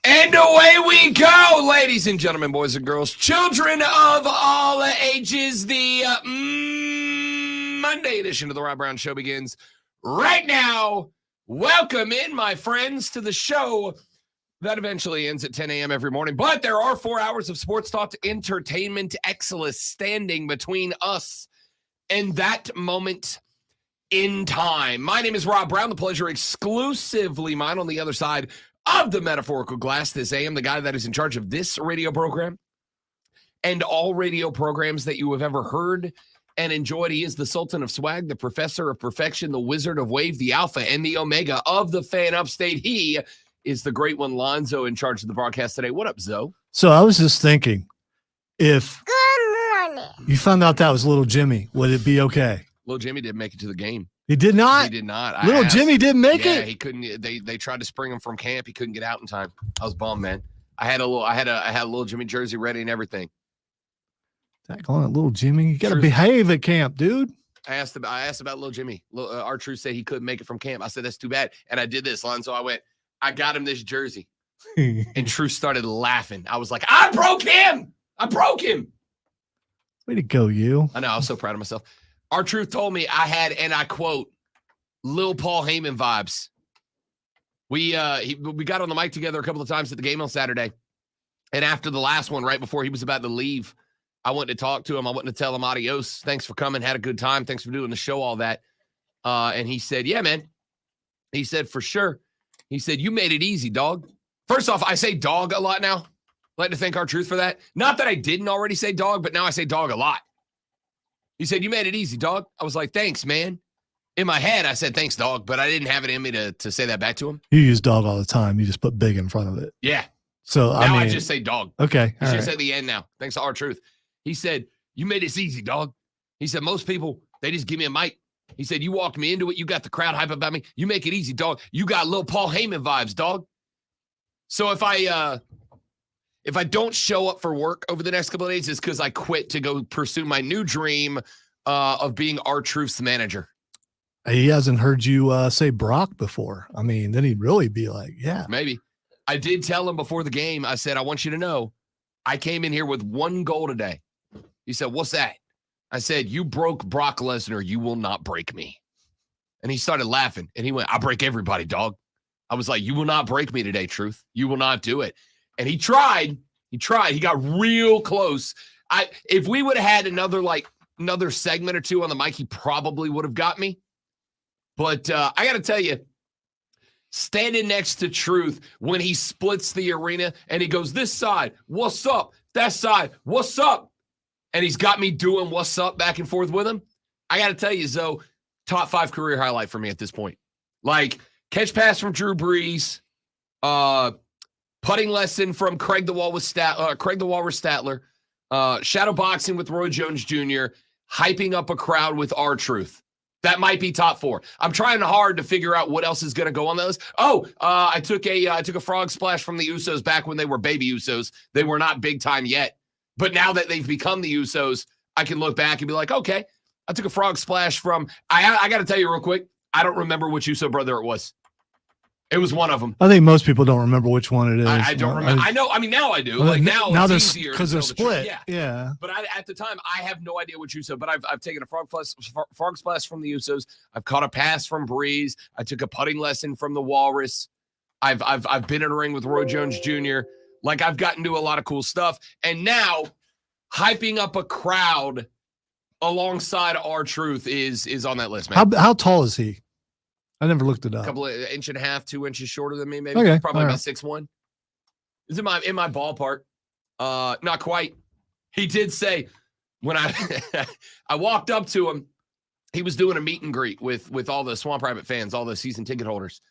And away we go, ladies and gentlemen, boys and girls, children of all ages. The Monday edition of the Rob Brown Show begins right now. Welcome in, my friends, to the show that eventually ends at 10 a.m. every morning. But there are 4 hours of sports talk, entertainment excellence standing between us and that moment in time. My name is Rob Brown. The pleasure exclusively mine on the other side of the metaphorical glass this AM, the guy that is in charge of this radio program and all radio programs that you have ever heard and enjoyed. He is the Sultan of Swag, the Professor of Perfection, the Wizard of Wave, the Alpha and the Omega of the Fan Upstate. He is the great one, Lonzo, in charge of the broadcast today. What up, Zoe? So I was just thinking, if Good morning. you found out that was little Jimmy, would it be okay? Little Jimmy didn't make it to the game. He did not? He did not. Little Jimmy didn't make Yeah, it? he couldn't. They tried to spring him from camp. He couldn't get out in time. I was bummed, man. I had a little Jimmy jersey ready and everything. Calling it little Jimmy. You got to Truth. behave at camp, dude. I asked about little Jimmy. R-Truth said he couldn't make it from camp. I said, that's too bad. And I did this, Lonzo. I went, I got him this jersey. And Truth started laughing. I was like, I broke him. Way to go, you. I know. I was so proud of myself. R-Truth told me I had, and I quote, Lil Paul Heyman vibes. We got on the mic together a couple of times at the game on Saturday. And after the last one, right before he was about to leave, I went to talk to him. I went to tell him adios. Thanks for coming. Had a good time. Thanks for doing the show, all that. And he said, yeah, man. He said, for sure. He said, you made it easy, dog. First off, I say dog a lot now. I'd like to thank R-Truth for that. Not that I didn't already say dog, but now I say dog a lot. He said, you made it easy, dog. I was like, thanks, man. In my head, I said, thanks, dog, but I didn't have it in me to say that back to him. You use dog all the time. You just put big in front of it. Yeah. So, Now I just say dog. Okay. You All should right. say the end now. Thanks to R-Truth. He said, you made this easy, dog. He said, most people, they just give me a mic. He said, you walked me into it. You got the crowd hype about me. You make it easy, dog. You got little Paul Heyman vibes, dog. So if I don't show up for work over the next couple of days, it's because I quit to go pursue my new dream of being R-Truth's manager. He hasn't heard you say Brock before. I mean, then he'd really be like, yeah. Maybe. I did tell him before the game, I said, I want you to know, I came in here with one goal today. He said, what's that? I said, you broke Brock Lesnar. You will not break me. And he started laughing. And he went, I break everybody, dog. I was like, you will not break me today, Truth. You will not do it. And he tried. He got real close. If we would have had another segment or two on the mic, he probably would have got me. But I got to tell you, standing next to Truth when he splits the arena and he goes, this side, what's up? That side, what's up? And he's got me doing what's up back and forth with him. I got to tell you, Zoe, top 5 career highlight for me at this point. Like, catch pass from Drew Brees, putting lesson from Craig the Walrus Statler, shadow boxing with Roy Jones Jr., hyping up a crowd with R-Truth. That might be top 4. I'm trying hard to figure out what else is going to go on those. I took a frog splash from the Usos back when they were baby Usos. They were not big time yet. But now that they've become the Usos, I can look back and be like, okay, I took a frog splash from, I got to tell you real quick, I don't remember which Uso brother it was. It was one of them. I think most people don't remember which one it is. I don't remember. I know. I mean, now I do. Well, Like now it's easier because they're split. Yeah. Yeah. But at the time, I have no idea what Uso. But I've taken a frog splash from the Usos. I've caught a pass from Breeze. I took a putting lesson from the Walrus. I've been in a ring with Roy Jones Jr. Like I've gotten to a lot of cool stuff. And now, hyping up a crowd alongside R-Truth is on that list, man. How tall is he? I never looked it up. A couple of 1.5 inches, 2 inches shorter than me, maybe. Okay, Probably all about right. 6'1". Is in my ballpark. Not quite. He did say when I walked up to him, he was doing a meet and greet with all the Swamp Rabbit fans, all the season ticket holders.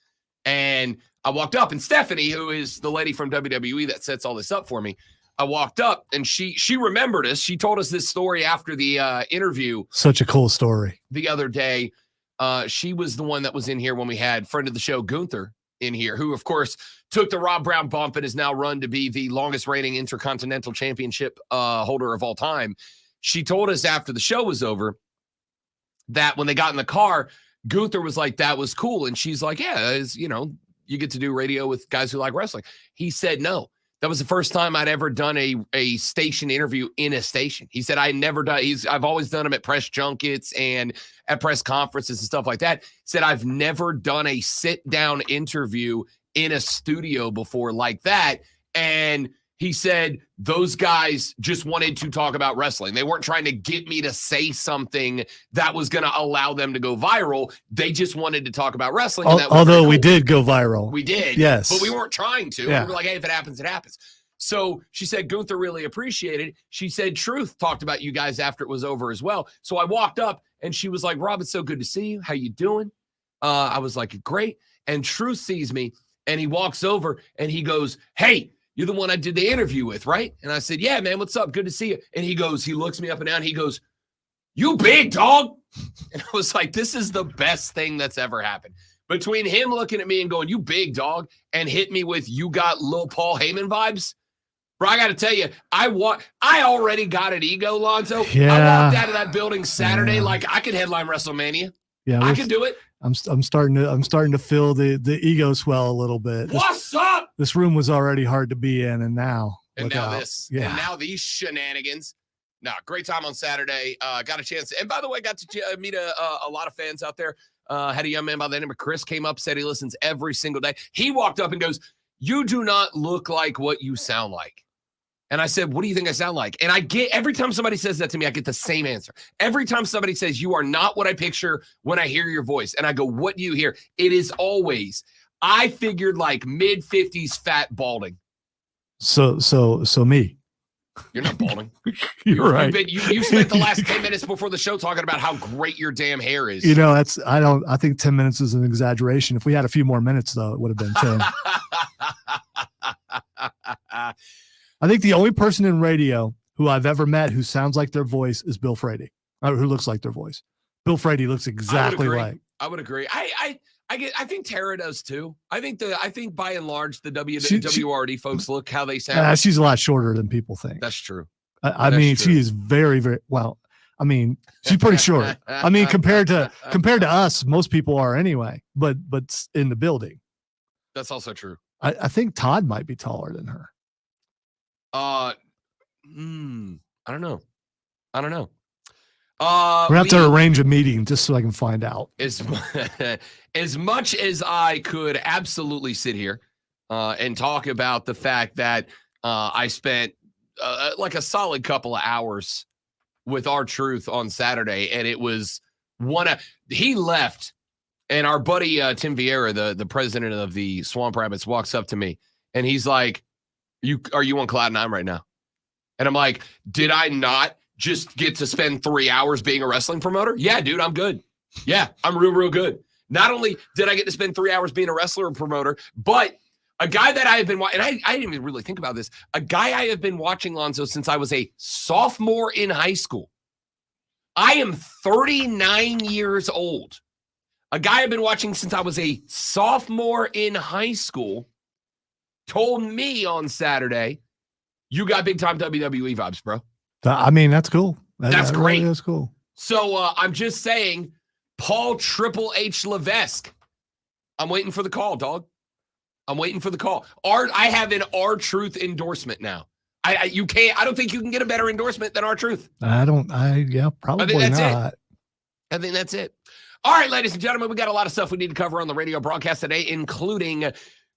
And I walked up, and Stephanie, who is the lady from WWE that sets all this up for me, I walked up, and she remembered us. She told us this story after the interview. Such a cool story. The other day. She was the one that was in here when we had friend of the show, Gunther, in here, who, of course, took the Rob Brown bump and is now run to be the longest reigning Intercontinental Championship holder of all time. She told us after the show was over that when they got in the car, Gunther was like, that was cool. And she's like, yeah, you get to do radio with guys who like wrestling. He said, no, that was the first time I'd ever done a station interview in a station. He said, I've always done them at press junkets and at press conferences and stuff like that. Said, I've never done a sit down interview in a studio before like that. And he said, those guys just wanted to talk about wrestling. They weren't trying to get me to say something that was going to allow them to go viral. They just wanted to talk about wrestling. Although we did go viral. We did. Yes. But we weren't trying to. Yeah. We were like, hey, if it happens, it happens. So she said Gunther really appreciated it. She said Truth talked about you guys after it was over as well. So I walked up and she was like, Rob, it's so good to see you. How you doing? I was like, great. And Truth sees me and he walks over and he goes, hey, you're the one I did the interview with, right? And I said, yeah, man, what's up? Good to see you. And he looks me up and down. He goes, you big dog. And I was like, this is the best thing that's ever happened. Between him looking at me and going, you big dog, and hit me with, you got Lil Paul Heyman vibes. Bro, I got to tell you, I already got an ego, Lonzo. Yeah. I walked out of that building Saturday like I could headline WrestleMania. Yeah, I could do it. I'm starting to feel the ego swell a little bit. What's up? This room was already hard to be in, and now And now these shenanigans. No, great time on Saturday. Got a chance. And by the way, got to meet a lot of fans out there. Had a young man by the name of Chris came up, said he listens every single day. He walked up and goes, you do not look like what you sound like. And I said, what do you think I sound like? And every time somebody says that to me, I get the same answer. Every time somebody says, you are not what I picture when I hear your voice. And I go, what do you hear? It is always, I figured like mid-50s fat balding. So me. You're not balding. You're right. You spent the last 10 minutes before the show talking about how great your damn hair is. I think 10 minutes is an exaggeration. If we had a few more minutes though, it would have been 10. I think the only person in radio who I've ever met who sounds like their voice is Bill Frady, or who looks like their voice. Bill Frady looks exactly like. I would agree. I think Tara does too. I think by and large the WRD folks look how they sound. She's a lot shorter than people think. That's true. I mean, true. She is very, very well. I mean, she's pretty short. I mean, compared to us, most people are anyway. But in the building, that's also true. I think Todd might be taller than her. I don't know. We're gonna have to arrange a meeting just so I can find out. As much as I could absolutely sit here and talk about the fact that I spent like a solid couple of hours with R-Truth on Saturday, and it was he left, and our buddy Tim Vieira, the president of the Swamp Rabbits, walks up to me and he's like, are you on Cloud 9 right now? And I'm like, did I not just get to spend 3 hours being a wrestling promoter? Yeah, dude, I'm good. Yeah, I'm real good. Not only did I get to spend 3 hours being a wrestler and promoter, but a guy that I have been watching, and I didn't even really think about this, a guy I have been watching, Lonzo, since I was a sophomore in high school. I am 39 years old. A guy I've been watching since I was a sophomore in high school told me on Saturday, you got big time WWE vibes, bro. I mean, that's cool. That's great. Really, that's cool. So I'm just saying, Paul Triple H Levesque, I'm waiting for the call, dog. I'm waiting for the call. I have an R-Truth endorsement now. I don't think you can get a better endorsement than R-Truth. Probably not. I think that's it. All right, ladies and gentlemen, we got a lot of stuff we need to cover on the radio broadcast today, including,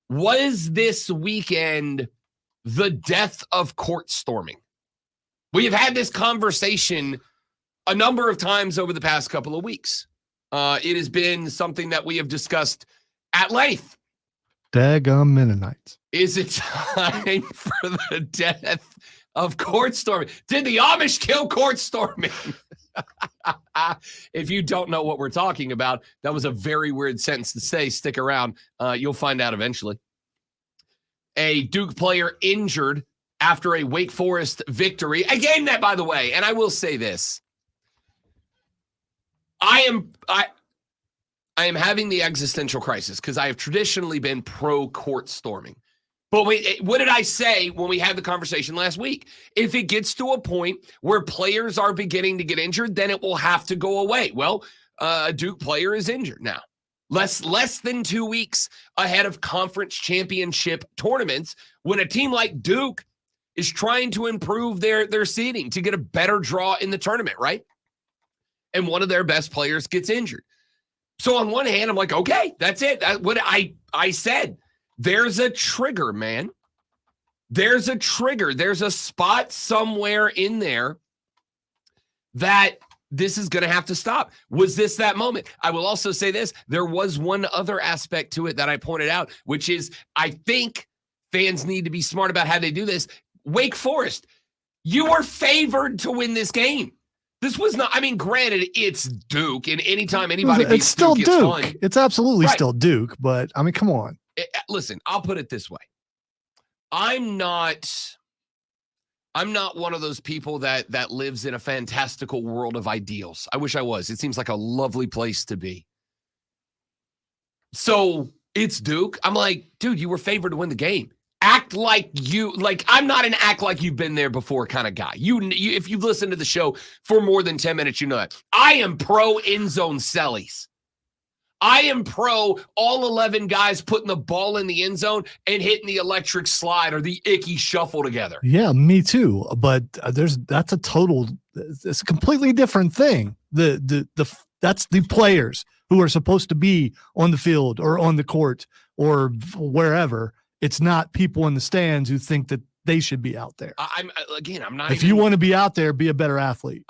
was this weekend the death of court storming? We have had this conversation a number of times over the past couple of weeks. It has been something that we have discussed at length. Daggum Mennonites. Is it time for the death of court storming? Did the Amish kill court storming? If you don't know what we're talking about, that was a very weird sentence to say. Stick around. You'll find out eventually. A Duke player injured after a Wake Forest victory. A game that, by the way, and I will say this, I am having the existential crisis because I have traditionally been pro court storming. But what did I say when we had the conversation last week? If it gets to a point where players are beginning to get injured, then it will have to go away. Well, a Duke player is injured now. Less than 2 weeks ahead of conference championship tournaments, when a team like Duke is trying to improve their seeding to get a better draw in the tournament, right? And one of their best players gets injured. So on one hand, I'm like, okay, that's it. What I said. There's a trigger, man. There's a trigger. There's a spot somewhere in there that this is going to have to stop. Was this that moment? I will also say this. There was one other aspect to it that I pointed out, which is I think fans need to be smart about how they do this. Wake Forest, you were favored to win this game. This was not, I mean, granted, it's Duke, and anytime anybody beats it's still Duke, Duke. it's fun. It's absolutely Right. still Duke, but I mean, come on. Listen, I'll put it this way. I'm not one of those people that lives in a fantastical world of ideals. I wish I was. It seems like a lovely place to be. So it's Duke. I'm like, dude, you were favored to win the game. Act like I'm not an act like you've been there before kind of guy. You if you've listened to the show for more than 10 minutes, you know that. I am pro end zone sellies. I am pro all 11 guys putting the ball in the end zone and hitting the electric slide or the icky shuffle together. Yeah, me too. But that's it's a completely different thing. That's the players who are supposed to be on the field or on the court or wherever. It's not people in the stands who think that they should be out there. I'm not. If you want to be out there, be a better athlete.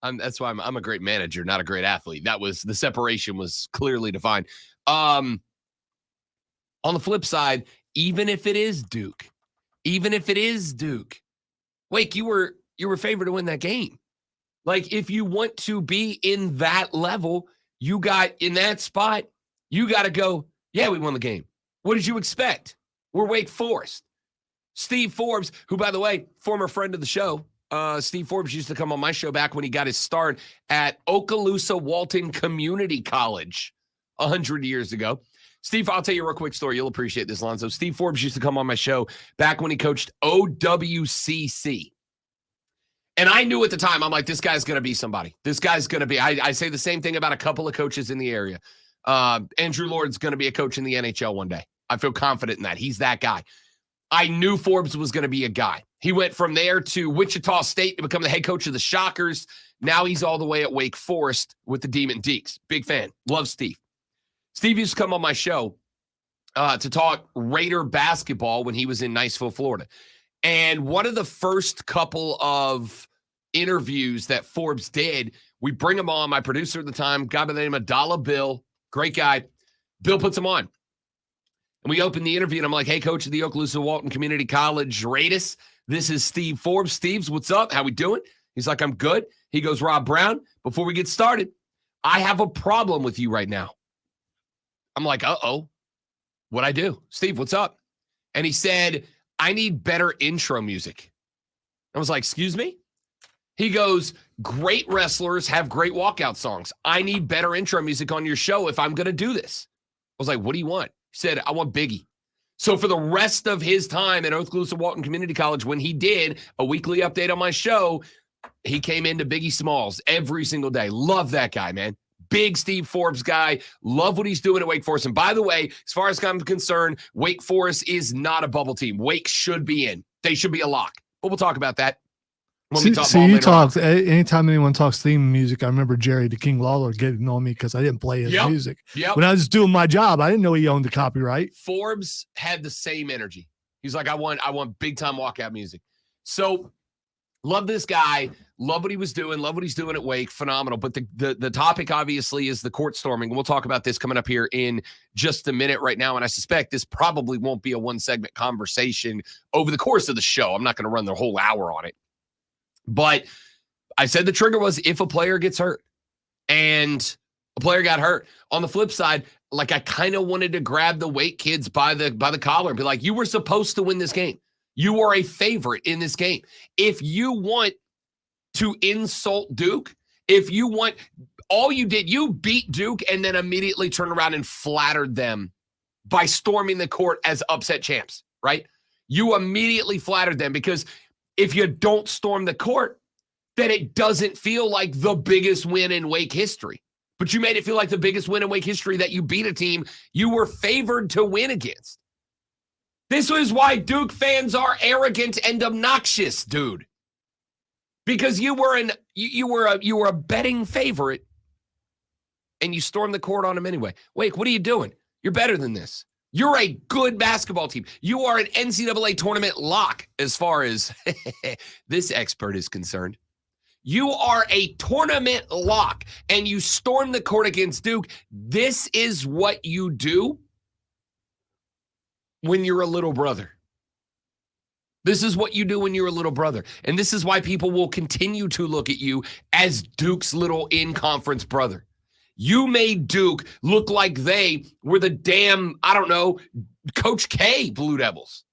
That's why I'm a great manager, not a great athlete. That was the separation was clearly defined. On the flip side, even if it is Duke, Wake, you were favored to win that game. Like if you want to be in that level, you got in that spot, you got to go. Yeah, we won the game. What did you expect? We're Wake Forest. Steve Forbes, who by the way, former friend of the show. Steve Forbes used to come on my show back when he got his start at Okaloosa Walton Community College 100 years ago. Steve, I'll tell you a real quick story. You'll appreciate this, Lonzo. Steve Forbes used to come on my show back when he coached OWCC. And I knew at the time, I'm like, this guy's going to be somebody. This guy's going to be, I say the same thing about a couple of coaches in the area. Andrew Lord's going to be a coach in the NHL one day. I feel confident in that. He's that guy. I knew Forbes was going to be a guy. He went from there to Wichita State to become the head coach of the Shockers. Now he's all the way at Wake Forest with the Demon Deacs. Big fan. Love Steve. Steve used to come on my show to talk Raider basketball when he was in Niceville, Florida. And one of the first couple of interviews that Forbes did, we bring him on. My producer at the time, guy by the name of Dalla Bill, great guy. Bill puts him on. And we opened the interview, and I'm like, hey, coach of the Okaloosa Walton Community College Raiders, this is Steve Forbes. Steve's, what's up? How we doing? He's like, I'm good. He goes, Rob Brown, before we get started, I have a problem with you right now. I'm like, uh-oh. What'd I do? Steve, what's up? And he said, I need better intro music. I was like, excuse me? He goes, great wrestlers have great walkout songs. I need better intro music on your show if I'm going to do this. I was like, what do you want? He said, I want Biggie. So for the rest of his time at Okaloosa Walton Community College, when he did a weekly update on my show, he came into Biggie Smalls every single day. Love that guy, man. Big Steve Forbes guy. Love what he's doing at Wake Forest. And by the way, as far as I'm concerned, Wake Forest is not a bubble team. Wake should be in. They should be a lock. But we'll talk about that. Anytime anyone talks theme music, I remember Jerry the King Lawler getting on me because I didn't play his music. Yep. When I was doing my job, I didn't know he owned the copyright. Forbes had the same energy. He's like, I want big time walkout music. So love this guy. Love what he was doing. Love what he's doing at Wake. Phenomenal. But the topic obviously is the court storming. We'll talk about this coming up here in just a minute right now. And I suspect this probably won't be a one segment conversation over the course of the show. I'm not going to run the whole hour on it. But I said the trigger was if a player gets hurt, and a player got hurt. On the flip side, like I kind of wanted to grab the Wake kids by the collar and be like, you were supposed to win this game. You are a favorite in this game. If you want to insult Duke, if you want, all you did, you beat Duke and then immediately turned around and flattered them by storming the court as upset champs, right? You immediately flattered them because if you don't storm the court, that it doesn't feel like the biggest win in Wake history. But you made it feel like the biggest win in Wake history that you beat a team you were favored to win against. This is why Duke fans are arrogant and obnoxious, dude. Because you were a betting favorite and you stormed the court on them anyway. Wake, what are you doing? You're better than this. You're a good basketball team. You are an NCAA tournament lock as far as this expert is concerned. You are a tournament lock, and you storm the court against Duke. This is what you do when you're a little brother. This is what you do when you're a little brother. And this is why people will continue to look at you as Duke's little in-conference brother. You made Duke look like they were the damn, I don't know, Coach K Blue Devils.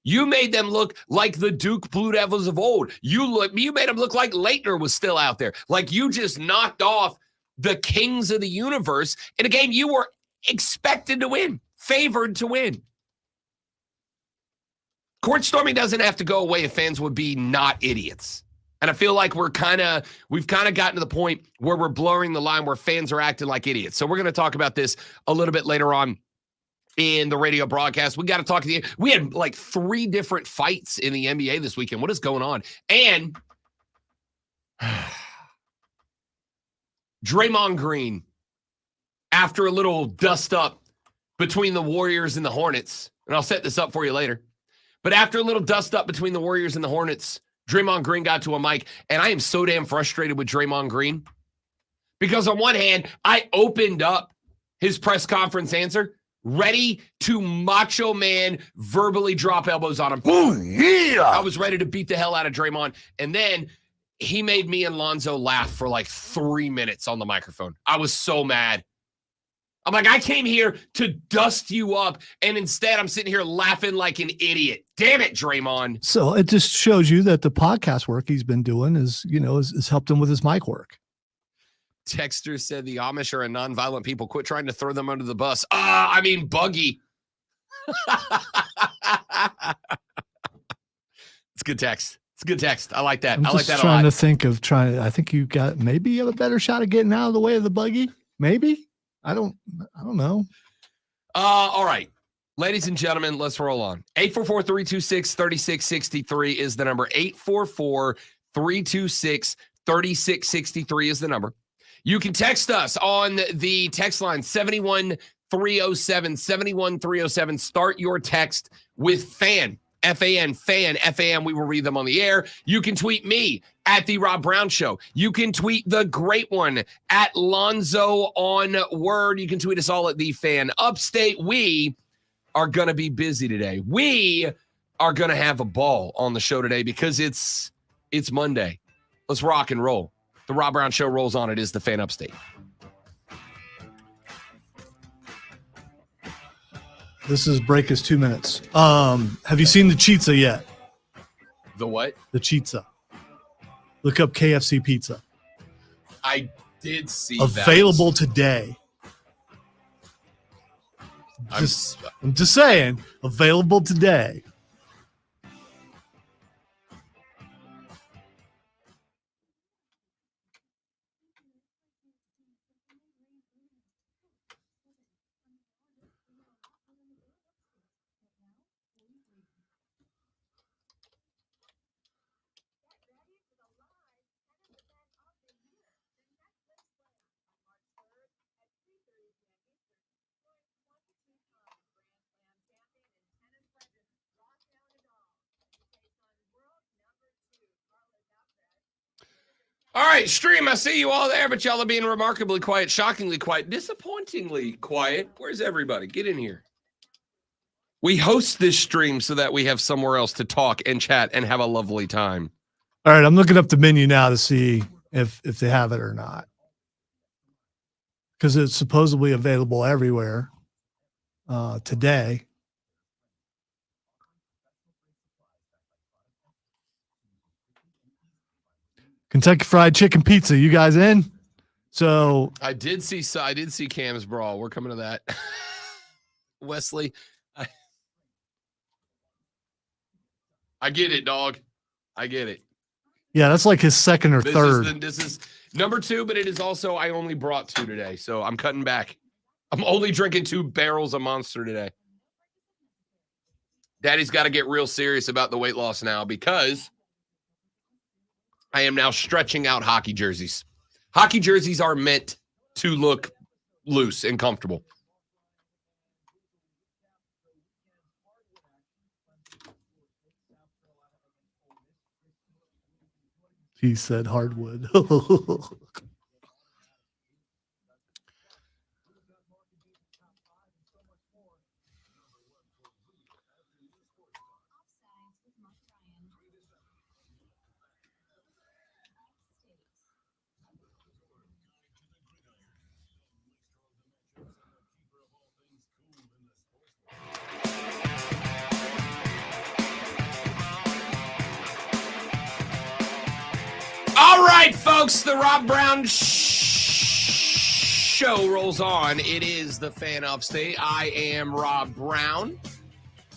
You made them look like the Duke Blue Devils of old. You made them look like Leitner was still out there. Like you just knocked off the kings of the universe in a game you were expected to win, favored to win. Court storming doesn't have to go away if fans would be not idiots. And I feel like we've kind of gotten to the point where we're blurring the line where fans are acting like idiots. So we're going to talk about this a little bit later on in the radio broadcast. We got to talk to you. We had like 3 different fights in the NBA this weekend. What is going on? And Draymond Green, after a little dust up between the Warriors and the Hornets, and I'll set this up for you later, but after a little dust up between the Warriors and the Hornets, Draymond Green got to a mic, and I am so damn frustrated with Draymond Green because on one hand, I opened up his press conference answer ready to macho man verbally drop elbows on him. Oh, yeah. I was ready to beat the hell out of Draymond, and then he made me and Lonzo laugh for like 3 minutes on the microphone. I was so mad. I'm like, I came here to dust you up, and instead I'm sitting here laughing like an idiot. Damn it, Draymond. So it just shows you that the podcast work he's been doing is helped him with his mic work. Texter said the Amish are a nonviolent people. Quit trying to throw them under the bus. I mean, Buggy. It's good text. It's a good text. I like that. I'm I like just that a trying lot. to think of I think you got maybe you have a better shot of getting out of the way of the buggy. Maybe. I don't know. All right. Ladies and gentlemen, let's roll on. 844-326-3663 is the number. 844-326-3663 is the number. You can text us on the text line 71307, 71307. Start your text with FAN, F-A-N, FAN, F-A-N. We will read them on the air. You can tweet me at The Rob Brown Show. You can tweet the great one at Lonzo on Word. You can tweet us all at The Fan Upstate. We are going to be busy today. We are going to have a ball on the show today because it's Monday. Let's rock and roll. The Rob Brown Show rolls on. It is The Fan Upstate. This is break is 2 minutes. Have you seen the Chizza yet? The what? The Chizza. Look up KFC pizza. I did see available today. I'm just saying, available today. All right, stream, I see you all there, but y'all are being remarkably quiet, shockingly quiet, disappointingly quiet. Where's everybody? Get in here. We host this stream so that we have somewhere else to talk and chat and have a lovely time. All right, I'm looking up the menu now to see if they have it or not. Because it's supposedly available everywhere today. Kentucky Fried Chicken Pizza, you guys in? So I did see Cam's brawl. We're coming to that. Wesley, I get it, dog. I get it. Yeah, that's like his second or third. This is number 2, but it is also I only brought 2 today, so I'm cutting back. I'm only drinking 2 barrels of Monster today. Daddy's got to get real serious about the weight loss now because I am now stretching out hockey jerseys. Hockey jerseys are meant to look loose and comfortable. He said hardwood. All right, folks, the Rob Brown show rolls on. It is the Fan Upstate. I am Rob Brown.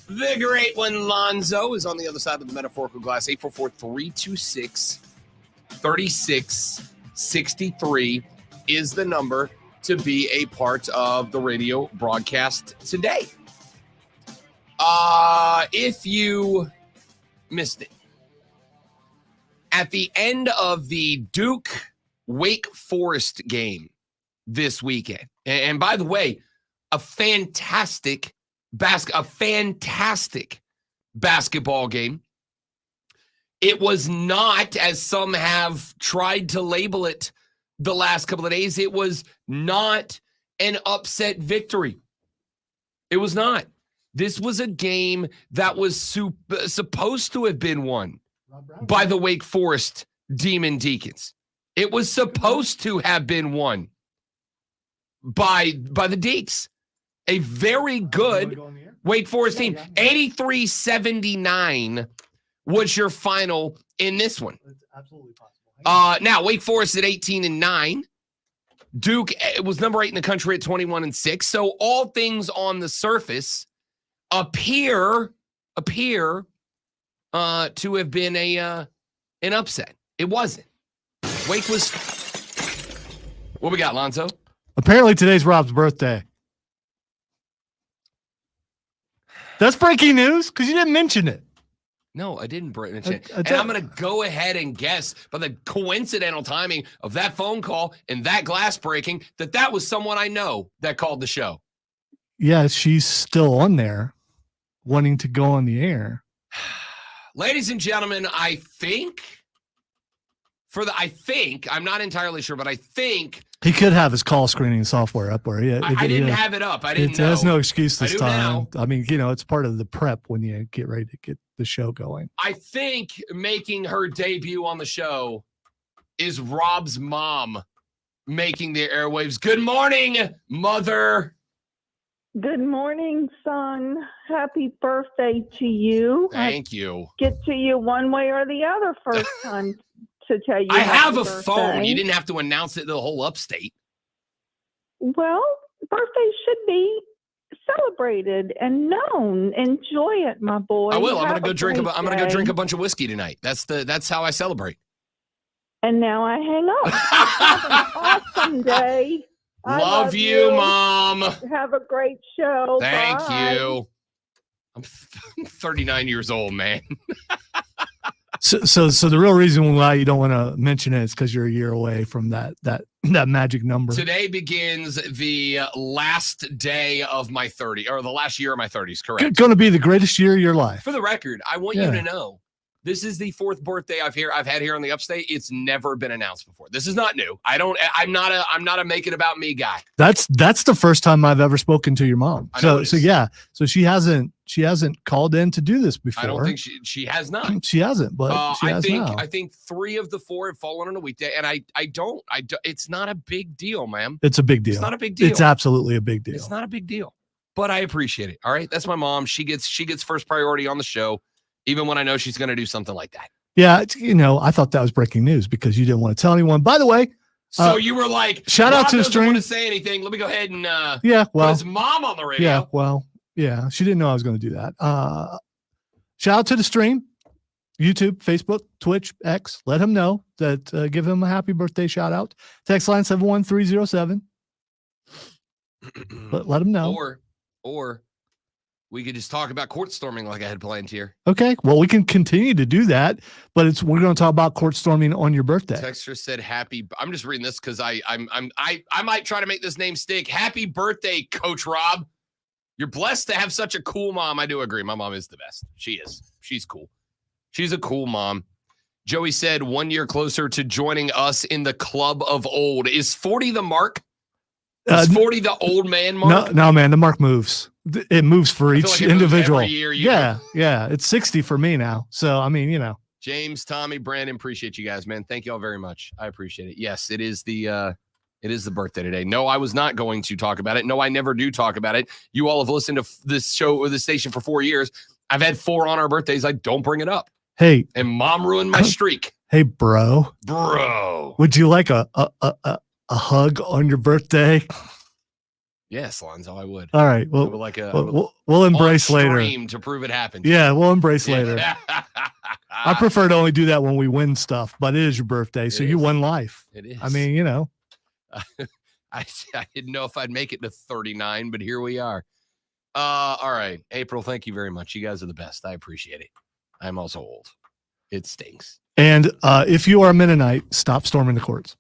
The great one, Lonzo, is on the other side of the metaphorical glass. 844-326-3663 is the number to be a part of the radio broadcast today. If you missed it, at the end of the Duke Wake Forest game this weekend, and by the way, a fantastic basketball game. It was not, as some have tried to label it the last couple of days, it was not an upset victory. It was not. This was a game that was supposed to have been won by the Wake Forest Demon Deacons. It was supposed to have been won by the Deeks. A very good Wake Forest team. 83-79 was your final in this one. It's absolutely possible. Now, Wake Forest at 18-9. Duke was number 8 in the country at 21-6. So all things on the surface appear to have been an upset. It wasn't. Wake was. What we got, Lonzo? Apparently today's Rob's birthday. That's breaking news because you didn't mention it. No, I didn't mention it. And I'm going to go ahead and guess by the coincidental timing of that phone call and that glass breaking that was someone I know that called the show. Yeah, she's still on there wanting to go on the air. Ladies and gentlemen, I'm not entirely sure, but I think he could have his call screening software up where I didn't have it up. I didn't know. There's no excuse this time. Now. I mean, it's part of the prep when you get ready to get the show going. I think making her debut on the show is Rob's mom making the airwaves. Good morning, mother. Good morning, son. Happy birthday to you. Thank you. Get to you one way or the other first time to tell you. I have a birthday. phone. You didn't have to announce it to the whole upstate. Well, birthdays should be celebrated and known. Enjoy it, my boy. I will. I'm gonna go drink a bunch of whiskey tonight. That's how I celebrate. And now I hang up. Have an awesome day. I love you, Mom. Have a great show. Thank Bye. you. I'm 39 years old, man. So the real reason why you don't want to mention it is because you're a year away from that magic number. Today begins the last day of my 30s, or the last year of my 30s, correct? Going to be the greatest year of your life. For the record, I want you to know, this is the 4th birthday I've had here on the upstate. It's never been announced before. This is not new. I'm not a make it about me guy. That's the first time I've ever spoken to your mom. So she hasn't called in to do this before. I don't think she has not. She hasn't, but she has now. I think 3 of the 4 have fallen on a weekday, and I don't. It's not a big deal, ma'am. It's a big deal. It's not a big deal. It's absolutely a big deal. It's not a big deal, but I appreciate it. All right, that's my mom. She gets first priority on the show, even when I know she's going to do something like that. Yeah, I thought that was breaking news because you didn't want to tell anyone. By the way, so you were like, shout out to the stream. Want to say anything? Let me go ahead and put his mom on the radio. Yeah, well, yeah, she didn't know I was going to do that. Shout out to the stream. YouTube, Facebook, Twitch, X. Let him know that. Give him a happy birthday shout out. Text line 71307. Let him know. Or we could just talk about court storming like I had planned here. Okay. Well, we can continue to do that, but we're going to talk about court storming on your birthday. Texter said happy. I'm just reading this because I might try to make this name stick. Happy birthday, Coach Rob. You're blessed to have such a cool mom. I do agree. My mom is the best. She is. She's cool. She's a cool mom. Joey said 1 year closer to joining us in the club of old. Is 40 the mark? Is 40 the old man mark? No, man. The mark moves. It moves for each individual. Every year, yeah. It's 60 for me now. So, I mean, James, Tommy, Brandon, appreciate you guys, man. Thank you all very much. I appreciate it. Yes, it is the birthday today. No, I was not going to talk about it. No, I never do talk about it. You all have listened to this show or this station for 4 years. I've had 4 on our birthdays. I don't bring it up. Hey. And mom ruined my streak. Hey, bro. Would you like a hug on your birthday? Yes, Lonzo, I would. All right. Well, we'll embrace later to prove it happened. Yeah, we'll embrace later. I prefer to only do that when we win stuff, but it is your birthday, so you won life. It is. I mean, I didn't know if I'd make it to 39, but here we are. All right, April, thank you very much. You guys are the best. I appreciate it. I'm also old. It stinks. And if you are a Mennonite, stop storming the courts.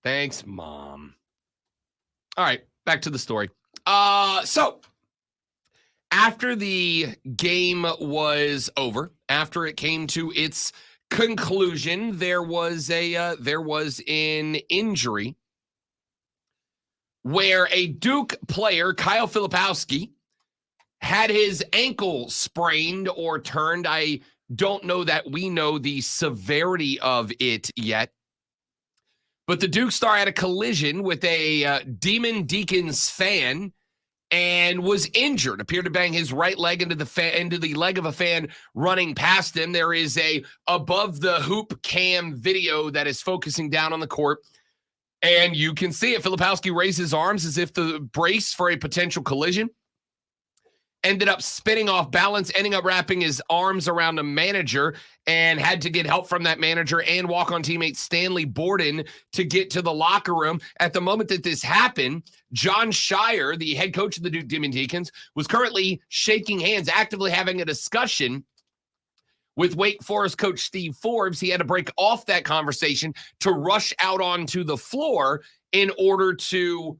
Thanks, Mom. All right, back to the story. So after the game was over, after it came to its conclusion, there was an injury where a Duke player, Kyle Filipowski, had his ankle sprained or turned. I don't know that we know the severity of it yet. But the Duke star had a collision with a Demon Deacons fan and was injured. Appeared to bang his right leg into the leg of a fan running past him. There is a above the hoop cam video that is focusing down on the court. And you can see it. Filipowski raised his arms as if to brace for a potential collision. Ended up spinning off balance, ending up wrapping his arms around a manager and had to get help from that manager and walk-on teammate Stanley Borden to get to the locker room. At the moment that this happened, Jon Scheyer, the head coach of the Duke Demon Deacons, was currently shaking hands, actively having a discussion with Wake Forest coach Steve Forbes. He had to break off that conversation to rush out onto the floor in order to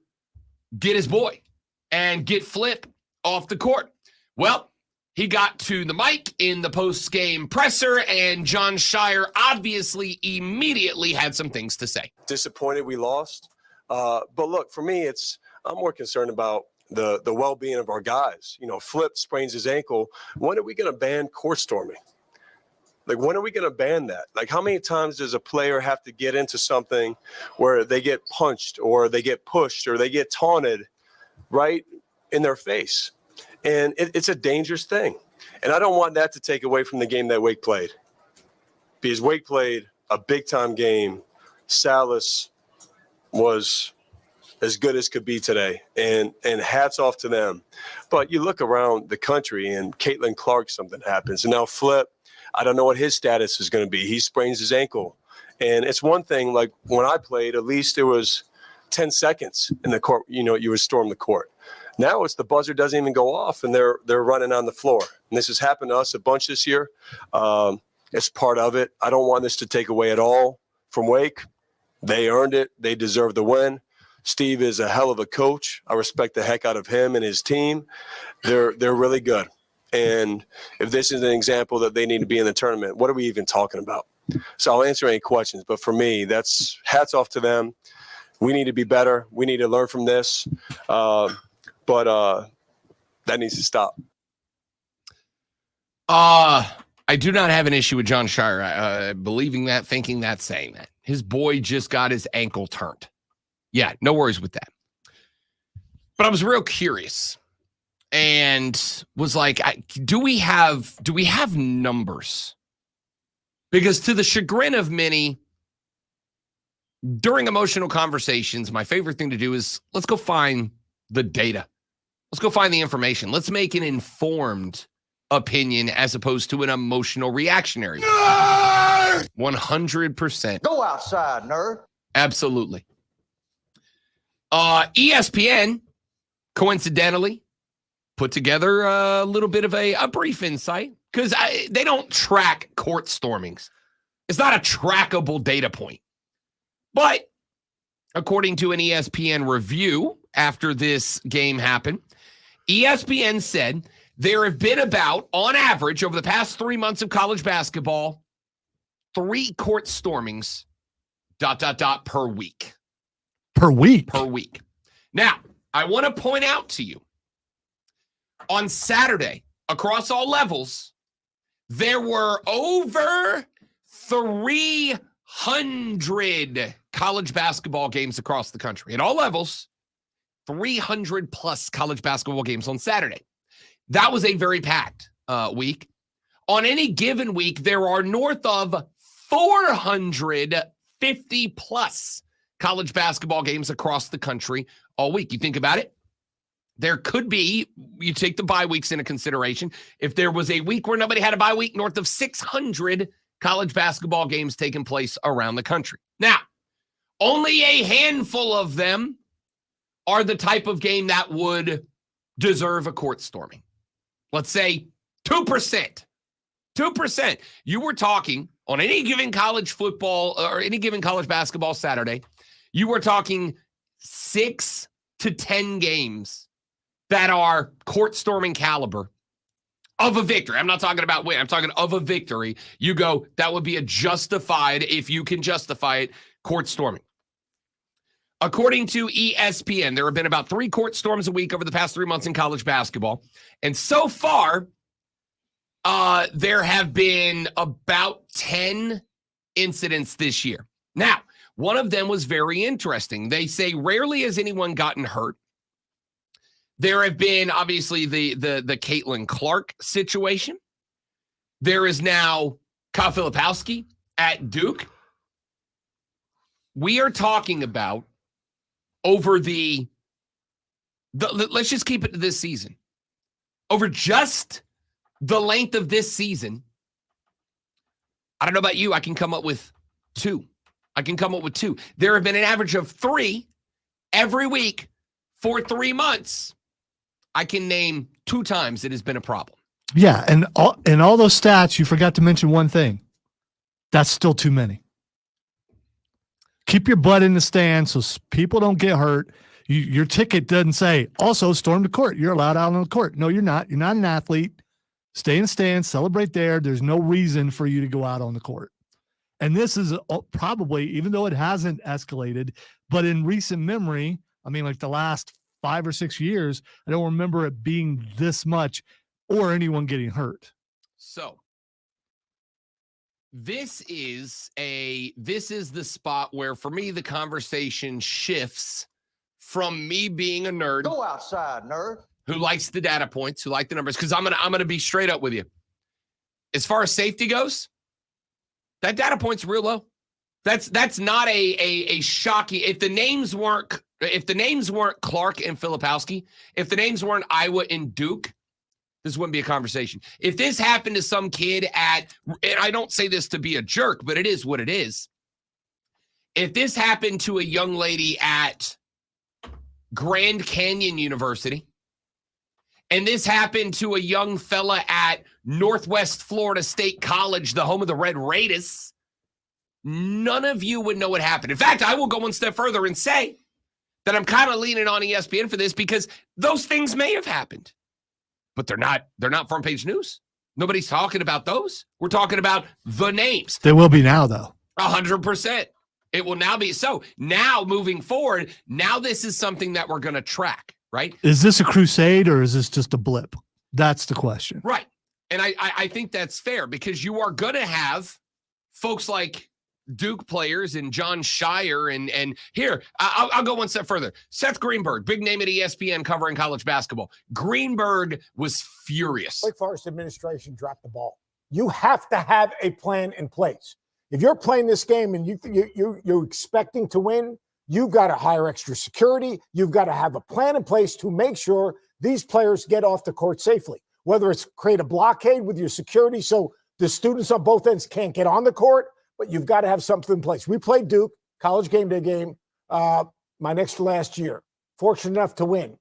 get his boy and get Flip off the court. Well, he got to the mic in the post-game presser, and Jon Scheyer obviously immediately had some things to say. Disappointed we lost. But look, for me, I'm more concerned about the well-being of our guys. Flip sprains his ankle. When are we going to ban court storming? Like, when are we going to ban that? Like, how many times does a player have to get into something where they get punched or they get pushed or they get taunted right in their face? And it's a dangerous thing. And I don't want that to take away from the game that Wake played. Because Wake played a big-time game. Salas was as good as could be today. And hats off to them. But you look around the country, and Caitlin Clark, something happens. And now Flip, I don't know what his status is going to be. He sprains his ankle. And it's one thing, like when I played, at least there was 10 seconds in the court. You would storm the court. Now it's the buzzer doesn't even go off, and they're running on the floor. And this has happened to us a bunch this year. It's part of it. I don't want this to take away at all from Wake. They earned it. They deserve the win. Steve is a hell of a coach. I respect the heck out of him and his team. They're really good. And if this is an example that they need to be in the tournament, what are we even talking about? So I'll answer any questions. But for me, that's hats off to them. We need to be better. We need to learn from this. But that needs to stop. I do not have an issue with Jon Scheyer believing that, thinking that, saying that. His boy just got his ankle turned. Yeah, no worries with that. But I was real curious and was like, do we have numbers? Because to the chagrin of many, during emotional conversations, my favorite thing to do is let's go find the data. Let's go find the information. Let's make an informed opinion as opposed to an emotional reactionary. 100%. Go outside, nerd. Absolutely. ESPN, coincidentally, put together a little bit of a brief insight because they don't track court stormings. It's not a trackable data point. But according to an ESPN review after this game happened, ESPN said there have been about, on average, over the past 3 months of college basketball, 3 court stormings, ... per week. Per week. Per week. Now, I want to point out to you, on Saturday, across all levels, there were over 300 college basketball games across the country. At all levels, 300 plus college basketball games on Saturday. That was a very packed week. On any given week, there are north of 450 plus college basketball games across the country all week. You think about it, there could be, you take the bye weeks into consideration, if there was a week where nobody had a bye week, north of 600 college basketball games taking place around the country. Now, only a handful of them are the type of game that would deserve a court storming. Let's say 2%. 2%. You were talking on any given college football or any given college basketball Saturday, you were talking 6 to 10 games that are court storming caliber of a victory. I'm not talking about win. I'm talking of a victory. You go, that would be a justified, if you can justify it, court storming. According to ESPN, there have been about 3 court storms a week over the past 3 months in college basketball. And so far, there have been about 10 incidents this year. Now, one of them was very interesting. They say rarely has anyone gotten hurt. There have been, obviously, the Caitlin Clark situation. There is now Kyle Filipowski at Duke. We are talking about over the let's just keep it to this season. Over just the length of this season, I don't know about you, I can come up with 2. There have been an average of 3 every week for 3 months. I can name 2 times it has been a problem. Yeah, and all those stats, you forgot to mention one thing. That's still too many. Keep your butt in the stand so people don't get hurt. Your ticket doesn't say, also storm the court. You're allowed out on the court. No, you're not. You're not an athlete. Stay in the stand, celebrate there. There's no reason for you to go out on the court. And this is probably, even though it hasn't escalated, but in recent memory, I mean, like the last 5 or 6 years, I don't remember it being this much or anyone getting hurt. So this is the spot where, for me, the conversation shifts from me being a nerd. Go outside, nerd. Who likes the data points, who like the numbers, because I'm gonna be straight up with you. As far as safety goes, that data point's real low. That's not a shocking. If the names weren't Clark and Filipowski, if the names weren't Iowa and Duke, this wouldn't be a conversation. If this happened to some kid and I don't say this to be a jerk, but it is what it is. If this happened to a young lady at Grand Canyon University, and this happened to a young fella at Northwest Florida State College, the home of the Red Raiders, none of you would know what happened. In fact, I will go one step further and say that I'm kind of leaning on ESPN for this because those things may have happened, but they're not front page news. Nobody's talking about those. We're talking about the names. They will be now, though. 100%. It will now be. So now moving forward, now this is something that we're going to track, right? Is this a crusade or is this just a blip? That's the question. Right. And I think that's fair because you are going to have folks like Duke players and John Shire and here, I'll go one step further. Seth Greenberg, big name at ESPN covering college basketball. Greenberg was furious. Wake Forest administration dropped the ball. You have to have a plan in place. If you're playing this game and you're expecting to win, you've got to hire extra security. You've got to have a plan in place to make sure these players get off the court safely. Whether it's create a blockade with your security so the students on both ends can't get on the court, but you've got to have something in place. We played Duke, college game day game, my next to last year. Fortunate enough to win.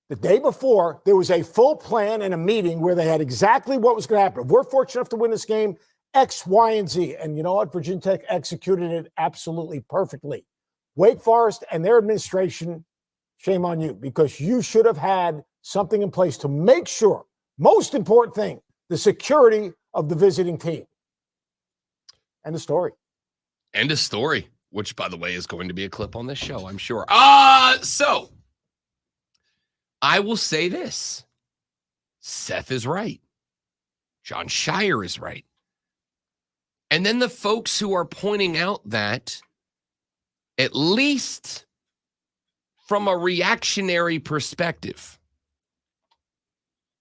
The day before, there was a full plan and a meeting where they had exactly what was going to happen. If we're fortunate enough to win this game, X, Y, and Z. And you know what? Virginia Tech executed it absolutely perfectly. Wake Forest and their administration, shame on you, because you should have had something in place to make sure, most important thing, the security of the visiting team. End of story. End of story, which, by the way, is going to be a clip on this show, I'm sure. So I will say this. Seth is right. John Shire is right. And then the folks who are pointing out that, at least from a reactionary perspective,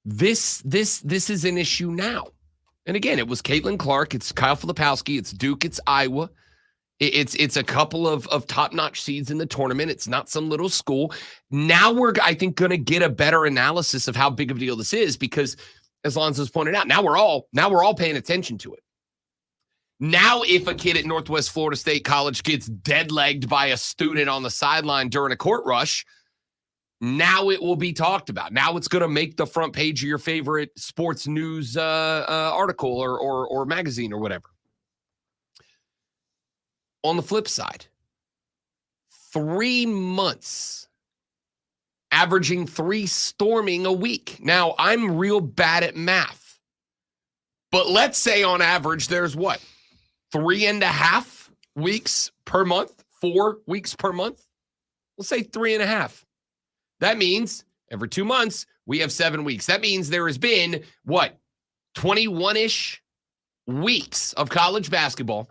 this is an issue now. And again, it was Caitlin Clark, it's Kyle Filipowski, it's Duke, it's Iowa. It's a couple of top-notch seeds in the tournament. It's not some little school. Now we're, I think, going to get a better analysis of how big of a deal this is because, as Lonzo's pointed out, now we're all paying attention to it. Now, if a kid at Northwest Florida State College gets dead-legged by a student on the sideline during a court rush, now it will be talked about. Now it's going to make the front page of your favorite sports news article or magazine or whatever. On the flip side, 3 months, averaging 3 storming a week. Now, I'm real bad at math, but let's say on average there's what? 3.5 weeks per month, 4 weeks per month. We'll say 3.5. That means every 2 months, we have 7 weeks. That means there has been, what, 21-ish weeks of college basketball.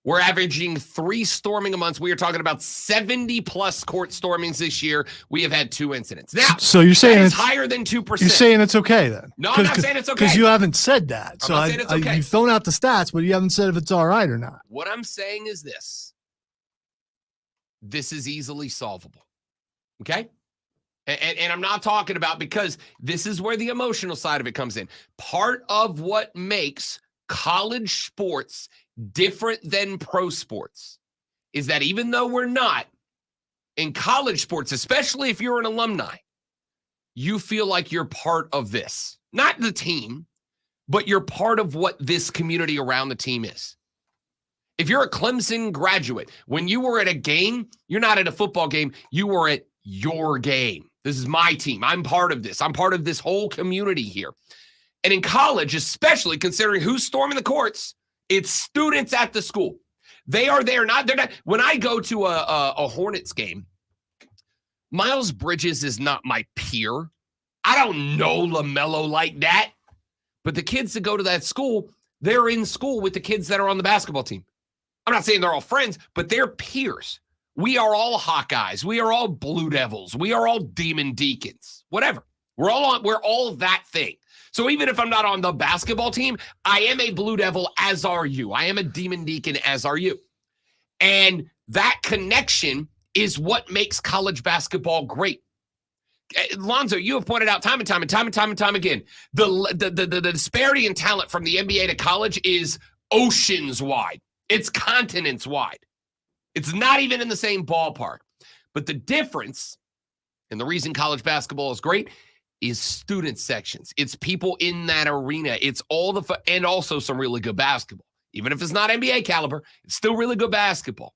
We're averaging 3 storming a month. We are talking about 70-plus court stormings this year. We have had 2 incidents. Now, so you're saying it's it's higher than 2%. You're saying it's okay then? No, I'm not saying it's okay. Because you haven't said that. So I'm not saying it's okay. you've thrown out the stats, but you haven't said if it's all right or not. What I'm saying is this. This is easily solvable. Okay? And I'm not talking about, because this is where the emotional side of it comes in. Part of what makes college sports different than pro sports is that even though we're not in college sports, especially if you're an alumni, you feel like you're part of this. Not the team, but you're part of what this community around the team is. If you're a Clemson graduate, when you were at a game, you're not at a football game, you were at your game. This is my team. I'm part of this. I'm part of this whole community here. And in college, especially considering who's storming the courts, it's students at the school. They are there. They're not. When I go to a Hornets game, Miles Bridges is not my peer. I don't know LaMelo like that. But the kids that go to that school, they're in school with the kids that are on the basketball team. I'm not saying they're all friends, but they're peers. We are all Hawkeyes. We are all Blue Devils. We are all Demon Deacons. Whatever. We're all that thing. So even if I'm not on the basketball team, I am a Blue Devil, as are you. I am a Demon Deacon, as are you. And that connection is what makes college basketball great. Lonzo, you have pointed out time and time again, the disparity in talent from the NBA to college is oceans wide. It's continents wide. It's not even in the same ballpark. But the difference, and the reason college basketball is great, is student sections. It's people in that arena. It's all and also some really good basketball. Even if it's not NBA caliber, it's still really good basketball.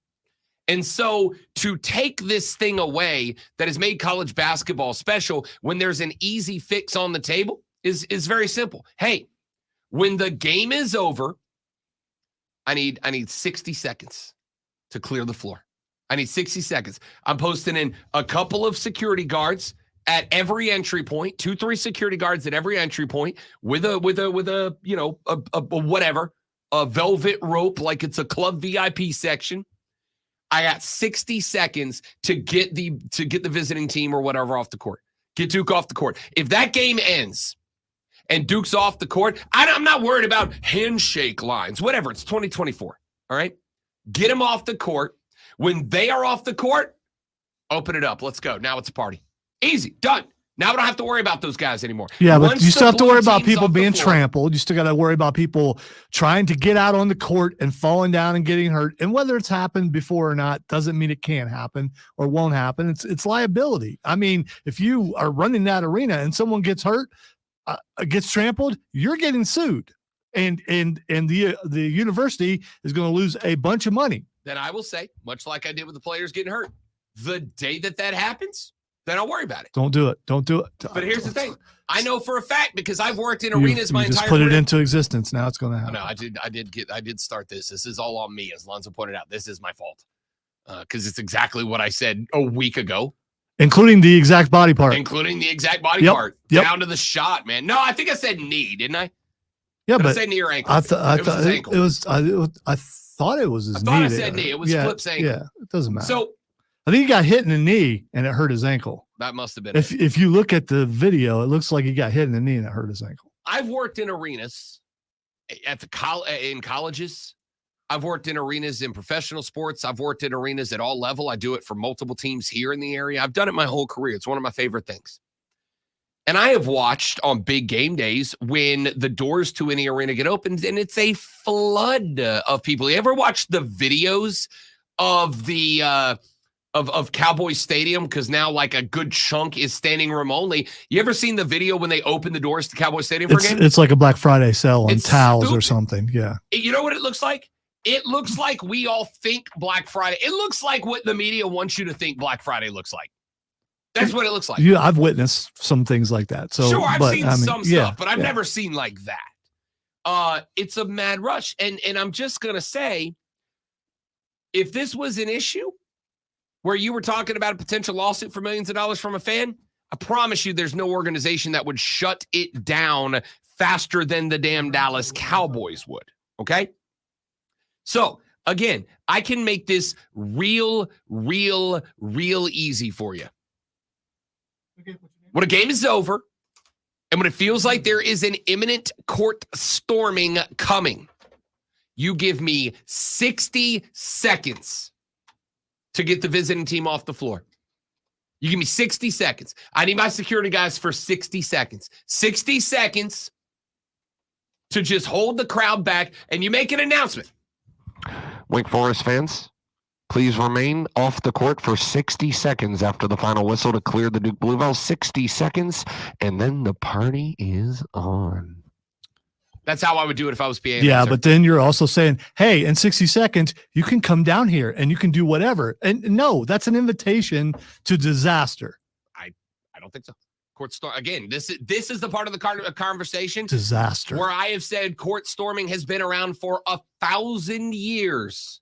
And so to take this thing away that has made college basketball special when there's an easy fix on the table is very simple. Hey, when the game is over, I need 60 seconds to clear the floor. I need 60 seconds. I'm posting in a couple of security guards at every entry point, 2-3 security guards at every entry point with a whatever, a velvet rope like it's a club VIP section. I got 60 seconds to get the visiting team or whatever off the court. Get Duke off the court. If that game ends and Duke's off the court, I'm not worried about handshake lines, whatever. It's 2024. All right. Get them off the court. When they are off the court, open it up. Let's go. Now it's a party. Easy. Done. Now I don't have to worry about those guys anymore. Yeah, but Once you the still have to blue worry about team's people off the being floor- trampled. You still got to worry about people trying to get out on the court and falling down and getting hurt. And whether it's happened before or not doesn't mean it can't happen or won't happen. It's liability. I mean, if you are running that arena and someone gets hurt, gets trampled, you're getting sued, and the university is going to lose a bunch of money. Then I will say, much like I did with the players getting hurt, the day that happens, then I'll worry about it. Don't do it. Don't do it. But here's the thing. I know for a fact because I've worked in You arenas my just entire put it career. into existence. Now it's going to happen. No, I did start this. This is all on me, as Lonzo pointed out. This is my fault. Because it's exactly what I said a week ago, Including the exact body part. including the exact body Yep, part, yep. down to the shot, man. No, I think I said knee, didn't I? Yeah, Did I but say knee or ankle? I It was thought his ankle. it was. I thought it was his I knee. thought I there. said knee. It was yeah, Flip's ankle. Yeah, it doesn't matter. So I think he got hit in the knee and it hurt his ankle. that must have been If it. if you look at the video, it looks like he got hit in the knee and it hurt his ankle. I've worked in arenas at in colleges. I've worked in arenas in professional sports. I've worked in arenas at all level. I do it for multiple teams here in the area. I've done it my whole career. It's one of my favorite things. And I have watched on big game days when the doors to any arena get opened and it's a flood of people. You ever watch the videos of the of Cowboys Stadium? Because now like a good chunk is standing room only. You ever seen the video when they open the doors to Cowboys Stadium for a game? It's like a Black Friday sale on It's towels or stupid. something. Yeah. You know what it looks like? It looks like we all think Black Friday. It looks like what the media wants you to think Black Friday looks like. That's what it looks like. I've witnessed some things like that. So Sure, I've but, seen I mean, some yeah, stuff, but I've yeah. never seen like that. It's a mad rush. And I'm just gonna say, if this was an issue where you were talking about a potential lawsuit for millions of dollars from a fan, I promise you there's no organization that would shut it down faster than the damn Dallas Cowboys would. Okay? So again, I can make this real easy for you. When a game is over and when it feels like there is an imminent court storming coming, you give me 60 seconds to get the visiting team off the floor. You give me 60 seconds. I need my security guys for 60 seconds. 60 seconds to just hold the crowd back and you make an announcement. Wake Forest fans, please remain off the court for 60 seconds after the final whistle to clear the Duke Blue Veil. 60 seconds, and then the party is on. That's how I would do it if I was PA. Yeah, announcer. but then you're also saying, hey, in 60 seconds, you can come down here and you can do whatever. And no, that's an invitation to disaster. I don't think so. Court storm again. This is the part of the conversation Disaster. where I have said court storming has been around for 1,000 years.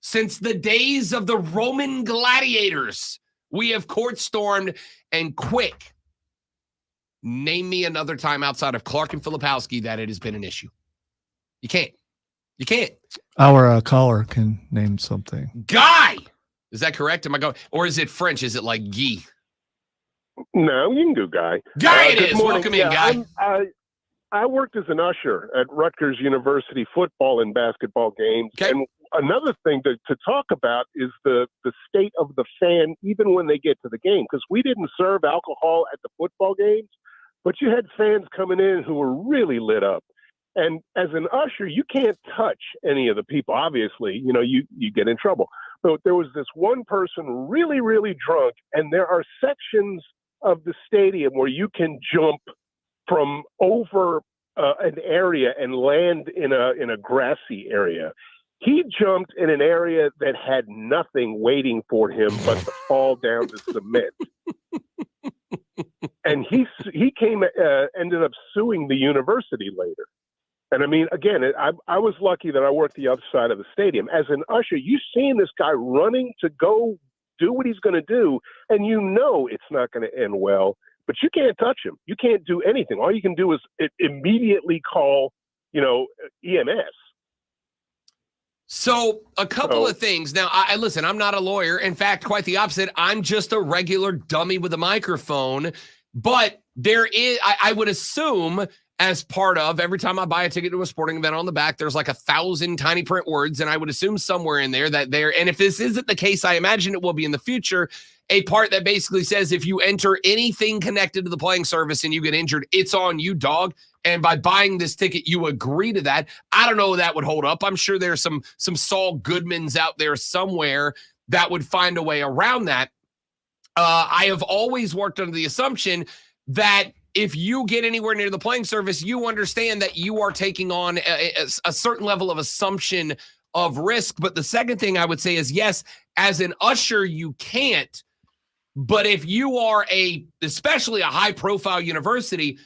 Since the days of the Roman gladiators, we have court stormed. And quick, name me another time outside of Clark and Filipowski that it has been an issue. You can't. You can't. Our caller can name something. Guy! Is that correct? Am I going? Or is it French? Is it like Guy? No, you can do Guy. Guy it Good is. morning. Welcome in, Guy. I worked as an usher at Rutgers University football and basketball games. Okay. And another thing to talk about is the state of the fan, even when they get to the game, because we didn't serve alcohol at the football games, but you had fans coming in who were really lit up. And as an usher, you can't touch any of the people. Obviously, you get in trouble. But there was this one person really, really drunk, and there are sections of the stadium where you can jump from over an area and land in a grassy area. He jumped in an area that had nothing waiting for him but to fall down to cement. And he ended up suing the university later. And I mean, again, I was lucky that I worked the other side of the stadium. As an usher, you seeing this guy running to go do what he's going to do, and it's not going to end well, but you can't touch him. You can't do anything. All you can do is immediately call, EMS. So a couple of things. Now, I listen, I'm not a lawyer. In fact, quite the opposite. I'm just a regular dummy with a microphone. But there is, I would assume, as part of every time I buy a ticket to a sporting event on the back, there's like 1,000 tiny print words. And I would assume somewhere in there and if this isn't the case, I imagine it will be in the future, a part that basically says if you enter anything connected to the playing service and you get injured, it's on you, dog. And by buying this ticket, you agree to that. I don't know if that would hold up. I'm sure there's some Saul Goodmans out there somewhere that would find a way around that. I have always worked under the assumption that if you get anywhere near the playing service, you understand that you are taking on a certain level of assumption of risk. But the second thing I would say is, yes, as an usher, you can't. But if you are especially a high-profile university,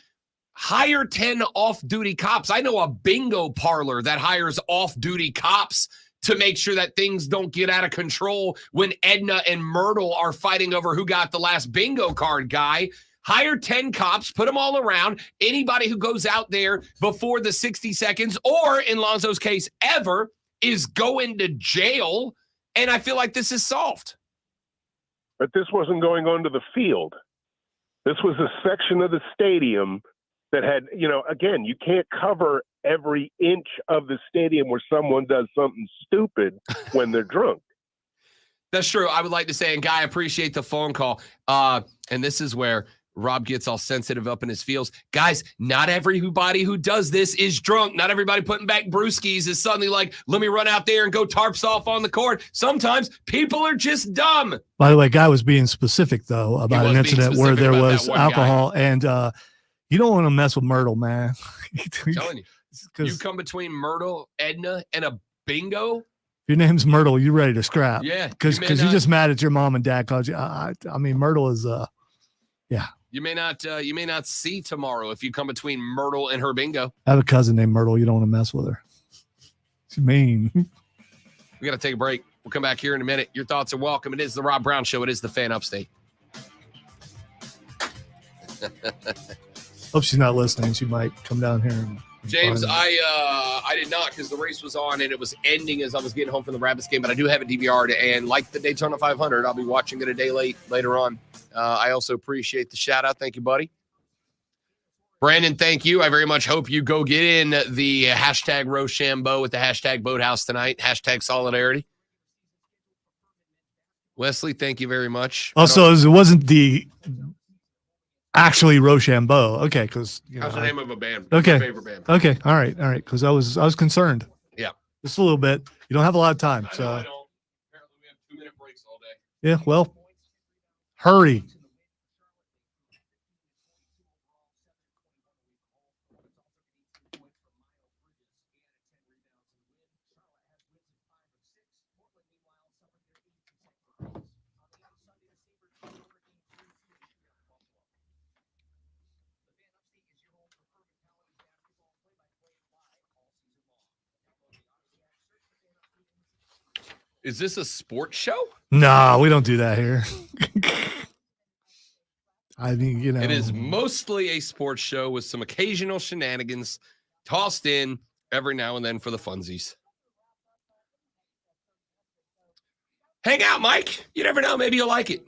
hire 10 off-duty cops. I know a bingo parlor that hires off-duty cops to make sure that things don't get out of control when Edna and Myrtle are fighting over who got the last bingo card guy. Hire 10 cops, put them all around. Anybody who goes out there before the 60 seconds, or in Lonzo's case, ever, is going to jail. And I feel like this is solved. But this wasn't going onto the field. This was a section of the stadium that had, again, you can't cover every inch of the stadium where someone does something stupid when they're drunk. That's true. I would like to say, and Guy, I appreciate the phone call. And this is where Rob gets all sensitive up in his feels. Guys, not everybody who does this is drunk. Not everybody putting back brewskis is suddenly like, let me run out there and go tarps off on the court. Sometimes people are just dumb. By the way, Guy was being specific, though, about an incident where there was alcohol. And you don't want to mess with Myrtle, man. I'm telling you. You come between Myrtle, Edna, and a bingo. Your name's Myrtle. You ready to scrap? Yeah. Because you're just mad at your mom and dad. Cause I mean, Myrtle is, yeah. You may not see tomorrow if you come between Myrtle and her bingo. I have a cousin named Myrtle. You don't want to mess with her. She's mean. We got to take a break. We'll come back here in a minute. Your thoughts are welcome. It is the Rob Brown Show. It is the Fan Upstate. Hope she's not listening. She might come down here. And James, I did not, because the race was on and it was ending as I was getting home from the Rabbits game, but I do have it DVR'd, and like the Daytona 500, I'll be watching it a day later on. I also appreciate the shout out. Thank you, buddy. Brandon, thank you. I very much hope you go get in the hashtag Rochambeau with the hashtag Boathouse tonight, hashtag Solidarity. Wesley, thank you very much. Also, it wasn't the actually Rochambeau. Okay, because how's the name of a band? Okay, my favorite band. Okay, all right. Because I was concerned. Yeah, just a little bit. You don't have a lot of time, so I don't. Apparently, we have 2-minute breaks all day. Yeah, well, hurry. Is this a sports show? No, we don't do that here. I mean, it is mostly a sports show with some occasional shenanigans tossed in every now and then for the funsies. Hang out, Mike. You never know. Maybe you'll like it.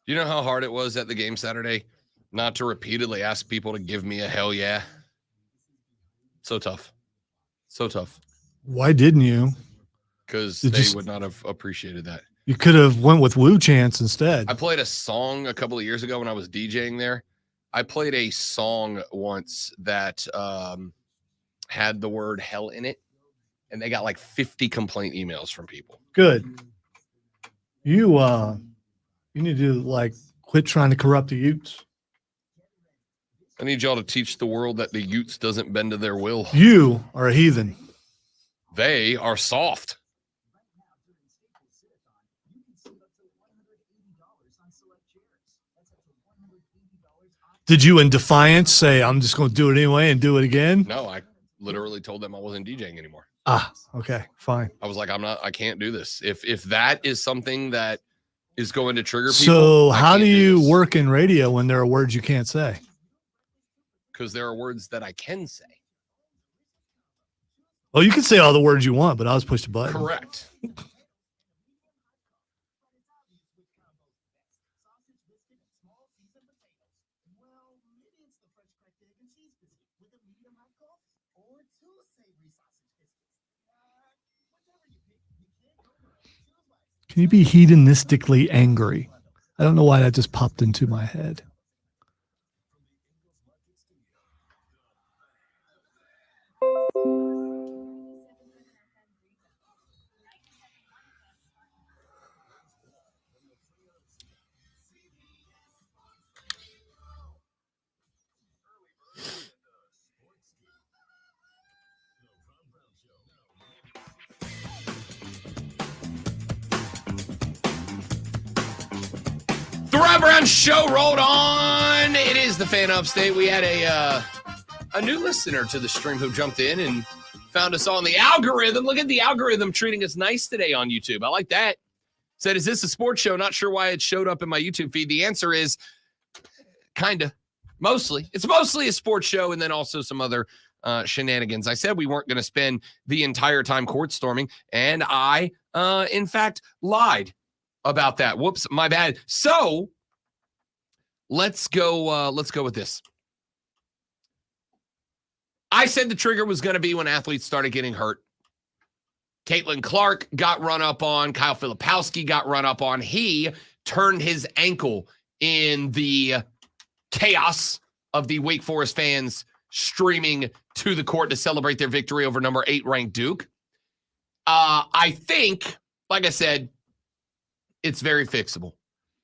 You know how hard it was at the game Saturday not to repeatedly ask people to give me a hell yeah? So tough. So tough. Why didn't you? Because they would not have appreciated that. You could have went with Woo Chants instead. I played a song a couple of years ago when I was DJing there. I played a song once that had the word hell in it, and they got like 50 complaint emails from people. Good. You need to quit trying to corrupt the Utes. I need y'all to teach the world that the Utes doesn't bend to their will. You are a heathen. They are soft. Did you, in defiance, say, I'm just going to do it anyway and do it again? No, I literally told them I wasn't DJing anymore. Ah, okay, fine. I was like, I can't do this. If that is something that is going to trigger people. So how do you work in radio when there are words you can't say? Because there are words that I can say. Well, you can say all the words you want, but I was pushed a button. Correct. Can you be hedonistically angry? I don't know why that just popped into my head. The Rob Brown Show rolled on. It is the Fan Upstate. We had a new listener to the stream who jumped in and found us on the algorithm. Look at the algorithm treating us nice today on YouTube. I like that. Said, is this a sports show? Not sure why it showed up in my YouTube feed. The answer is kind of, mostly. It's mostly a sports show and then also some other shenanigans. I said we weren't going to spend the entire time court storming, and I, in fact, lied about that. Whoops, my bad. So let's go with this. I said the trigger was going to be when athletes started getting hurt. Caitlin Clark got run up on. Kyle Filipowski got run up on. He turned his ankle in the chaos of the Wake Forest fans streaming to the court to celebrate their victory over number 8 ranked Duke. I think, like I said, it's very fixable.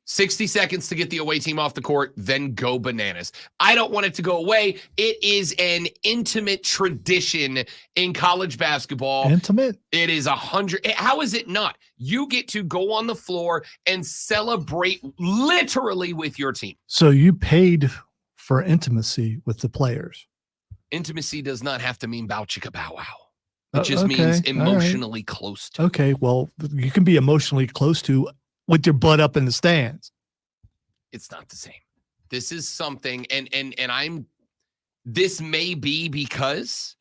60 seconds to get the away team off the court, then go bananas. I don't want it to go away. It is an intimate tradition in college basketball. Intimate? It is 100. How is it not? You get to go on the floor and celebrate literally with your team. So you paid for intimacy with the players. Intimacy does not have to mean bow chicka bow wow. It just Okay, means all right. emotionally close to. Okay, well, you can be emotionally close to with your butt up in the stands. It's not the same. This is something, and this may be because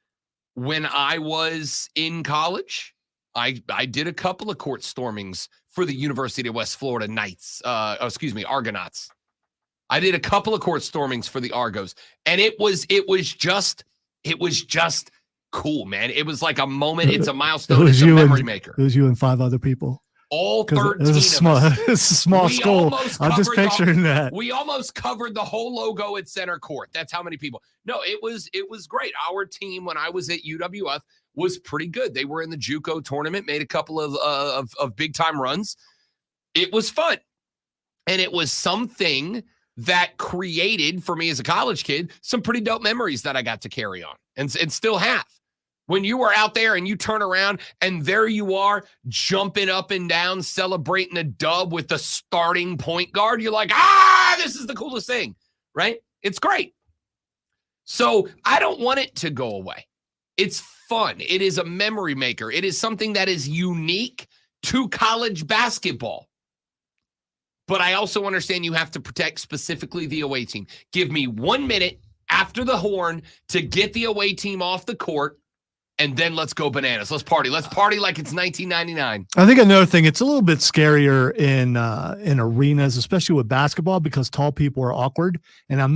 when I was in college, I did a couple of court stormings for the University of West Florida Knights, Argonauts. I did a couple of court stormings for the Argos, and it was just cool, man. It was like a moment. It's a milestone. It's a memory maker. It was you and 5 other people. All 'Cause 13 it was of small, us. it's a small We school. almost I'm just covered the- picturing that. We almost covered the whole logo at center court. That's how many people. No, it was great. Our team, when I was at UWF, was pretty good. They were in the JUCO tournament, made a couple of big time runs. It was fun, and it was something that created for me as a college kid some pretty dope memories that I got to carry on and still have. When you were out there and you turn around and there you are jumping up and down, celebrating a dub with the starting point guard, you're like, this is the coolest thing, right? It's great. So I don't want it to go away. It's fun. It is a memory maker. It is something that is unique to college basketball. But I also understand you have to protect specifically the away team. Give me 1 minute after the horn to get the away team off the court, and then let's go bananas. Let's party. Let's party like it's 1999. I think another thing, it's a little bit scarier in arenas, especially with basketball, because tall people are awkward. And I'm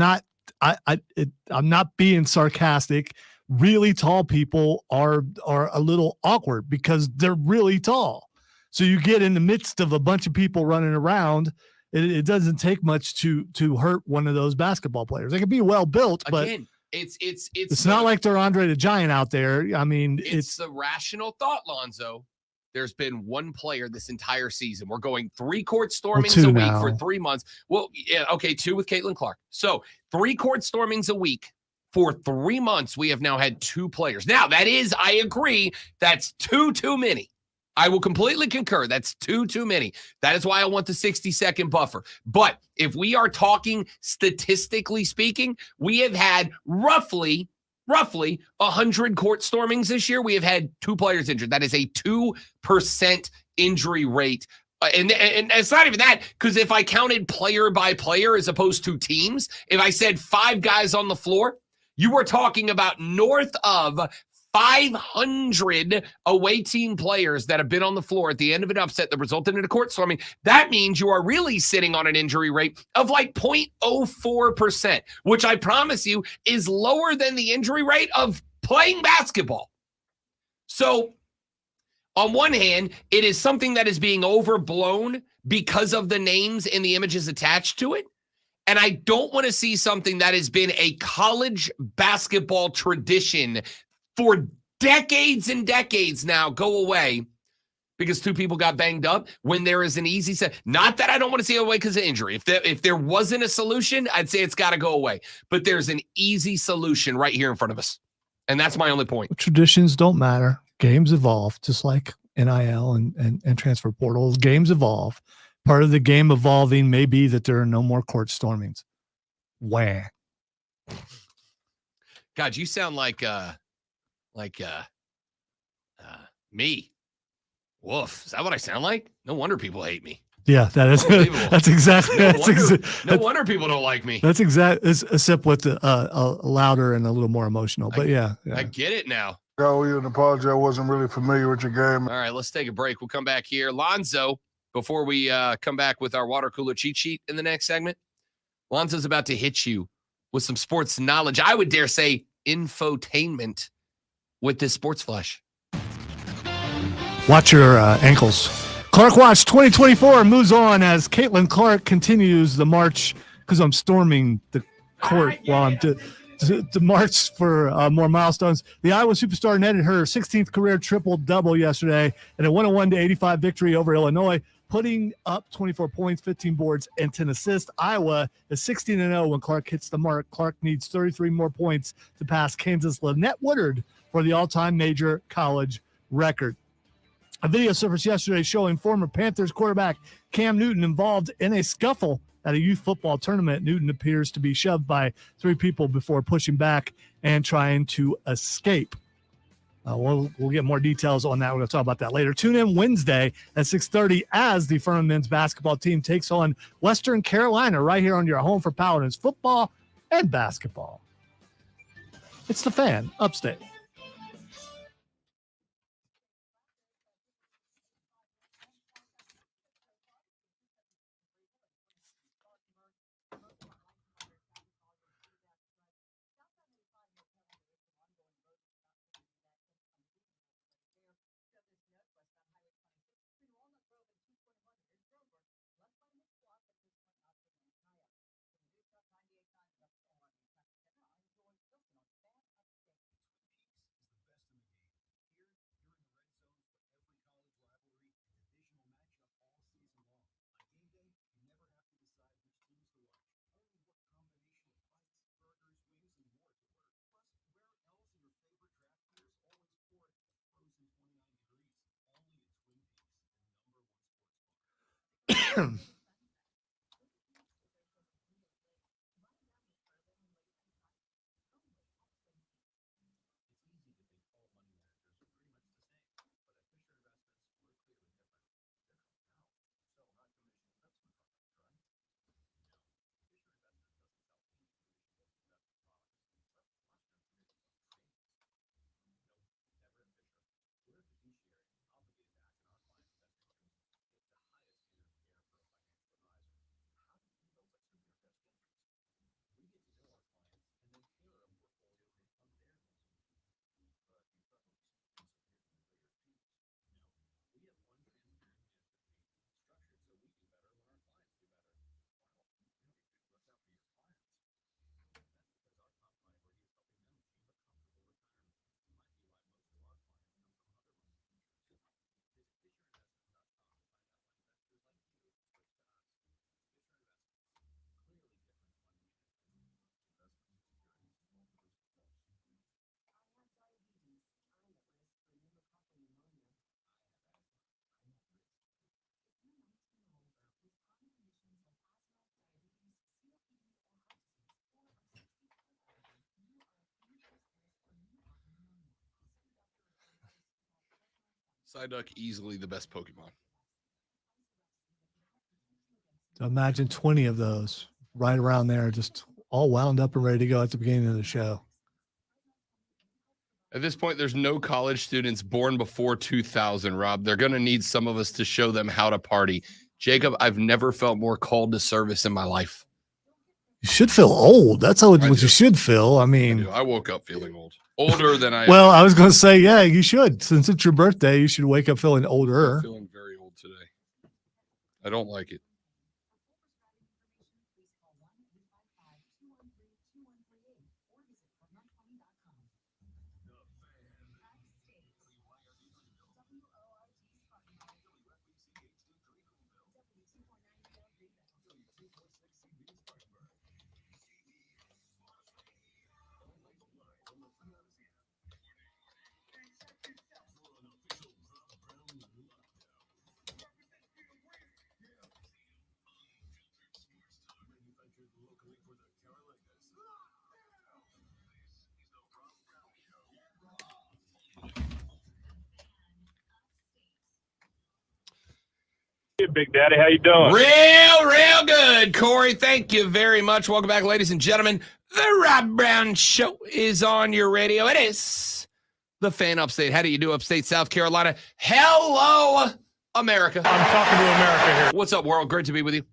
not being sarcastic. Really tall people are a little awkward because they're really tall. So you get in the midst of a bunch of people running around. It doesn't take much to hurt one of those basketball players. They can be well built, but Again, it's not like they're Andre the Giant out there. I mean, it's the rational thought, Lonzo. There's been one player this entire season. We're going 3 court stormings a week for 3 months. Well, yeah, okay, 2 with Caitlin Clark. So 3 court stormings a week for 3 months. We have now had 2 players. Now, that is, I agree, that's too many. I will completely concur. That's too many. That is why I want the 60-second buffer. But if we are talking statistically speaking, we have had roughly 100 court stormings this year. We have had 2 players injured. That is a 2% injury rate. And it's not even that, because if I counted player by player as opposed to teams, if I said 5 guys on the floor, you were talking about north of 500 away team players that have been on the floor at the end of an upset that resulted in a court storming. That means you are really sitting on an injury rate of like 0.04%, which I promise you is lower than the injury rate of playing basketball. So on one hand, it is something that is being overblown because of the names and the images attached to it. And I don't want to see something that has been a college basketball tradition for decades and decades now go away because two people got banged up when there is an easy set. Not that I don't want to see it away because of injury. If there wasn't a solution, I'd say it's got to go away. But there's an easy solution right here in front of us. And that's my only point. Traditions don't matter. Games evolve, just like NIL and transfer portals. Games evolve. Part of the game evolving may be that there are no more court stormings. Wah. God, you sound like me. Woof. Is that what I sound like? No wonder people hate me. Yeah, that is. Unbelievable. That's exactly. No wonder people don't like me. That's exact. Except with louder and a little more emotional. But yeah. I get it now. Go, you and apologize. I wasn't really familiar with your game. All right, let's take a break. We'll come back here. Lonzo, before we come back with our water cooler cheat sheet in the next segment, Lonzo's about to hit you with some sports knowledge. I would dare say infotainment with this sports flash. Watch your ankles. Clark Watch 2024 moves on as Caitlin Clark continues the march because I'm storming the court while I'm to march for more milestones. The Iowa superstar netted her 16th career triple-double yesterday in a 101-85 victory over Illinois, putting up 24 points, 15 boards, and 10 assists. Iowa is 16-0 when Clark hits the mark. Clark needs 33 more points to pass Kansas' Lynette Woodard for the all-time major college record. A video surfaced yesterday showing former Panthers quarterback Cam Newton involved in a scuffle at a youth football tournament. Newton appears to be shoved by three people before pushing back and trying to escape. We'll get more details on that. We're going to talk about that later. Tune in Wednesday at 6:30 as the Furman men's basketball team takes on Western Carolina right here on your home for Paladins football and basketball. It's the Fan, upstate. Psyduck, easily the best Pokemon. So imagine 20 of those right around there, just all wound up and ready to go at the beginning of the show. At this point, there's no college students born before 2000, Rob. They're going to need some of us to show them how to party. Jacob, I've never felt more called to service in my life. You should feel old. That's what I you do. should feel. I mean, I woke up feeling old. Older than I well, I was going to say, yeah, you should. Since it's your birthday, you should wake up feeling older. I'm feeling very old today. I don't like it. Big Daddy, how you doing? Real good, Corey. Thank you very much. Welcome back, ladies and gentlemen. The Rob Brown Show is on your radio. It is the Fan Upstate. How do you do, Upstate South Carolina? Hello, America. I'm talking to America here. What's up, world? Great to be with you.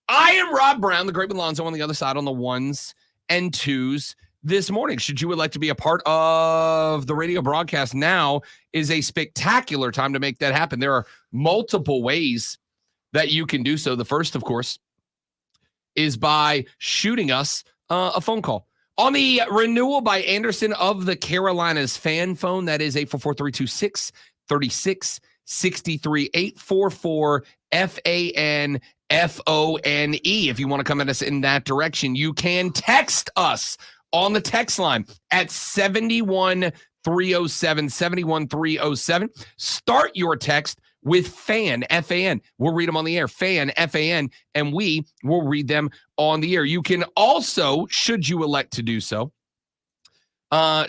I am Rob Brown, the great Lonzo on the other side on the ones and twos this morning. Should you would like to be a part of the radio broadcast, now is a spectacular time to make that happen. There are multiple ways that you can do so. The first, of course, is by shooting us a phone call. On the Renewal by Anderson of the Carolinas fan phone, that is 844-326-3663, 844-FAN-FONE. If you want to come at us in that direction, you can text us on the text line at 71307. Start your text with FAN, F-A-N. We'll read them on the air, FAN, F-A-N, and we will read them on the air. You can also, should you elect to do so,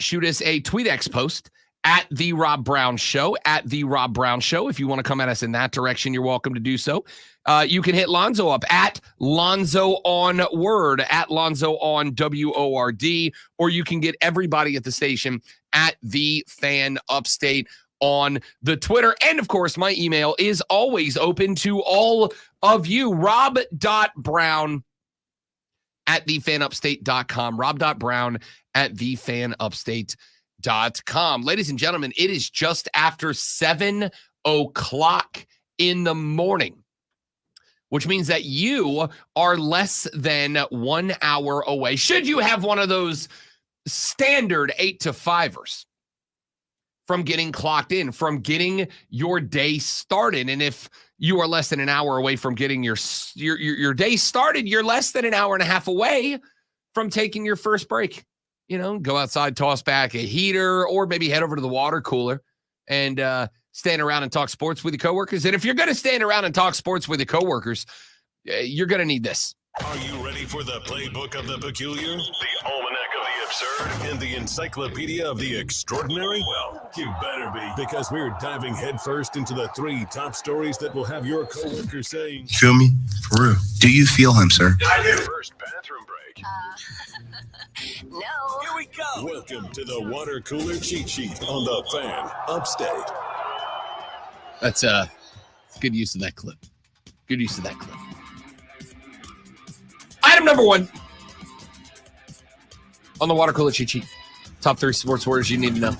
shoot us a TweetX post at The Rob Brown Show, at The Rob Brown Show. If you want to come at us in that direction, you're welcome to do so. You can hit Lonzo up at Lonzo on Word, at Lonzo on WORD, or you can get everybody at the station at The Fan Upstate on the Twitter. And of course, my email is always open to all of you. Rob.Brown at thefanupstate.com. Rob.Brown at thefanupstate.com. Ladies and gentlemen, it is just after 7 o'clock in the morning, which means that you are less than 1 hour away. Should you have one of those standard 8 to 5ers from getting clocked in, from getting your day started. And if you are less than an hour away from getting your day started, you're less than an hour and a half away from taking your first break. You know, go outside, toss back a heater, or maybe head over to the water cooler and stand around and talk sports with your coworkers. And if you're going to stand around and talk sports with your coworkers, you're going to need this. Are you ready for the playbook of the peculiar, the almanac of the absurd, and the encyclopedia of the extraordinary? Well, you better be, because we're diving headfirst into the 3 top stories that will have your coworkers saying, "Feel me? For real? Do you feel him, sir?" I do. First bathroom break. No. Here we go. Welcome to the water cooler cheat sheet on the Fan Upstate. That's good use of that clip. Good use of that clip. Item number 1 on the water cooler cheat sheet. Top 3 sports words you need to know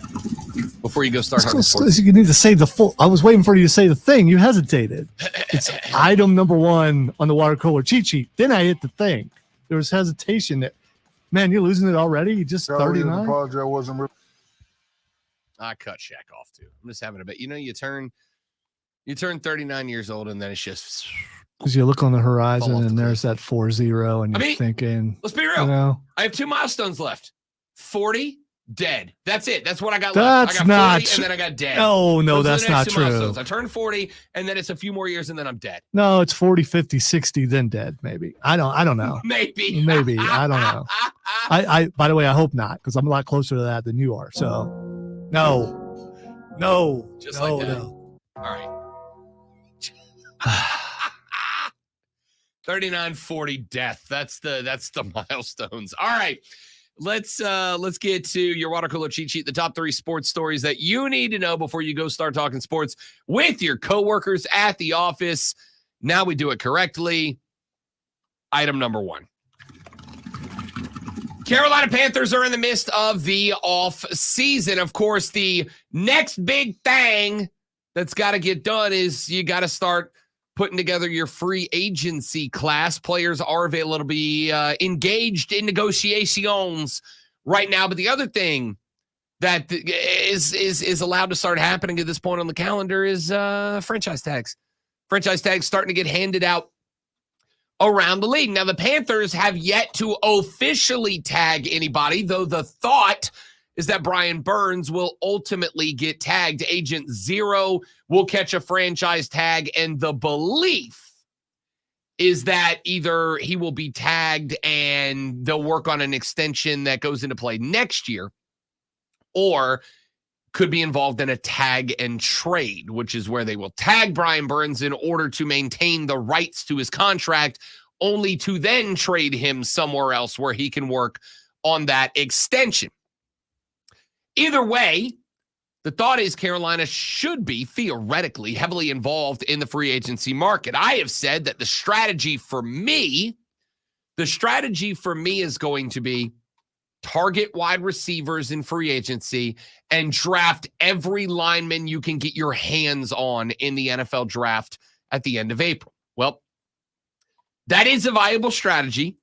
before you go start having sports. You need to say the full. I was waiting for you to say the thing. You hesitated. It's item number 1 on the water cooler cheat sheet. Then I hit the thing. There was hesitation there. Man, you're losing it already. You just 39. I wasn't really. I cut Shaq off too. I'm just having a bit. You know, you turn 39 years old, and then it's just because you look on the horizon and there's that 4-0, and you're thinking, let's be real. You know, I have 2 milestones left. 40, dead. That's it. That's what I got left. I got 40, and then I got dead. No, that's not true. Milestones. I turned 40, and then it's a few more years, and then I'm dead. No, it's 40, 50, 60, then dead. Maybe. I don't know. Maybe. I don't know. I by the way, I hope not, because I'm a lot closer to that than you are. So no. Just like that. No. All right. 39, 40, death. That's the milestones. All right. Let's get to your water cooler cheat sheet, the top 3 sports stories that you need to know before you go start talking sports with your coworkers at the office. Now we do it correctly. Item number 1. Carolina Panthers are in the midst of the off season. Of course, the next big thing that's got to get done is you got to start putting together your free agency class. Players are available to be engaged in negotiations right now. But the other thing that is allowed to start happening at this point on the calendar is franchise tags. Franchise tags starting to get handed out around the league. Now, the Panthers have yet to officially tag anybody, though the thought is that Brian Burns will ultimately get tagged. Agent Zero will catch a franchise tag, and the belief is that either he will be tagged and they'll work on an extension that goes into play next year, or could be involved in a tag and trade, which is where they will tag Brian Burns in order to maintain the rights to his contract, only to then trade him somewhere else where he can work on that extension. Either way, the thought is Carolina should be theoretically heavily involved in the free agency market. I have said that the strategy for me is going to be target wide receivers in free agency and draft every lineman you can get your hands on in the NFL draft at the end of April. Well, that is a viable strategy,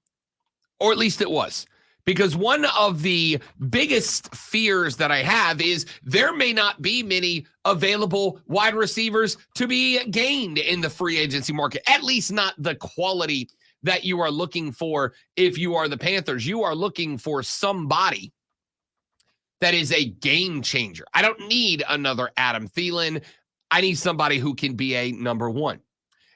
or at least it was. Because one of the biggest fears that I have is there may not be many available wide receivers to be gained in the free agency market, at least not the quality that you are looking for. If you are the Panthers, you are looking for somebody that is a game changer. I don't need another Adam Thielen. I need somebody who can be a number 1.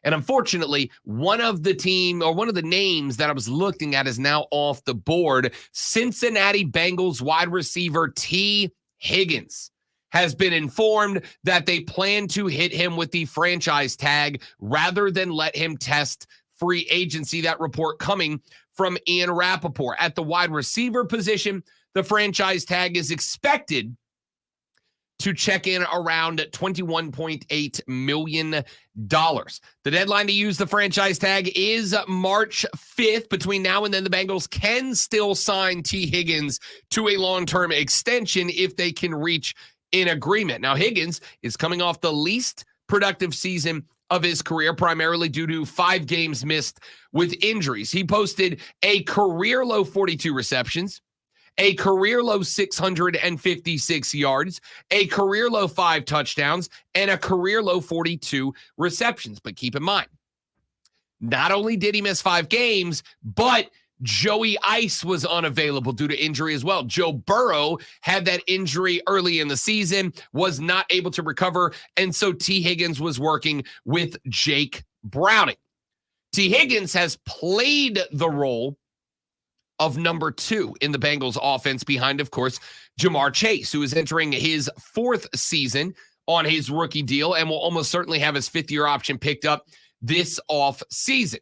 And unfortunately, one of the names that I was looking at is now off the board. Cincinnati Bengals wide receiver T. Higgins has been informed that they plan to hit him with the franchise tag rather than let him test free agency. That report coming from Ian Rappaport. At the wide receiver position, the franchise tag is expected to check in around $21.8 million. The deadline to use the franchise tag is March 5th. Between now and then, the Bengals can still sign T. Higgins to a long-term extension if they can reach an agreement. Now, Higgins is coming off the least productive season of his career, primarily due to 5 games missed with injuries. He posted a career-low 42 receptions, a career-low 656 yards, a career-low 5 touchdowns, and a career-low 42 receptions. But keep in mind, not only did he miss 5 games, but Joey Ice was unavailable due to injury as well. Joe Burrow had that injury early in the season, was not able to recover, and so T. Higgins was working with Jake Browning. T. Higgins has played the role of number 2 in the Bengals offense behind, of course, Jamar Chase, who is entering his 4th season on his rookie deal and will almost certainly have his 5th-year option picked up this off season.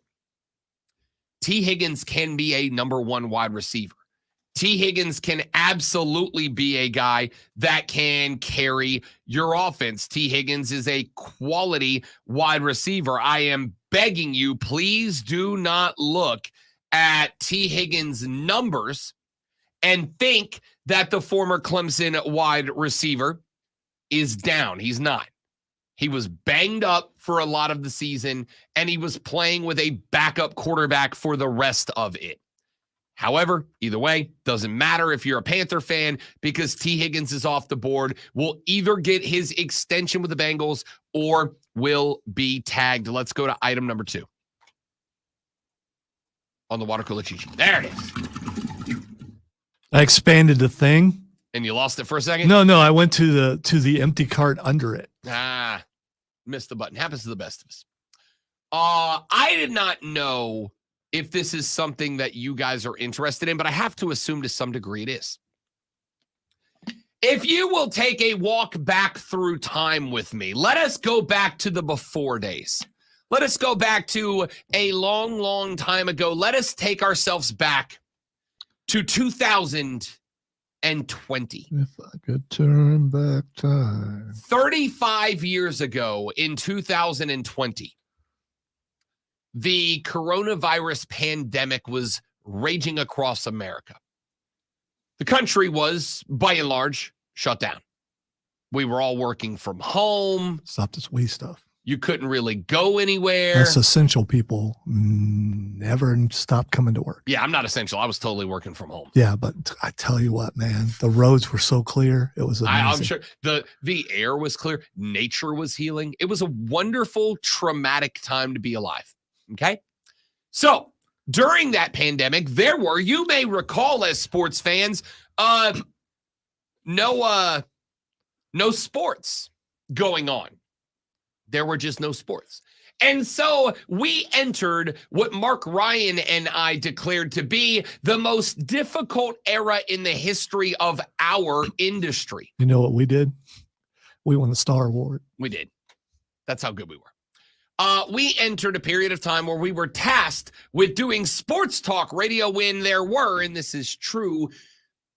T. Higgins can be a number 1 wide receiver. T. Higgins can absolutely be a guy that can carry your offense. T. Higgins is a quality wide receiver. I am begging you, please do not look at T. Higgins' numbers and think that the former Clemson wide receiver is down. He's not. He was banged up for a lot of the season, and he was playing with a backup quarterback for the rest of it. However, either way, doesn't matter if you're a Panther fan, because T. Higgins is off the board, will either get his extension with the Bengals or will be tagged. Let's go to item number 2 on the water cooler cheat sheet. There it is. I expanded the thing. And you lost it for a second? No, I went to the empty cart under it. Missed the button. Happens to the best of us. I did not know if this is something that you guys are interested in, but I have to assume to some degree it is. If you will take a walk back through time with me, let us go back to the before days. Let us go back to a long, long time ago. Let us take ourselves back to 2020. If I could turn back time. 35 years ago in 2020, the coronavirus pandemic was raging across America. The country was, by and large, shut down. We were all working from home. Stop this wee stuff. You couldn't really go anywhere. That's essential people never stop coming to work. Yeah, I'm not essential. I was totally working from home. Yeah, but I tell you what, man, the roads were so clear. It was amazing. I'm sure the air was clear. Nature was healing. It was a wonderful, traumatic time to be alive. Okay. So during that pandemic, there were, you may recall as sports fans, no sports going on. There were just no sports. And so we entered what Mark Ryan and I declared to be the most difficult era in the history of our industry. You know what we did? We won the Star Award. We did. That's how good we were. We entered a period of time where we were tasked with doing sports talk radio when there were, and this is true,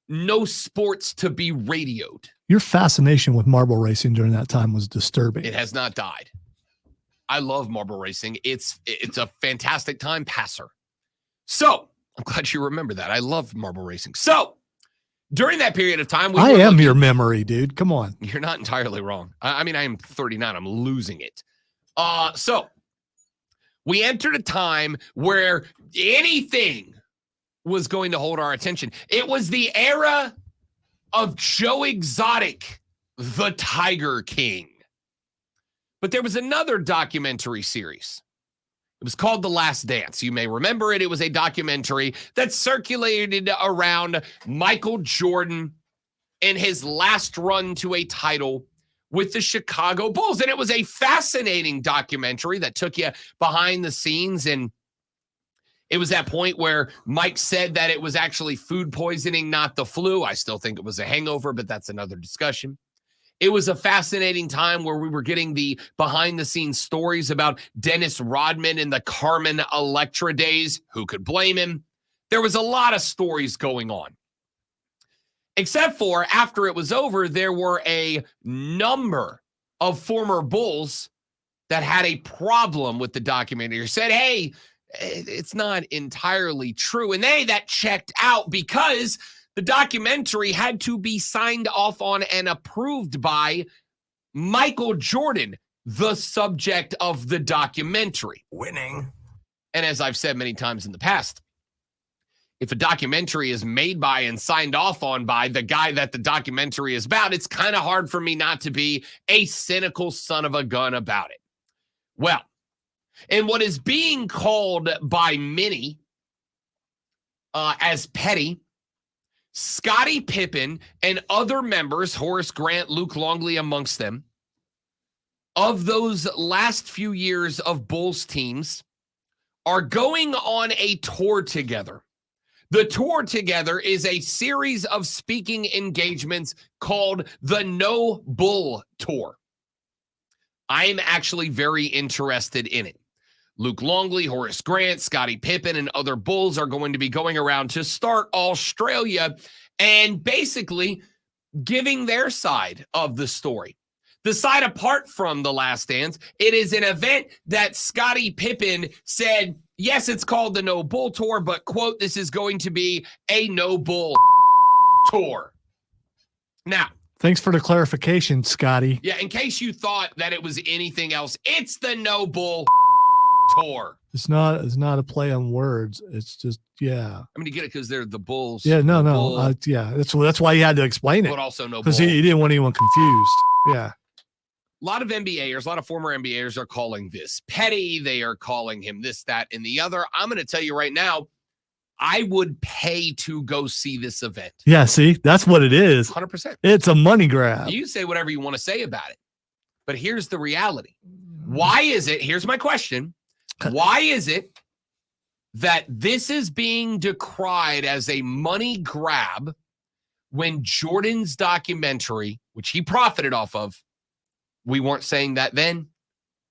no sports to be radioed. Your fascination with marble racing during that time was disturbing. It has not died. I love marble racing. It's a fantastic time passer. So I'm glad you remember that. I love marble racing. So during that period of time, I am your memory, dude. Come on. You're not entirely wrong. I mean, I am 39. I'm losing it. So we entered a time where anything was going to hold our attention. It was the era of Joe Exotic, the Tiger King. But there was another documentary series. It was called The Last Dance. You may remember it. It was a documentary that circulated around Michael Jordan and his last run to a title with the Chicago Bulls. And it was a fascinating documentary that took you behind the scenes. And it was that point where Mike said that it was actually food poisoning, not the flu. I still think it was a hangover, but that's another discussion. It was a fascinating time where we were getting the behind-the-scenes stories about Dennis Rodman and the Carmen Electra days. Who could blame him? There was a lot of stories going on. Except for after it was over, there were a number of former Bulls that had a problem with the documentary. Said, hey, it's not entirely true. And that checked out because the documentary had to be signed off on and approved by Michael Jordan, the subject of the documentary. Winning. And as I've said many times in the past, if a documentary is made by and signed off on by the guy that the documentary is about, it's kind of hard for me not to be a cynical son of a gun about it. Well, in what is being called by many as petty, Scottie Pippen and other members, Horace Grant, Luke Longley amongst them, of those last few years of Bulls teams are going on a tour together. The tour together is a series of speaking engagements called the No Bull Tour. I'm actually very interested in it. Luke Longley, Horace Grant, Scottie Pippen, and other Bulls are going to be going around to start Australia and basically giving their side of the story. The side apart from The Last Dance, it is an event that Scottie Pippen said, yes, it's called the No Bull Tour, but, quote, this is going to be a No Bull Tour. Now, thanks for the clarification, Scotty. yeah, in case you thought that it was anything else, it's the No Bull Tour. It's not a play on words. It's just, yeah. I mean, you get it because they're the Bulls. Yeah, no. Bull, Yeah, that's why you had to explain it. but also No Bull. Because he didn't want anyone confused. Yeah. A lot of NBAers, a lot of former NBAers are calling this petty. They are calling him this, that, and the other. I'm going to tell you right now, I would pay to go see this event. Yeah, see, that's what it is. 100%. It's a money grab. You say whatever you want to say about it. But here's the reality. Why is it? Here's my question. Why is it that this is being decried as a money grab when Jordan's documentary, which he profited off of, we weren't saying that then?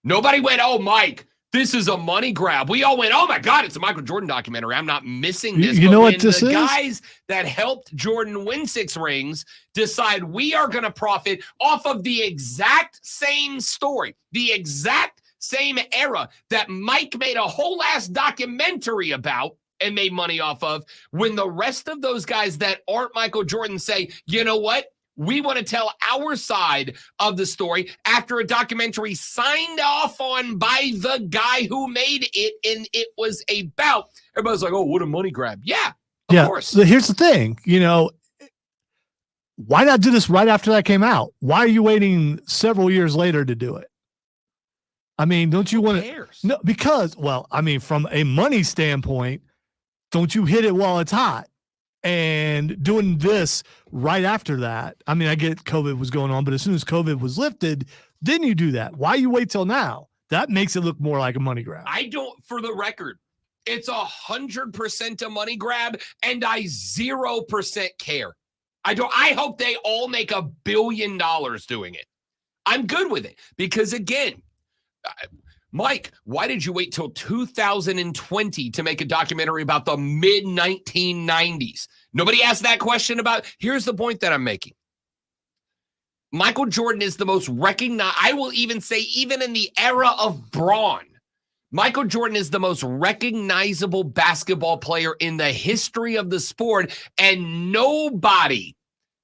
Nobody went, oh, Mike, This is a money grab. We all went, oh my God, it's a Michael Jordan documentary. I'm not missing this. You But know what when this the is? guys that helped Jordan win 6 rings decide we are going to profit off of the exact same story, the exact same era that Mike made a whole ass documentary about and made money off of, when the rest of those guys that aren't Michael Jordan say, you know what? We want to tell our side of the story after a documentary signed off on by the guy who made it, and it was about, everybody's like, oh, what a money grab. Yeah, of course. So here's the thing, why not do this right after that came out? Why are you waiting several years later to do it? I mean, don't you want to? No, because, from a money standpoint, don't you hit it while it's hot? And doing this right after that, I mean, I get COVID was going on, but as soon as COVID was lifted, didn't you do that? Why you wait till now? That makes it look more like a money grab. I don't, for the record, it's 100% a money grab, and I 0% care. I hope they all make $1 billion doing it. I'm good with it because, again, Mike, why did you wait till 2020 to make a documentary about the mid-1990s? Nobody asked that question about. Here's the point that I'm making. Michael Jordan is the most recognized. I will even say, even in the era of Braun, Michael Jordan is the most recognizable basketball player in the history of the sport, and nobody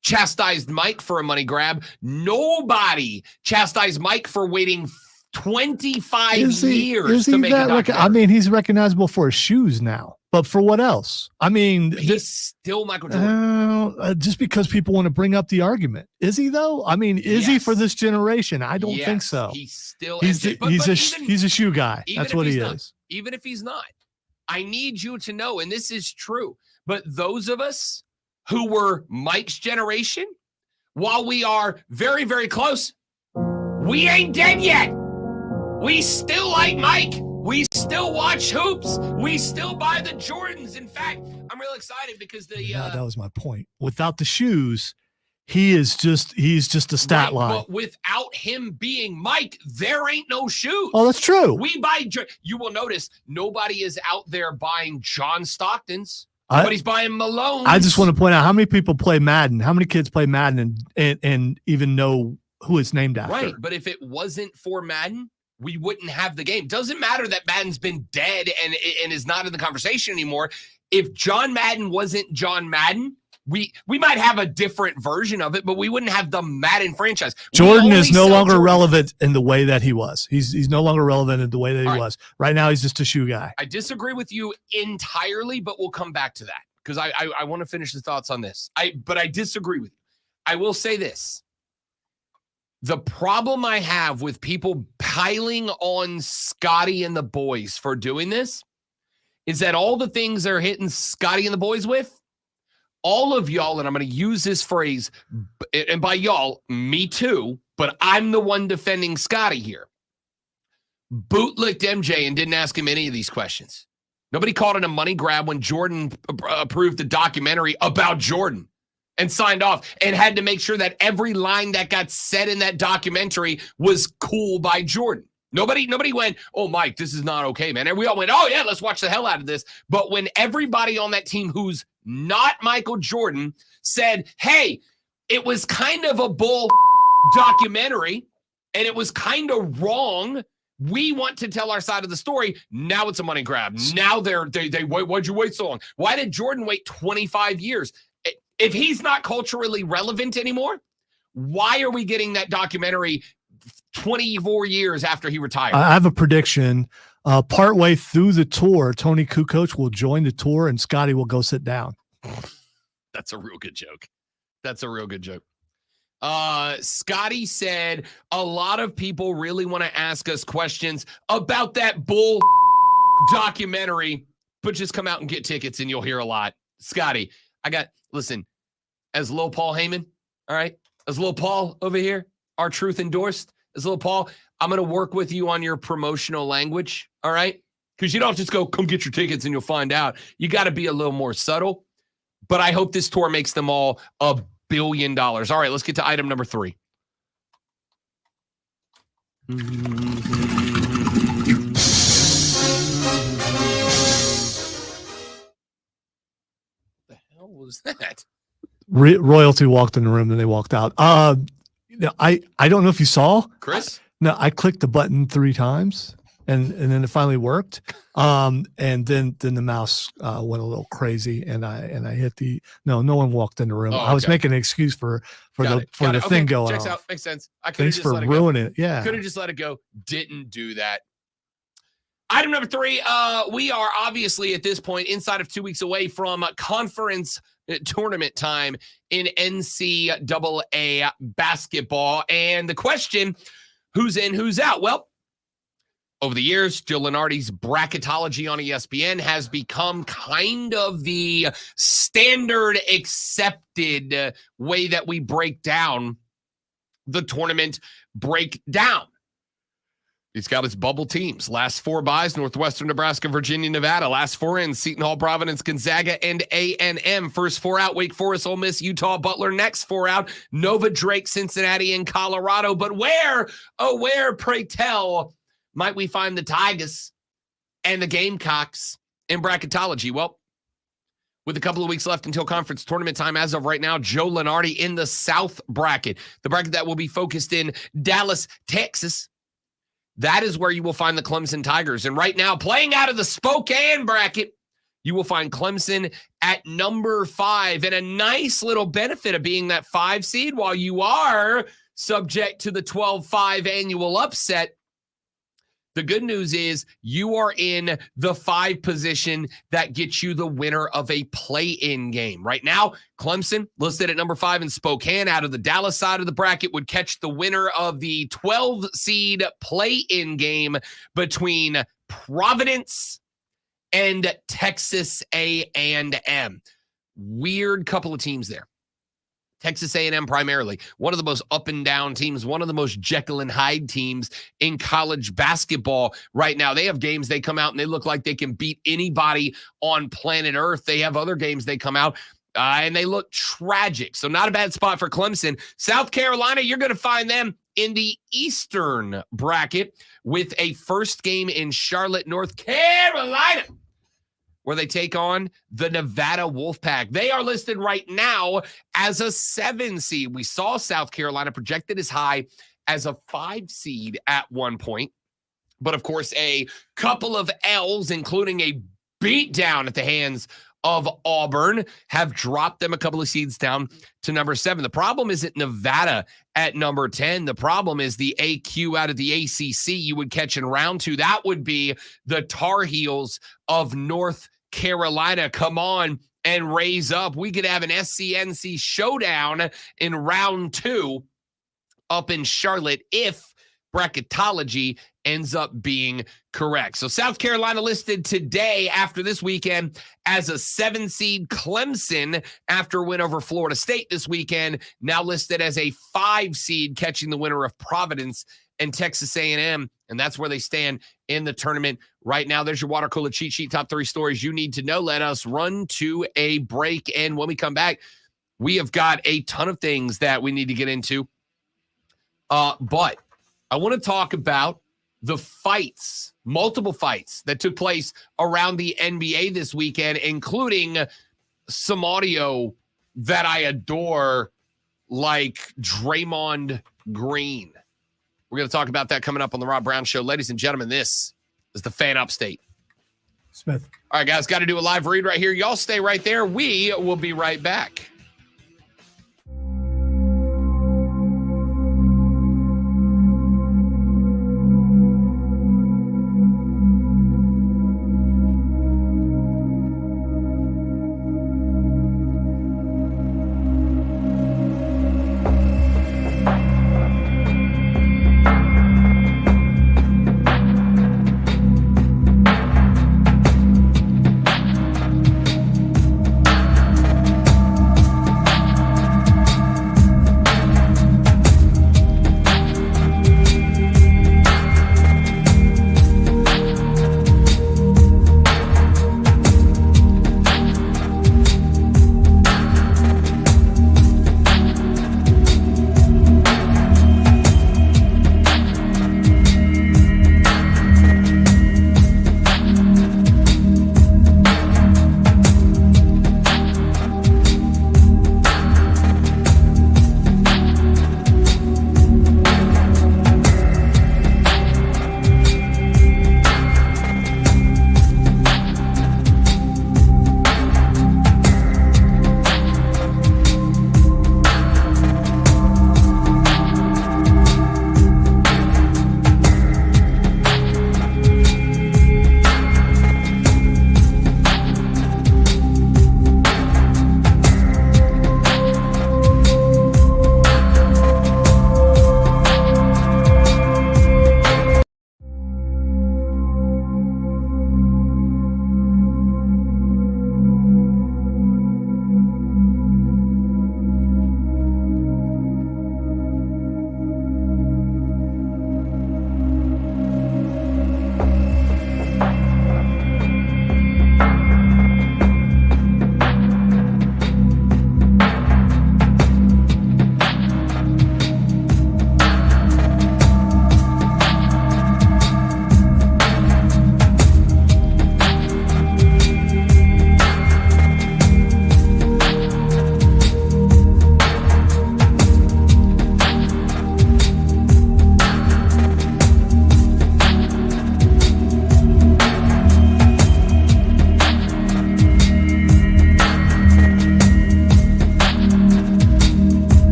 chastised Mike for a money grab. Nobody chastised Mike for waiting 25 years to make a documentary. I mean, he's recognizable for his shoes now, but for what else? I mean, he's still Michael Jordan. Just because people want to bring up the argument. Is he though? I mean, is he for this generation? I don't think so. He's still he's a shoe guy. That's what he is. Even if he's not, I need you to know, and this is true, but those of us who were Mike's generation, while we are very, very close, we ain't dead yet. We still like Mike. We still watch hoops. We still buy the Jordans. In fact, I'm real excited because that was my point. Without the shoes, he's just a stat line. But without him being Mike, there ain't no shoes. Oh, that's true. We buy. You will notice nobody is out there buying John Stocktons. Nobody's buying Malone. I just want to point out how many people play Madden. How many kids play Madden and even know who it's named after? Right, but if it wasn't for Madden, we wouldn't have the game. Doesn't matter that Madden's been dead and is not in the conversation anymore. If John Madden wasn't John Madden, we might have a different version of it, but we wouldn't have the Madden franchise. Jordan is no longer relevant in the way that he was. He's no longer relevant in the way that he was. Right now, he's just a shoe guy. I disagree with you entirely, but we'll come back to that because I want to finish the thoughts on this. But I disagree with you. I will say this. The problem I have with people piling on Scotty and the boys for doing this is that all the things they're hitting Scotty and the boys with, all of y'all, and I'm going to use this phrase, and by y'all, me too, but I'm the one defending Scotty here. Bootlicked MJ and didn't ask him any of these questions. Nobody called it a money grab when Jordan approved the documentary about Jordan and signed off and had to make sure that every line that got said in that documentary was cool by Jordan. Nobody went, oh, Mike, this is not okay, man. And we all went, oh, yeah, let's watch the hell out of this. But when everybody on that team who's not Michael Jordan said, hey, it was kind of a bull documentary and it was kind of wrong. We want to tell our side of the story. Now it's a money grab. Now they wait. Why'd you wait so long? Why did Jordan wait 25 years? If he's not culturally relevant anymore, why are we getting that documentary 24 years after he retired? I have a prediction. Partway through the tour, Tony Kukoc will join the tour and Scotty will go sit down. That's a real good joke. Scotty said a lot of people really want to ask us questions about that bull documentary, but just come out and get tickets and you'll hear a lot. Scotty, listen, as Lil Paul Heyman, all right, as Lil Paul over here, our truth endorsed, as Lil Paul, I'm going to work with you on your promotional language, all right? Because you don't just go, come get your tickets and you'll find out. You got to be a little more subtle. But I hope this tour makes them all $1 billion. All right, let's get to item number 3. was that? Royalty walked in the room and they walked out. I don't know if you saw, Chris. I clicked the button 3 times and then it finally worked. And then the mouse went a little crazy and I hit no one walked in the room. Oh, I was okay. making an excuse for the Okay, thing going checks off. out. Makes sense. I could have Thanks just for let it go. ruining it. Yeah. Could have just let it go. Didn't do that. Item number 3, we are obviously at this point inside of 2 weeks away from conference tournament time in NCAA basketball. And the question, who's in, who's out? Well, over the years, Joe Lunardi's bracketology on ESPN has become kind of the standard accepted way that we break down the tournament breakdown. He's got his bubble teams. Last 4 buys, Northwestern, Nebraska, Virginia, Nevada. Last 4 in, Seton Hall, Providence, Gonzaga, and A&M. First 4 out, Wake Forest, Ole Miss, Utah, Butler. Next 4 out, Nova, Drake, Cincinnati, and Colorado. But where, pray tell, might we find the Tigers and the Gamecocks in bracketology? Well, with a couple of weeks left until conference tournament time, as of right now, Joe Lunardi in the South bracket, the bracket that will be focused in Dallas, Texas. That is where you will find the Clemson Tigers. And right now, playing out of the Spokane bracket, you will find Clemson at number 5. And a nice little benefit of being that 5 seed, while you are subject to the 12-5 annual upset, the good news is you are in the 5 position that gets you the winner of a play-in game. Right now, Clemson, listed at number 5 in Spokane, out of the Dallas side of the bracket, would catch the winner of the 12-seed play-in game between Providence and Texas A&M. Weird couple of teams there. Texas A&M primarily, one of the most up and down teams, one of the most Jekyll and Hyde teams in college basketball right now. They have games they come out and they look like they can beat anybody on planet Earth. They have other games they come out and they look tragic. So not a bad spot for Clemson. South Carolina, you're going to find them in the Eastern bracket with a first game in Charlotte, North Carolina, where they take on the Nevada Wolfpack. They are listed right now as a 7 seed. We saw South Carolina projected as high as a 5 seed at one point. But of course, a couple of L's, including a beatdown at the hands of Auburn, have dropped them a couple of seeds down to number 7. The problem isn't Nevada at number 10. The problem is the AQ out of the ACC you would catch in round 2. That would be the Tar Heels of North Carolina. Come on and raise up. We could have an SCNC showdown in round 2 up in Charlotte if bracketology ends up being correct. So South Carolina listed today after this weekend as a 7 seed. Clemson, after a win over Florida State this weekend, now listed as a 5 seed, catching the winner of Providence and Texas A&M. And that's where they stand in the tournament right now. There's your water cooler cheat sheet, top 3 stories you need to know. Let us run to a break. And when we come back, we have got a ton of things that we need to get into. But I want to talk about the fights, multiple fights that took place around the NBA this weekend, including some audio that I adore, like Draymond Green. We're going to talk about that coming up on the Rob Brown Show. Ladies and gentlemen, this is the Fan Upstate. Smith. All right, guys, got to do a live read right here. Y'all stay right there. We will be right back.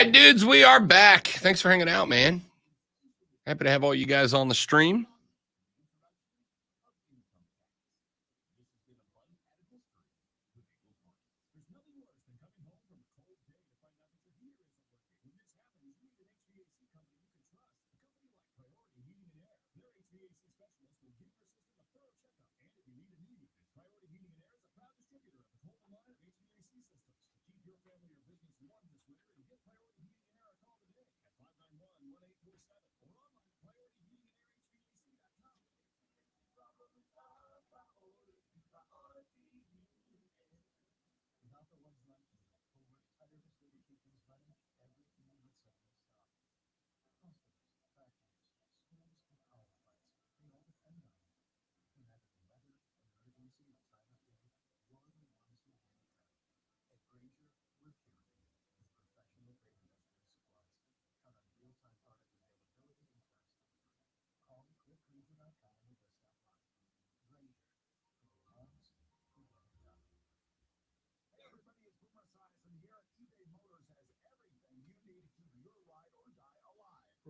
right, dudes, we are back. Thanks for hanging out, man. Happy to have all you guys on the stream.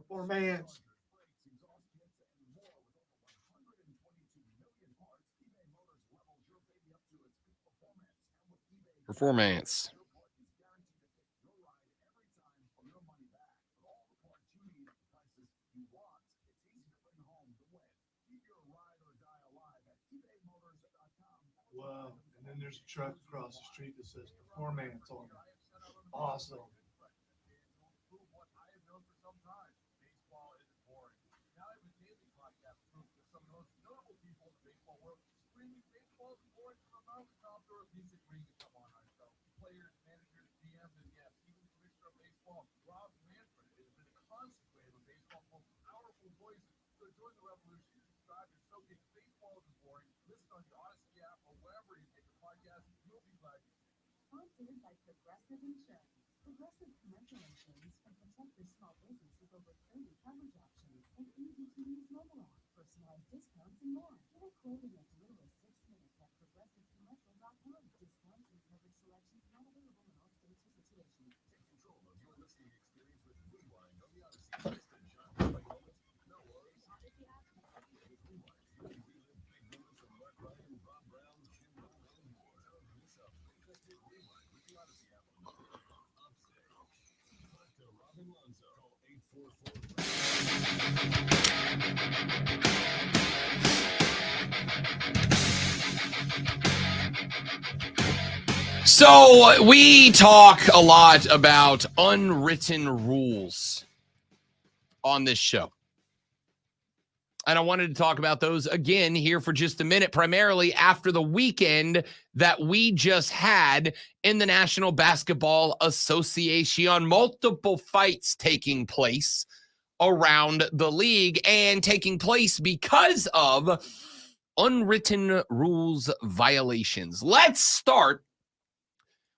Performance. Performance. Wow. And then there's a truck across the street that says performance on it. Awesome. Sponsored by Progressive Insurance. Progressive Commercial Insurance can protect your small business with over 30 coverage options and easy-to-use mobile app, personalized discounts, and more. Get a quote in as little as 6 minutes at progressivecommercial.com. Discounts and coverage selections not available in all states or situations. Take control of your listening experience with Bluewire on the Odyssey. No worries. So we talk a lot about unwritten rules on this show. And I wanted to talk about those again here for just a minute, primarily after the weekend that we just had in the National Basketball Association. Multiple fights taking place around the league and taking place because of unwritten rules violations. Let's start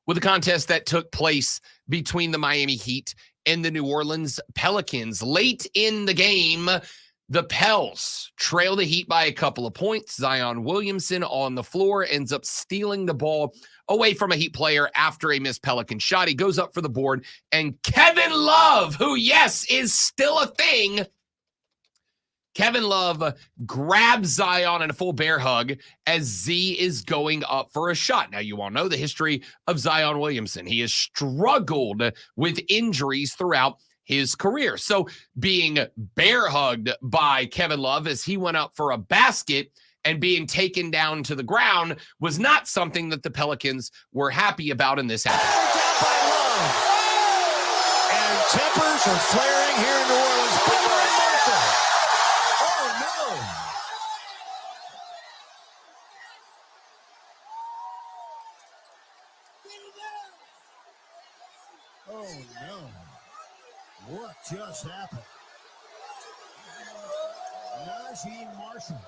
with a contest that took place between the Miami Heat and the New Orleans Pelicans. Late in the game, the Pels trail the Heat by a couple of points. Zion Williamson on the floor ends up stealing the ball away from a Heat player after a missed Pelican shot. He goes up for the board, and Kevin Love, who, yes, is still a thing, Kevin Love grabs Zion in a full bear hug as Z is going up for a shot. Now, you all know the history of Zion Williamson. He has struggled with injuries throughout his career. So being bear hugged by Kevin Love as he went up for a basket and being taken down to the ground was not something that the Pelicans were happy about in this happened. And tempers are flaring here in New Orleans. Oh no. What just happened? Najee Marshall,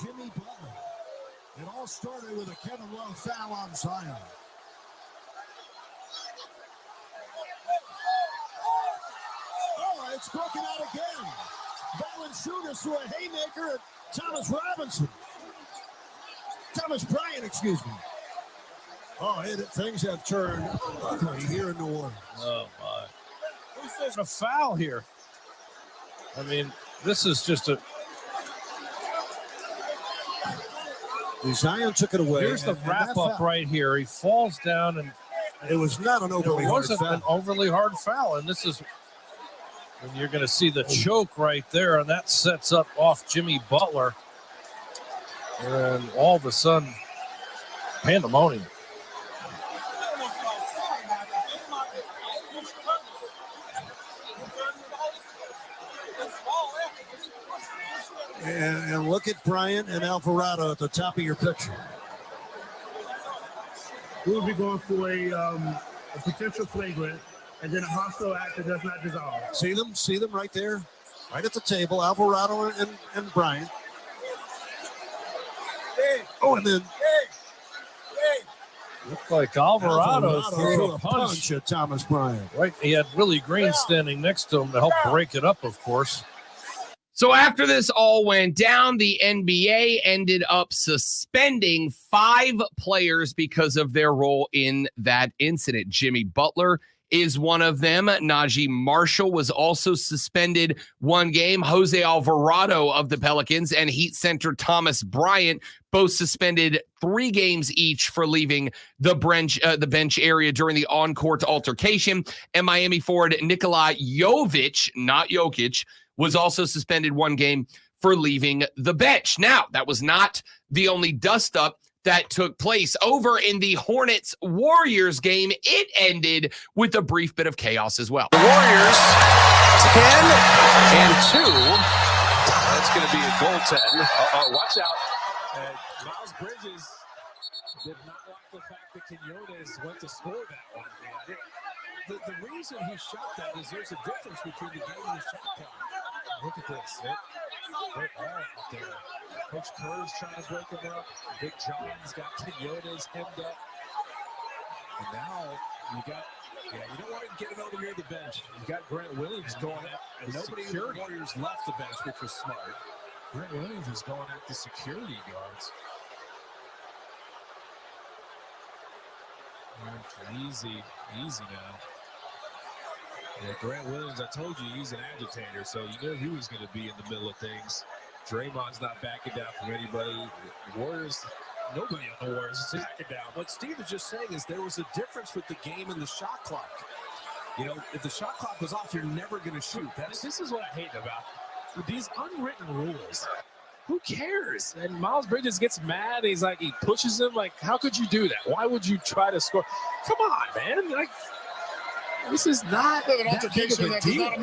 Jimmy Butler. It all started with a Kevin Love foul on Zion. Oh, it's broken out again. Valanciunas threw a haymaker at Thomas Bryant, excuse me. Oh, things have turned ugly here in New Orleans. Oh, my. Who says a foul here? I mean, this is just a... Zion took it away. Here's the wrap-up right here. He falls down, and it was not an overly hard wasn't foul. an overly hard foul, and this is... And you're going to see the choke right there, and that sets up off Jimmy Butler. And all of a sudden, pandemonium. And look at Bryant and Alvarado at the top of your picture. We will be going for a potential flagrant and then a hostile act that does not dissolve. See them right there, right at the table, Alvarado and Bryant. Oh, and then Looked like Alvarado threw a punch at Thomas Bryant. Right, he had Willie Green standing next to him to help break it up, of course. So after this all went down, the NBA ended up suspending 5 players because of their role in that incident. Jimmy Butler is one of them. Najee Marshall was also suspended 1 game. Jose Alvarado of the Pelicans and Heat center Thomas Bryant both suspended 3 games each for leaving the bench area during the on-court altercation. And Miami forward Nikola Jovic, not Jokic, was also suspended 1 game for leaving the bench. Now, that was not the only dust-up that took place over in the Hornets-Warriors game. It ended with a brief bit of chaos as well. The Warriors, 10-2. That's going to be a goaltend. Watch out. Miles Bridges did not like the fact that Quinones went to score that one. The reason he shot that is there's a difference between the game and the shot clock. Look at this. They're all out there. Coach Kerr's trying to break them up. Big John's got Quinones hemmed up. And now you got, you don't want to get it over near the bench. You got Grant Williams going at and nobody in the Warriors left the bench, which was smart. Grant Williams is going at the security guards. Easy now. Yeah, Grant Williams, I told you he's an agitator, so you know he was going to be in the middle of things. Draymond's not backing down from anybody. The Warriors, nobody on the Warriors is backing down. What Steve is just saying is there was a difference with the game and the shot clock. You know, if the shot clock was off, you're never going to shoot. This is what I hate about these unwritten rules. Who cares? And Miles Bridges gets mad. He's like, he pushes him. Like, how could you do that? Why would you try to score? Come on, man. Like, this is not an altercation that does not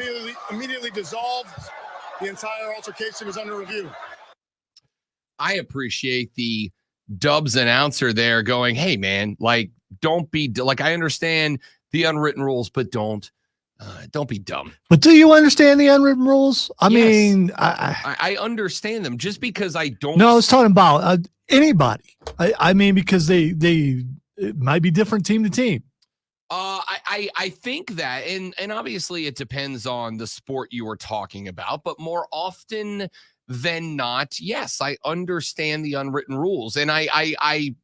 immediately dissolve. The entire altercation is under review. I appreciate the Dubs announcer there going, hey, man, like, don't be, like, I understand the unwritten rules, but don't be dumb. But do you understand the unwritten rules? I Yes. mean, I understand them. Just because I don't. No, I was talking about anybody. I mean, because they it might be different team to team. I think that, and obviously it depends on the sport you are talking about, but more often than not, yes, I understand the unwritten rules, and I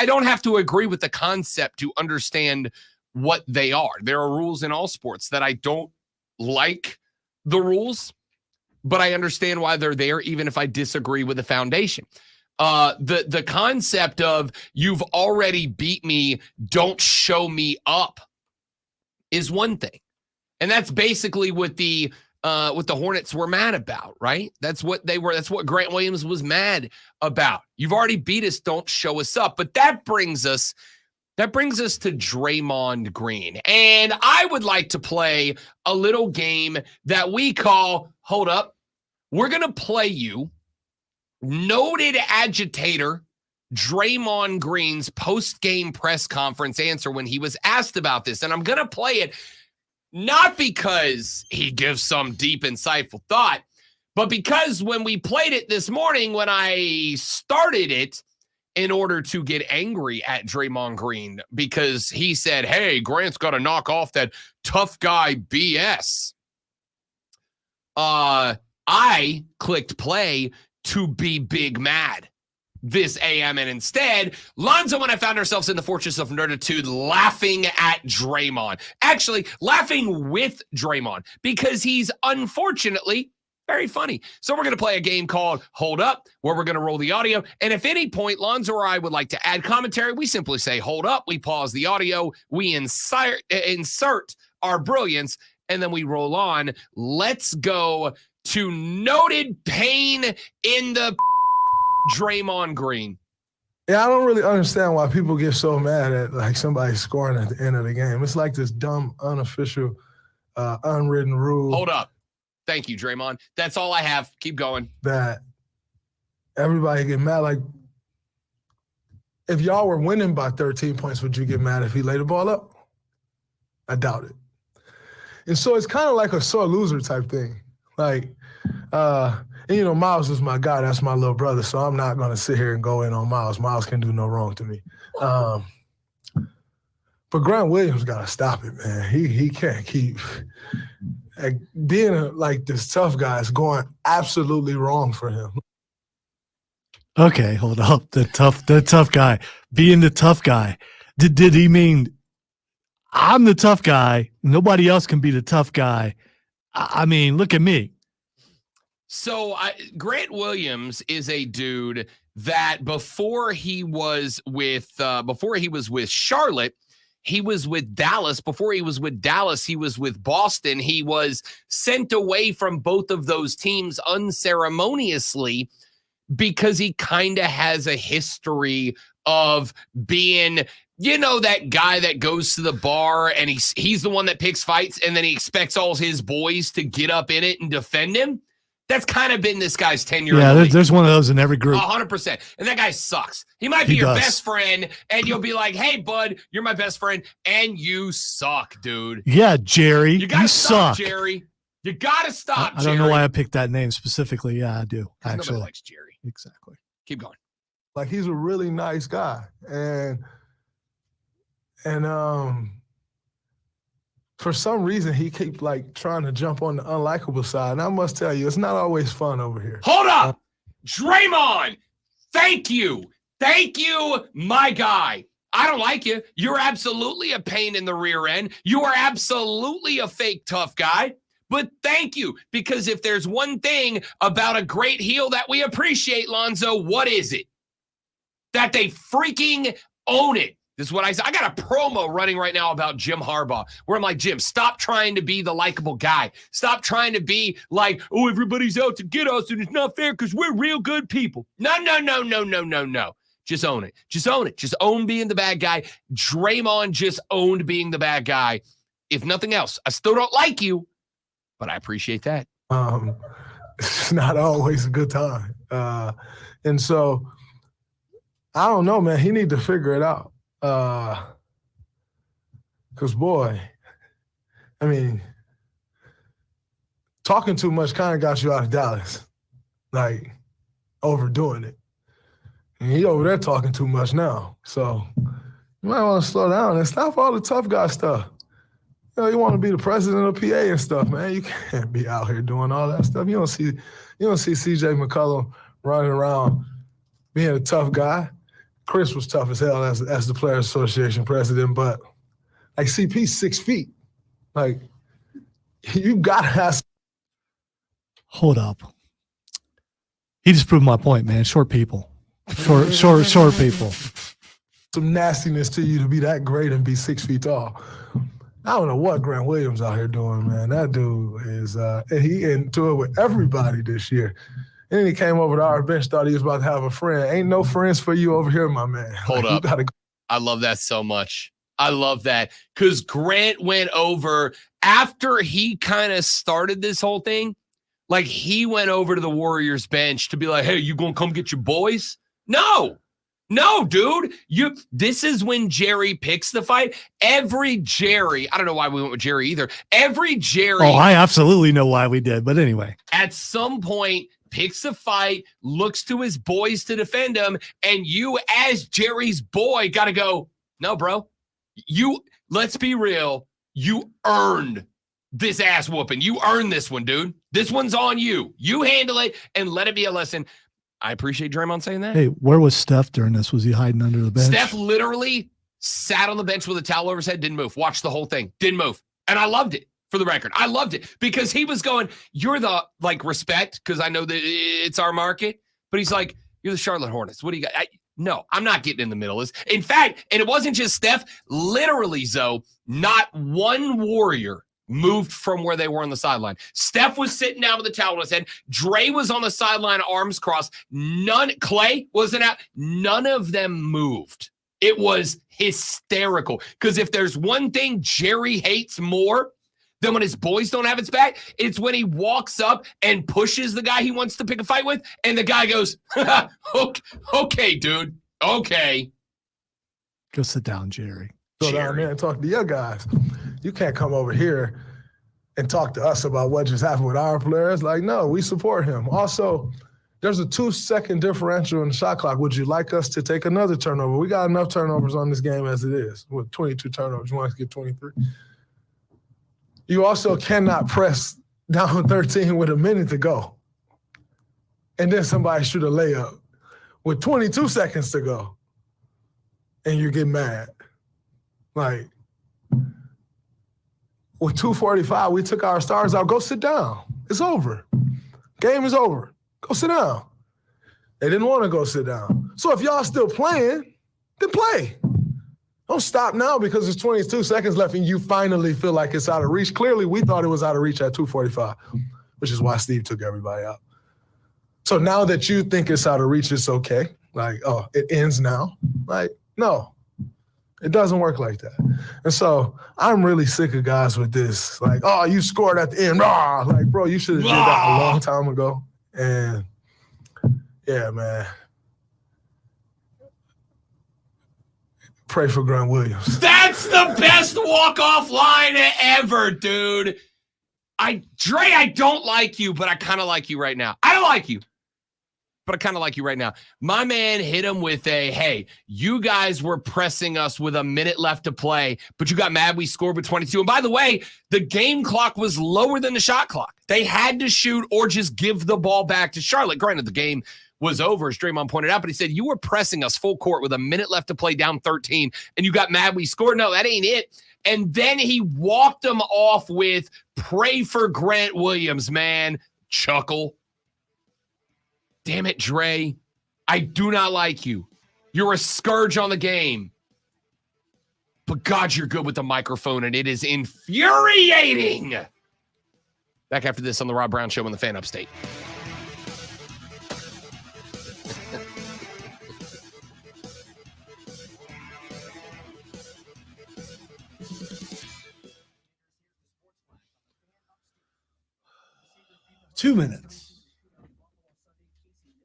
don't have to agree with the concept to understand what they are. There are rules in all sports that I don't like the rules, but I understand why they're there, even if I disagree with the foundation. The concept of you've already beat me, don't show me up is one thing. And that's basically what the Hornets were mad about, right? That's what Grant Williams was mad about. You've already beat us, don't show us up. But that brings us to Draymond Green. And I would like to play a little game that we call, hold up, we're going to play you noted agitator Draymond Green's post-game press conference answer when he was asked about this. And I'm going to play it not because he gives some deep, insightful thought, but because when we played it this morning, when I started it in order to get angry at Draymond Green, because he said, hey, Grant's got to knock off that tough guy BS. I clicked play to be big mad. this AM, and instead, Lonzo and I found ourselves in the fortress of nerditude laughing at Draymond. Actually, laughing with Draymond because he's unfortunately very funny. So we're going to play a game called Hold Up, where we're going to roll the audio. And if any point Lonzo or I would like to add commentary, we simply say, hold up. We pause the audio. We insert our brilliance, and then we roll on. Let's go to noted pain in the Draymond Green. Yeah, I don't really understand why people get so mad at like somebody scoring at the end of the game. It's like this dumb, unofficial, unwritten rule. Hold up. Thank you, Draymond. That's all I have. Keep going. That everybody get mad. Like, if y'all were winning by 13 points, would you get mad if he laid the ball up? I doubt it. And so it's kind of like a sore loser type thing. Like, and you know, Miles is my guy. That's my little brother. So I'm not going to sit here and go in on Miles. Miles can do no wrong to me. But Grant Williams got to stop it, man. He can't keep being like this tough guy is going absolutely wrong for him. Okay, hold up. The tough guy. Being the tough guy. Did he mean I'm the tough guy? Nobody else can be the tough guy. I mean, look at me. So Grant Williams is a dude that before he was with Charlotte, he was with Dallas. Before he was with Dallas, he was with Boston. He was sent away from both of those teams unceremoniously because he kind of has a history of being, you know, that guy that goes to the bar and he's the one that picks fights and then he expects all his boys to get up in it and defend him. That's kind of been this guy's tenure. Yeah, there's one of those in every group. 100%. And that guy sucks. He might be your best friend, and you'll be like, hey, bud, you're my best friend, and you suck, dude. Yeah, Jerry. You gotta stop, suck. Jerry. You gotta stop, I don't know why I picked that name specifically. Yeah, I do. Actually. Nobody likes Jerry. Exactly. Keep going. Like, he's a really nice guy. And for some reason, he keeps like trying to jump on the unlikable side. And I must tell you, it's not always fun over here. Hold up. Draymond, thank you. Thank you, my guy. I don't like you. You're absolutely a pain in the rear end. You are absolutely a fake tough guy. But thank you, because if there's one thing about a great heel that we appreciate, Lonzo, what is it? That they freaking own it. This is what I said. I got a promo running right now about Jim Harbaugh where I'm like, Jim, stop trying to be the likable guy. Stop trying to be like, oh, everybody's out to get us and it's not fair because we're real good people. No. Just own it. Just own it. Just own being the bad guy. Draymond just owned being the bad guy. If nothing else, I still don't like you, but I appreciate that. It's not always a good time. And so, I don't know, man. He need to figure it out. Because, boy, I mean, talking too much kind of got you out of Dallas. Like, overdoing it. And he over there talking too much now. So, you might want to slow down and stop all the tough guy stuff. You know, you want to be the president of PA and stuff, man. You can't be out here doing all that stuff. You don't see CJ McCollum running around being a tough guy. Chris was tough as hell as the Players Association president, but like CP's 6 feet. Like, you gotta have. Hold up. He just proved my point, man. Short people. Short people. Some nastiness to you to be that great and be 6 feet tall. I don't know what Grant Williams out here doing, man. That dude is he into it with everybody this year. And then he came over to our bench, thought he was about to have a friend. Ain't no friends for you over here, my man. Hold up. I love that so much. I love that. Because Grant went over after he kind of started this whole thing. Like, he went over to the Warriors bench to be like, hey, you going to come get your boys? No, dude. This is when Jerry picks the fight. Every Jerry, I don't know why we went with Jerry either. Every Jerry. Oh, I absolutely know why we did. But anyway. At some point, picks a fight, looks to his boys to defend him, and you, as Jerry's boy, got to go, no, bro. Let's be real. You earned this ass whooping. You earned this one, dude. This one's on you. You handle it and let it be a lesson. I appreciate Draymond saying that. Hey, where was Steph during this? Was he hiding under the bench? Steph literally sat on the bench with a towel over his head, didn't move, watched the whole thing, didn't move. And I loved it, for the record. I loved it because he was going, you're the, like, respect, because I know that it's our market. But he's like, you're the Charlotte Hornets. What do you got? No, I'm not getting in the middle. In fact, and it wasn't just Steph, literally, Zoe, not one Warrior moved from where they were on the sideline. Steph was sitting down with a towel on his head. Dre was on the sideline, arms crossed. Clay wasn't out. None of them moved. It was hysterical. Because if there's one thing Jerry hates more than when his boys don't have his back, it's when he walks up and pushes the guy he wants to pick a fight with, and the guy goes, okay, dude, okay. Go sit down, Jerry. Go down there and talk to your guys. You can't come over here and talk to us about what just happened with our players. Like, no, we support him. Also, there's a 2-second differential in the shot clock. Would you like us to take another turnover? We got enough turnovers on this game as it is. With 22 turnovers, you want us to get 23? You also cannot press down 13 with a minute to go. And then somebody shoot a layup with 22 seconds to go. And you get mad. Like, with 2:45, we took our stars out. Go sit down. It's over. Game is over. Go sit down. They didn't want to go sit down. So if y'all still playing, then play. Don't stop now because there's 22 seconds left and you finally feel like it's out of reach. Clearly, we thought it was out of reach at 2:45, which is why Steve took everybody out. So now that you think it's out of reach, it's okay. Like, oh, it ends now. Like, no, it doesn't work like that. And so I'm really sick of guys with this. Like, oh, you scored at the end. Rah! Like, bro, you should have did that a long time ago. And yeah, man. Pray for Grant Williams. That's the best walk-off line ever, dude. Dre, I don't like you, but I kind of like you right now. I don't like you, but I kind of like you right now. My man hit him with a, hey, you guys were pressing us with a minute left to play, but you got mad we scored with 22. And by the way, the game clock was lower than the shot clock. They had to shoot or just give the ball back to Charlotte. Granted, the game was over, as Draymond pointed out, but he said, you were pressing us full court with a minute left to play down 13, and you got mad we scored. No, that ain't it. And then he walked them off with, pray for Grant Williams, man. Chuckle. Damn it, Dre. I do not like you. You're a scourge on the game. But God, you're good with the microphone, and it is infuriating. Back after this on the Rob Brown Show on the Fan Upstate. Two minutes.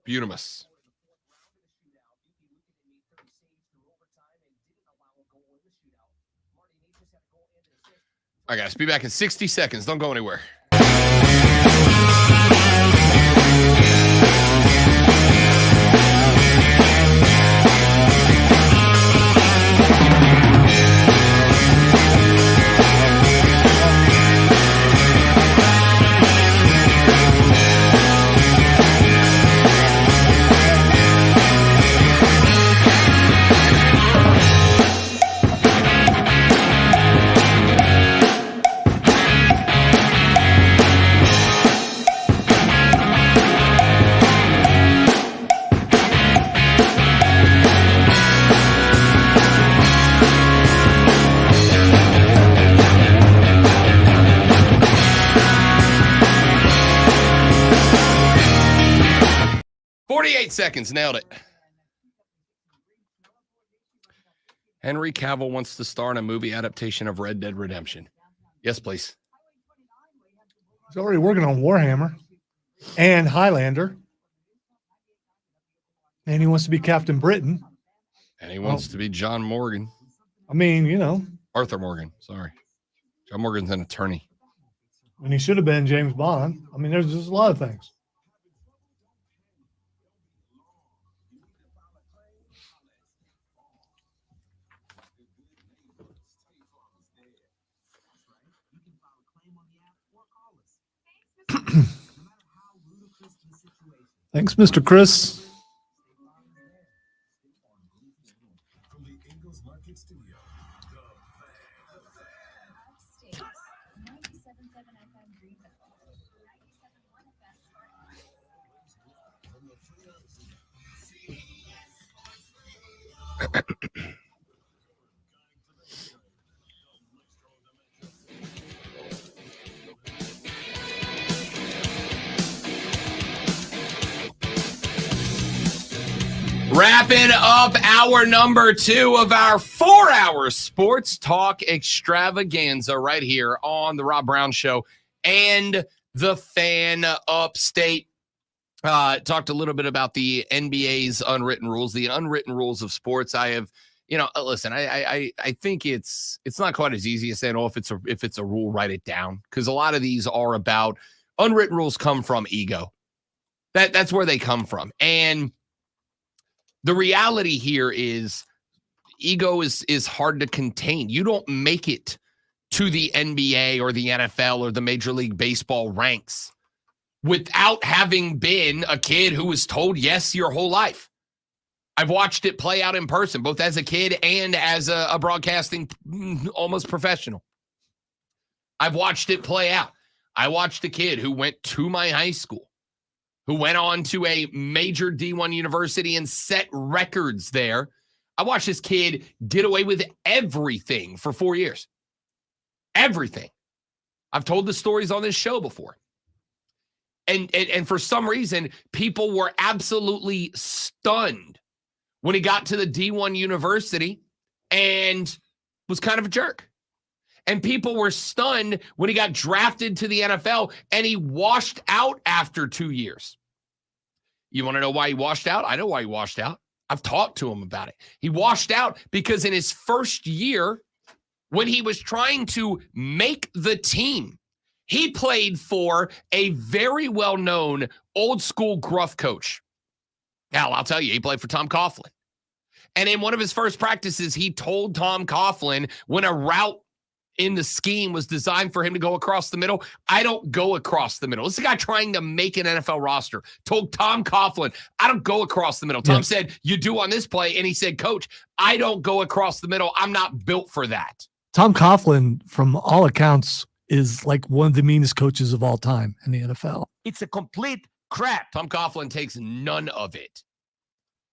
Beautimus. All right, guys, be back in 60 seconds. Don't go anywhere. Seconds, nailed it. Henry Cavill wants to star in a movie adaptation of Red Dead Redemption. Yes, please. He's already working on Warhammer and Highlander. And he wants to be Captain Britain. And he wants to be John Morgan. I mean, you know. Arthur Morgan, sorry. John Morgan's an attorney. And he should have been James Bond. I mean, there's just a lot of things. Thanks, Mr. Chris. Wrapping up hour number 2 of our 4-hour sports talk extravaganza right here on the Rob Brown Show and the Fan Upstate. Talked a little bit about the NBA's unwritten rules, the unwritten rules of sports. I have, listen, I think it's not quite as easy as saying, oh, if it's a rule, write it down, because a lot of these are about unwritten rules come from ego. That's where they come from, and the reality here is ego is hard to contain. You don't make it to the NBA or the NFL or the Major League Baseball ranks without having been a kid who was told yes your whole life. I've watched it play out in person, both as a kid and as a broadcasting almost professional. I've watched it play out. I watched a kid who went to my high school, who went on to a major D1 university and set records there. I watched this kid get away with everything for 4 years. Everything. I've told the stories on this show before. And for some reason, people were absolutely stunned when he got to the D1 university and was kind of a jerk. And people were stunned when he got drafted to the NFL and he washed out after 2 years. You want to know why he washed out? I know why he washed out. I've talked to him about it. He washed out because in his first year, when he was trying to make the team, he played for a very well-known old school gruff coach. Hell, I'll tell you, he played for Tom Coughlin. And in one of his first practices, he told Tom Coughlin when a route in the scheme was designed for him to go across the middle, I don't go across the middle. This is a guy trying to make an NFL roster. Told Tom Coughlin, I don't go across the middle. Tom said, you do on this play. And he said, Coach, I don't go across the middle. I'm not built for that. Tom Coughlin, from all accounts, is like one of the meanest coaches of all time in the NFL. It's a complete crap. Tom Coughlin takes none of it.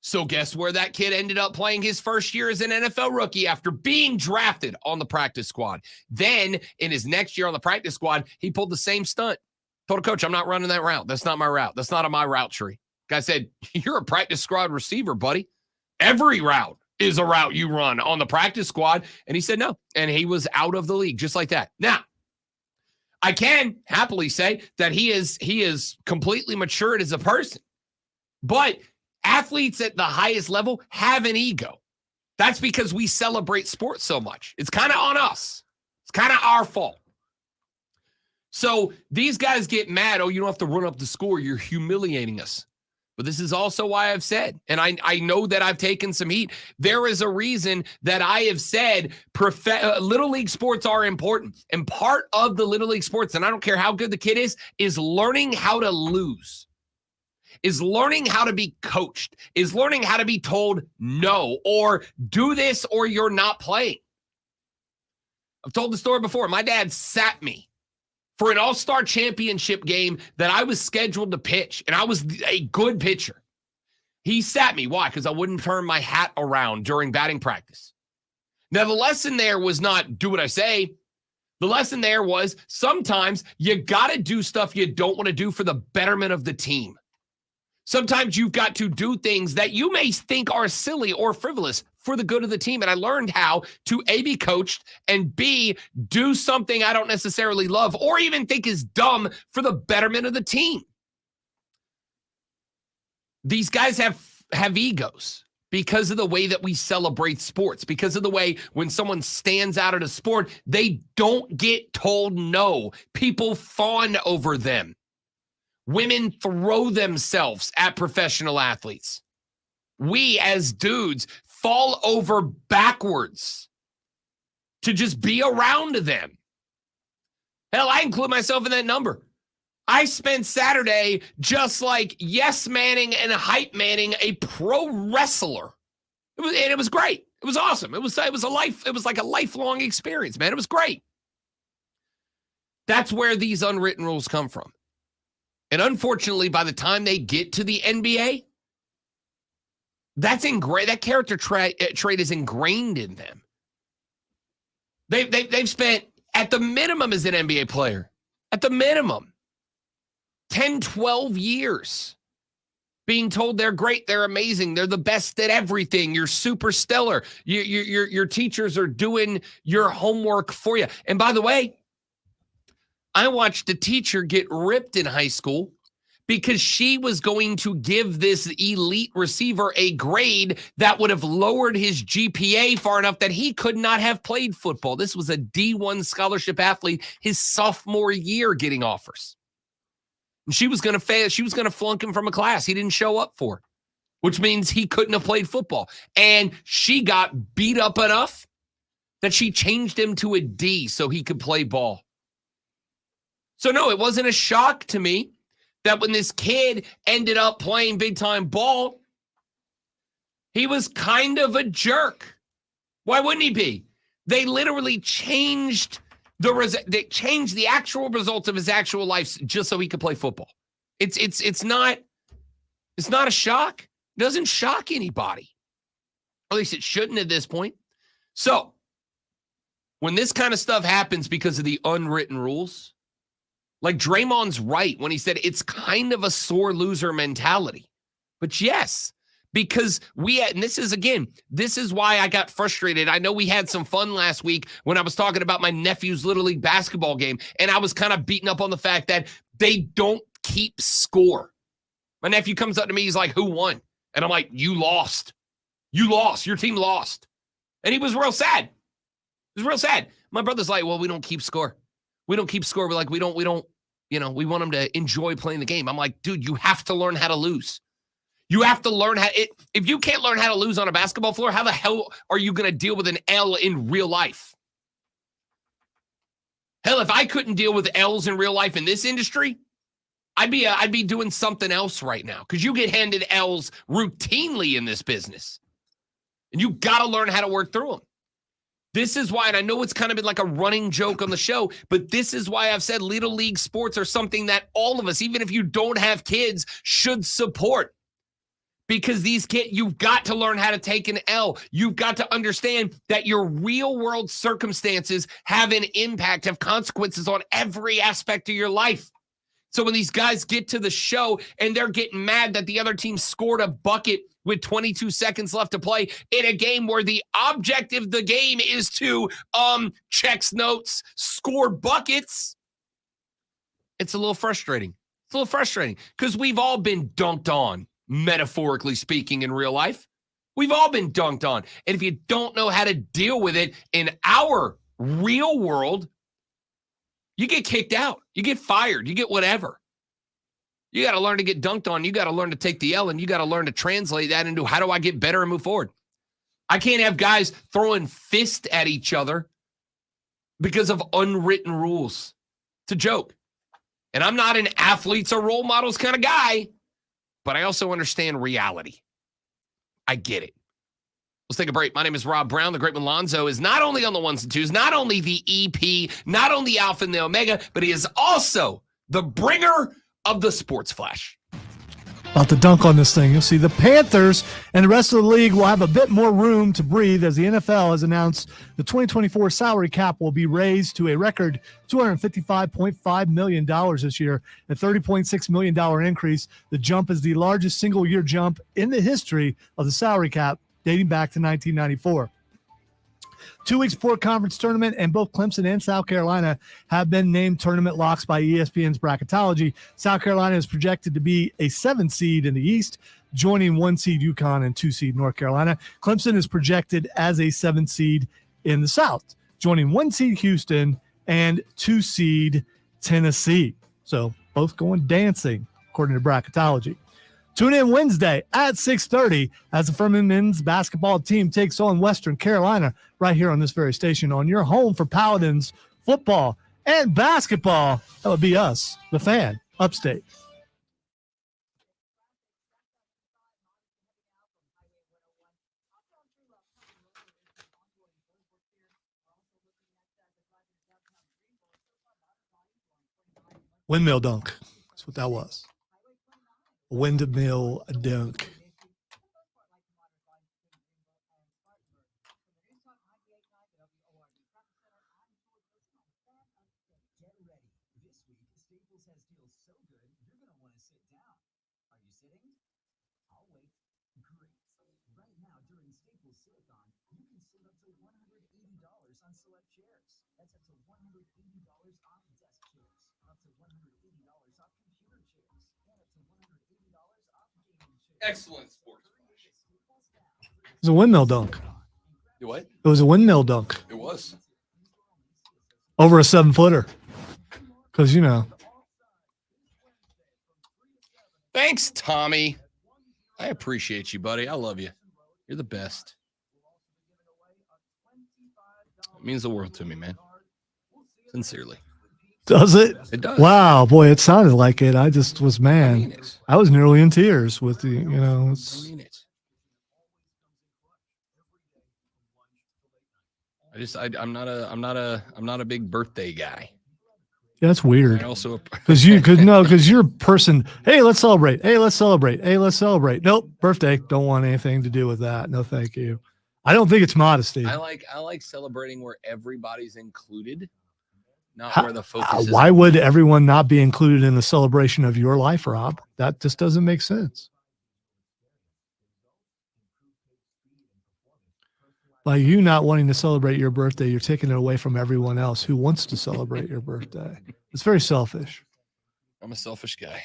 So guess where that kid ended up playing his first year as an NFL rookie after being drafted on the practice squad. Then in his next year on the practice squad, he pulled the same stunt. Told a coach, I'm not running that route. That's not my route. That's not on my route tree. Guy said, you're a practice squad receiver, buddy. Every route is a route you run on the practice squad. And he said no. And he was out of the league just like that. Now, I can happily say that he is completely matured as a person. But athletes at the highest level have an ego. That's because we celebrate sports so much. It's kind of on us. It's kind of our fault. So these guys get mad. Oh, you don't have to run up the score. You're humiliating us. But this is also why I've said, and I know that I've taken some heat. There is a reason that I have said Little League sports are important. And part of the Little League sports, and I don't care how good the kid is learning how to lose. Is learning how to be coached, is learning how to be told no, or do this or you're not playing. I've told the story before. My dad sat me for an all-star championship game that I was scheduled to pitch, and I was a good pitcher. He sat me. Why? Because I wouldn't turn my hat around during batting practice. Now, the lesson there was not do what I say. The lesson there was sometimes you got to do stuff you don't want to do for the betterment of the team. Sometimes you've got to do things that you may think are silly or frivolous for the good of the team. And I learned how to A, be coached, and B, do something I don't necessarily love or even think is dumb for the betterment of the team. These guys have egos because of the way that we celebrate sports, because of the way when someone stands out at a sport, they don't get told no. People fawn over them. Women throw themselves at professional athletes. We as dudes fall over backwards to just be around them. Hell, I include myself in that number. I spent Saturday just like yes manning and hype manning a pro wrestler. It was great. It was awesome. It was like a lifelong experience, man. It was great. That's where these unwritten rules come from. And unfortunately, by the time they get to the NBA, That's ingrained. That character trait is ingrained in them. They've spent, at the minimum as an NBA player, at the minimum, 10, 12 years being told they're great, they're amazing, they're the best at everything, you're super stellar, your teachers are doing your homework for you. And by the way, I watched a teacher get ripped in high school because she was going to give this elite receiver a grade that would have lowered his GPA far enough that he could not have played football. This was a D1 scholarship athlete his sophomore year getting offers. And she was going to fail. She was going to flunk him from a class he didn't show up for, which means he couldn't have played football. And she got beat up enough that she changed him to a D so he could play ball. So no, it wasn't a shock to me that when this kid ended up playing big-time ball, he was kind of a jerk. Why wouldn't he be? They literally changed the actual results of his actual life just so he could play football. It's not a shock. It doesn't shock anybody. Or at least it shouldn't at this point. So when this kind of stuff happens because of the unwritten rules, like Draymond's right when he said it's kind of a sore loser mentality. But yes, because and this is why I got frustrated. I know we had some fun last week when I was talking about my nephew's Little League basketball game, and I was kind of beating up on the fact that they don't keep score. My nephew comes up to me, he's like, "Who won?" And I'm like, "You lost. You lost. Your team lost." And he was real sad. He was real sad. My brother's like, "Well, we don't keep score. We don't keep score. We're like, we don't, we want them to enjoy playing the game." I'm like, dude, you have to learn how to lose. You have to learn if you can't learn how to lose on a basketball floor, how the hell are you going to deal with an L in real life? Hell, if I couldn't deal with L's in real life in this industry, I'd be doing something else right now, because you get handed L's routinely in this business. And you got to learn how to work through them. This is why, and I know it's kind of been like a running joke on the show, but this is why I've said Little League sports are something that all of us, even if you don't have kids, should support. Because these kids, you've got to learn how to take an L. You've got to understand that your real world circumstances have an impact, have consequences on every aspect of your life. So when these guys get to the show and they're getting mad that the other team scored a bucket with 22 seconds left to play in a game where the objective of the game is to checks notes, score buckets, it's a little frustrating. It's a little frustrating because we've all been dunked on, metaphorically speaking, in real life. We've all been dunked on. And if you don't know how to deal with it in our real world, you get kicked out. You get fired. You get whatever. You got to learn to get dunked on. You got to learn to take the L, and you got to learn to translate that into how do I get better and move forward. I can't have guys throwing fists at each other because of unwritten rules. It's a joke. And I'm not an athletes or role models kind of guy, but I also understand reality. I get it. Let's take a break. My name is Rob Brown. The Great One Lonzo is not only on the ones and twos, not only the EP, not only Alpha and the Omega, but he is also the bringer of the Sports Flash. About to dunk on this thing. You'll see the Panthers and the rest of the league will have a bit more room to breathe as the NFL has announced the 2024 salary cap will be raised to a record $255.5 million this year, a $30.6 million increase. The jump is the largest single-year jump in the history of the salary cap, dating back to 1994. 2 weeks before conference tournament, and both Clemson and South Carolina have been named tournament locks by ESPN's bracketology. South Carolina is projected to be a 7 seed in the East, joining 1 seed UConn and 2 seed North Carolina. Clemson is projected as a 7 seed in the South, joining 1 seed Houston and 2 seed Tennessee. So both going dancing, according to bracketology. Tune in Wednesday at 6:30 as the Furman men's basketball team takes on Western Carolina right here on this very station on your home for Paladins football and basketball. That would be us, the Fan, upstate. Windmill dunk. That's what that was. Windmill dunk. Excellent sports. It was a windmill dunk. You what? It was a windmill dunk It was. over a 7-footer. Because, Thanks, Tommy. I appreciate you, buddy. I love you. You're the best. It means the world to me, man. Sincerely. Does it? It does. Wow, boy, it sounded like it. I just was, man. I was nearly in tears with the, it's, I'm not a big birthday guy. that's weird. I also Because you're a person. Hey, let's celebrate. Hey, let's celebrate. Hey, let's celebrate. Nope, birthday. Don't want anything to do with that. No, thank you. I don't think it's modesty. I like celebrating where everybody's included, not How- where the focus is. Why would everyone not be included in the celebration of your life, Rob? That just doesn't make sense. By you not wanting to celebrate your birthday, you're taking it away from everyone else who wants to celebrate your birthday. It's very selfish. I'm a selfish guy.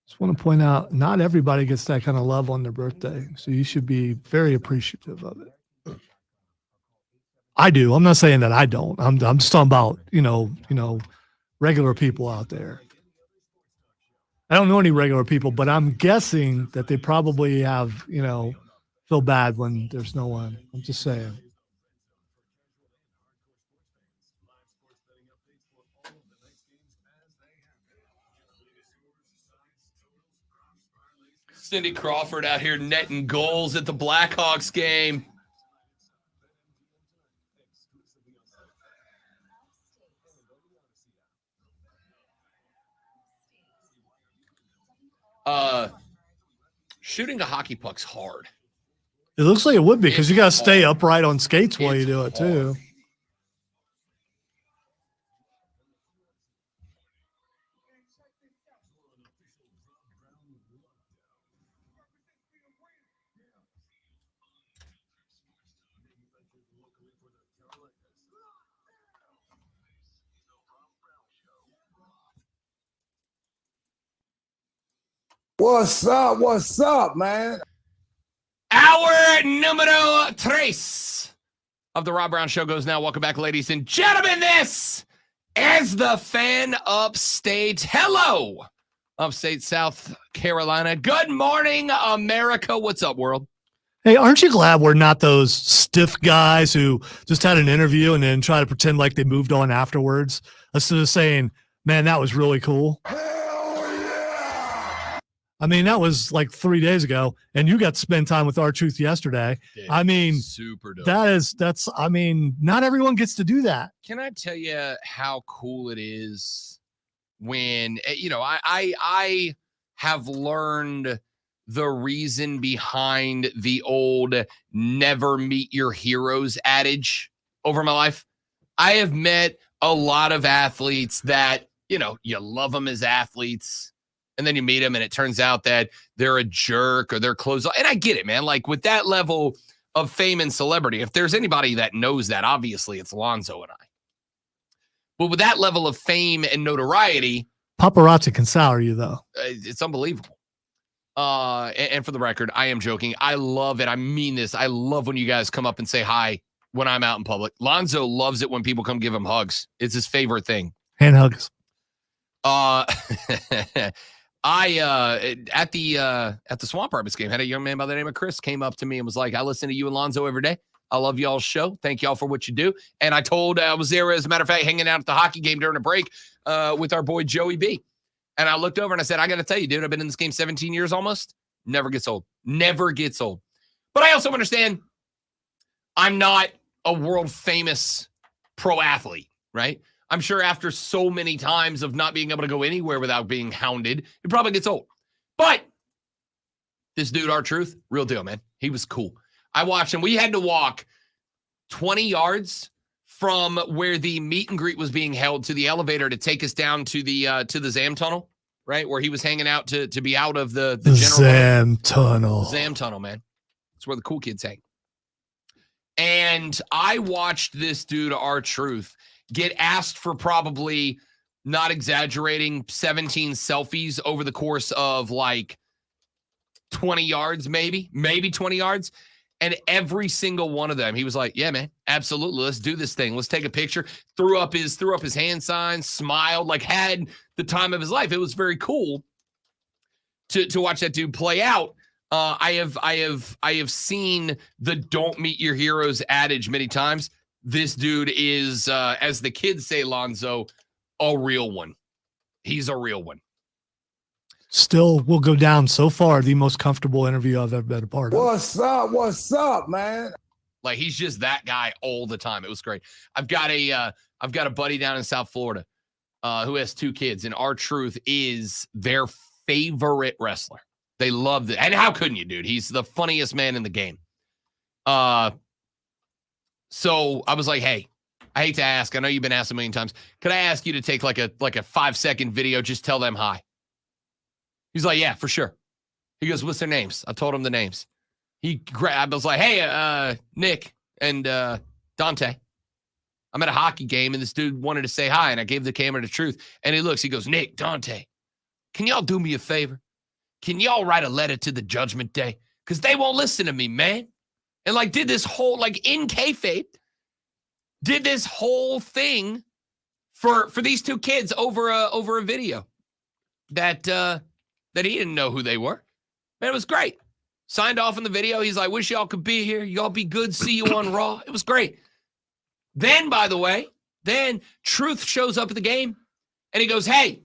Just want to point out, not everybody gets that kind of love on their birthday. So you should be very appreciative of it. I do. I'm not saying that I don't. I'm just talking about, regular people out there. I don't know any regular people, but I'm guessing that they probably have, feel bad when there's no one. I'm just saying. Cindy Crawford out here netting goals at the Blackhawks game. Shooting a hockey puck's hard. It looks like it would be because you got to stay upright on skates while you do it too. What's up? What's up, man? Hour numero tres of the Rob Brown Show goes now. Welcome back, ladies and gentlemen. This is the Fan Upstate. Hello, Upstate South Carolina. Good morning, America. What's up, world? Hey, aren't you glad we're not those stiff guys who just had an interview and then try to pretend like they moved on afterwards instead of saying, man, that was really cool? I mean, that was like 3 days ago, and you got to spend time with R-Truth yesterday. I mean, super dope. Not everyone gets to do that. Can I tell you how cool it is when, I have learned the reason behind the old never meet your heroes adage over my life. I have met a lot of athletes that, you love them as athletes. And then you meet them and it turns out that they're a jerk or they're closed. And I get it, man. Like with that level of fame and celebrity, if there's anybody that knows that, obviously it's Lonzo and I. But with that level of fame and notoriety, Paparazzi can sour you, though. it's unbelievable. And for the record, I am joking. I love it. I mean this. I love when you guys come up and say hi when I'm out in public. Lonzo loves it when people come give him hugs. It's his favorite thing. Hand hugs. At the Swamp Artist game, had a young man by the name of Chris came up to me and was like, I listen to you and Lonzo every day. I love y'all's show. Thank y'all for what you do. And I was there, as a matter of fact, hanging out at the hockey game during a break with our boy Joey B. And I looked over and I said, I got to tell you, dude, I've been in this game 17 years almost. Never gets old. Never gets old. But I also understand I'm not a world famous pro athlete, right? I'm sure after so many times of not being able to go anywhere without being hounded, it probably gets old. But this dude, R-Truth, real deal, man. He was cool. I watched him. We had to walk 20 yards from where the meet and greet was being held to the elevator to take us down to the Zam tunnel, right? Where he was hanging out to be out of the general Zam tunnel. Zam tunnel, man. That's where the cool kids hang. And I watched this dude, R-Truth, get asked for probably, not exaggerating, 17 selfies over the course of like 20 yards, maybe 20 yards. And every single one of them, he was like, yeah, man, absolutely. Let's do this thing. Let's take a picture. Threw up his hand sign, smiled, like had the time of his life. It was very cool to watch that dude play out. I have seen the "don't meet your heroes" adage many times. This dude is, as the kids say, Lonzo, a real one. He's a real one. Still will go down so far the most comfortable interview I've ever been a part of. What's up, man? Like, he's just that guy all the time. It was great. I've got a buddy down in South Florida who has 2 kids, and R-Truth is their favorite wrestler. They love it. And how couldn't you, dude? He's the funniest man in the game. So I was like, hey, I hate to ask. I know you've been asked a million times. Could I ask you to take like a 5-second video? Just tell them hi. He's like, yeah, for sure. He goes, what's their names? I told him the names. I was like, hey, Nick and Dante. I'm at a hockey game, and this dude wanted to say hi, and I gave the camera the truth. And he looks, he goes, Nick, Dante, can y'all do me a favor? Can y'all write a letter to the Judgment Day? Because they won't listen to me, man. And like did this whole, like in kayfabe, did this whole thing for these 2 kids over a video that he didn't know who they were. Man, it was great. Signed off in the video. He's like, wish y'all could be here. Y'all be good. See you on Raw. It was great. Then, by the way, Truth shows up at the game, and he goes, hey,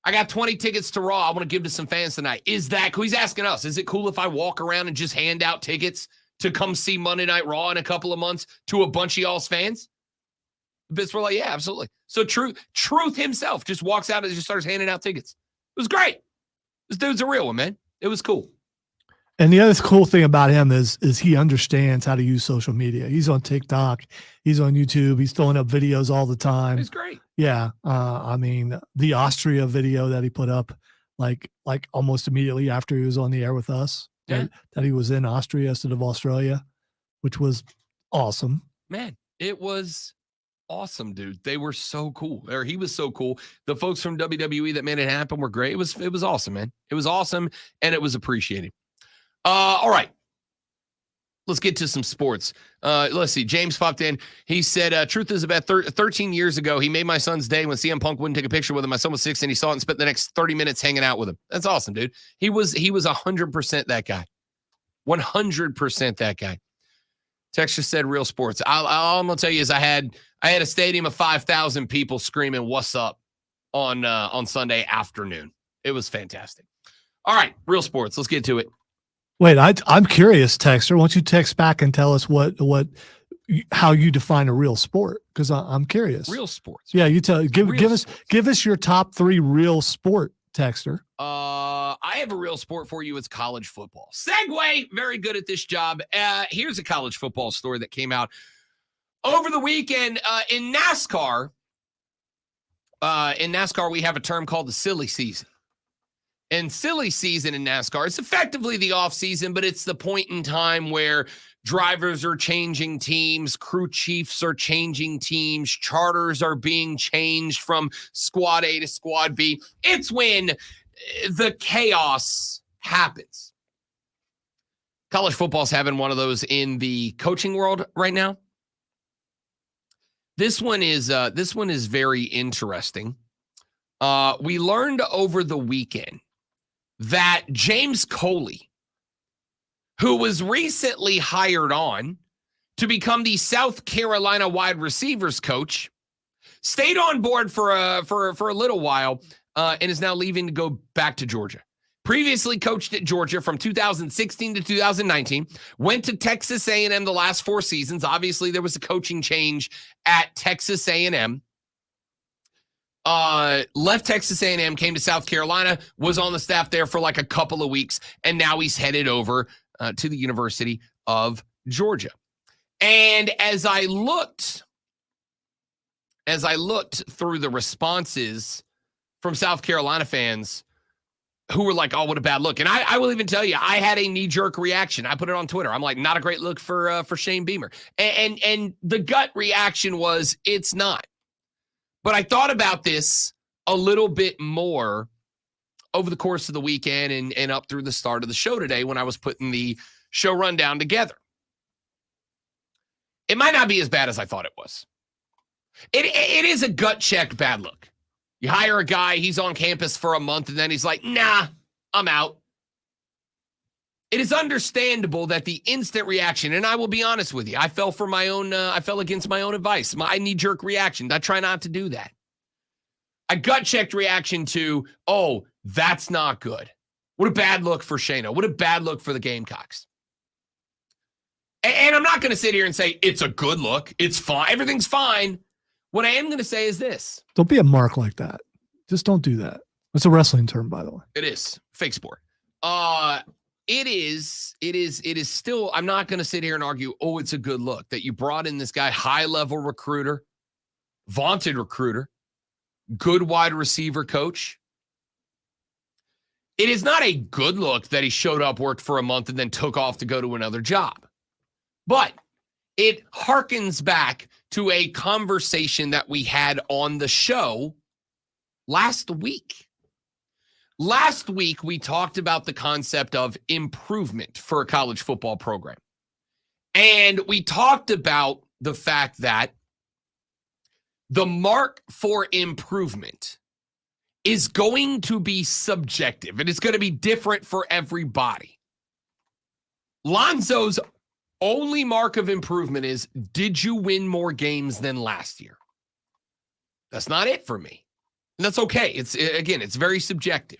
I got 20 tickets to Raw I want to give to some fans tonight. Is that cool? He's asking us, is it cool if I walk around and just hand out tickets to come see Monday Night Raw in a couple of months to a bunch of y'all's fans? The bits were like, yeah, absolutely. So Truth himself just walks out and just starts handing out tickets. It was great. This dude's a real one, man. It was cool. And the other cool thing about him is he understands how to use social media. He's on TikTok. He's on YouTube. He's throwing up videos all the time. He's great. Yeah. I mean, the Austria video that he put up like almost immediately after he was on the air with us, that he was in Austria instead of Australia, which was awesome. Man, it was awesome, dude. They were so cool. Or he was so cool. The folks from WWE that made it happen were great. It was awesome, man. It was awesome, and it was appreciated. All right. Let's get to some sports. Let's see. James popped in. He said, truth is about 13 years ago, he made my son's day when CM Punk wouldn't take a picture with him. My son was 6 and he saw it and spent the next 30 minutes hanging out with him. That's awesome, dude. He was 100% that guy. 100% that guy. Texture said real sports. All I'm going to tell you is I had a stadium of 5,000 people screaming, what's up on Sunday afternoon. It was fantastic. All right. Real sports. Let's get to it. Wait, I'm curious, Texter. Why don't you text back and tell us how you define a real sport? Because I'm curious. Real sports. Yeah, you tell. Give us your top 3 real sport, Texter. I have a real sport for you. It's college football. Segue. Very good at this job. Here's a college football story that came out over the weekend in NASCAR. In NASCAR, we have a term called the silly season. And silly season in NASCAR, it's effectively the off season, but it's the point in time where drivers are changing teams, crew chiefs are changing teams, charters are being changed from squad A to squad B. It's when the chaos happens. College football's having one of those in the coaching world right now. This one is very interesting. We learned over the weekend that James Coley, who was recently hired on to become the South Carolina wide receivers coach, stayed on board for a little while and is now leaving to go back to Georgia. Previously coached at Georgia from 2016 to 2019, went to Texas A&M the last 4 seasons. Obviously, there was a coaching change at Texas A&M. left Texas A&M, came to South Carolina, was on the staff there for like a couple of weeks, and now he's headed over to the University of Georgia. And as I looked through the responses from South Carolina fans who were like, oh, what a bad look. And I will even tell you, I had a knee-jerk reaction. I put it on Twitter. I'm like, not a great look for Shane Beamer. And the gut reaction was, it's not. But I thought about this a little bit more over the course of the weekend and up through the start of the show today when I was putting the show rundown together. It might not be as bad as I thought it was. It is a gut check bad look. You hire a guy, he's on campus for a month, and then he's like, nah, I'm out. It is understandable that the instant reaction, and I will be honest with you, I fell against my own advice, my knee-jerk reaction. I try not to do that. A gut-checked reaction to, oh, that's not good. What a bad look for Shano. What a bad look for the Gamecocks. And I'm not going to sit here and say it's a good look. It's fine. Everything's fine. What I am going to say is this. Don't be a mark like that. Just don't do that. It's a wrestling term, by the way. It is. Fake sport. It is still, I'm not going to sit here and argue, oh, it's a good look that you brought in this guy, high-level recruiter, vaunted recruiter, good wide receiver coach. It is not a good look that he showed up, worked for a month, and then took off to go to another job. But it harkens back to a conversation that we had on the show last week. Last week, we talked about the concept of improvement for a college football program. And we talked about the fact that the mark for improvement is going to be subjective, and it's going to be different for everybody. Lonzo's only mark of improvement is, did you win more games than last year? That's not it for me. And that's okay. It's very subjective.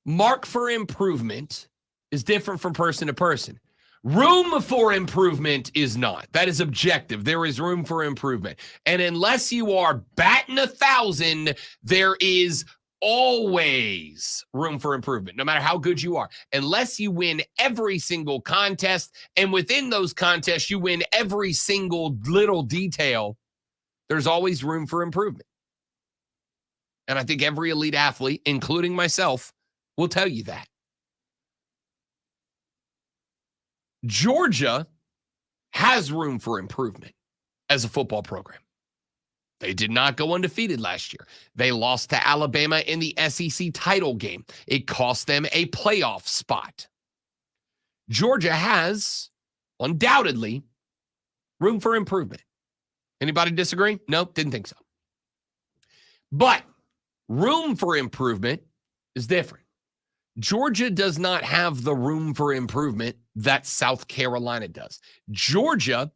Mark for improvement is different from person to person. Room for improvement is not. That is objective. There is room for improvement. And unless you are batting 1,000, there is always room for improvement, no matter how good you are. Unless you win every single contest, and within those contests, you win every single little detail, there's always room for improvement. And I think every elite athlete, including myself, will tell you that. Georgia has room for improvement as a football program. They did not go undefeated last year. They lost to Alabama in the SEC title game. It cost them a playoff spot. Georgia has undoubtedly room for improvement. Anybody disagree? No, didn't think so. But room for improvement is different. Georgia does not have the room for improvement that South Carolina does. Georgia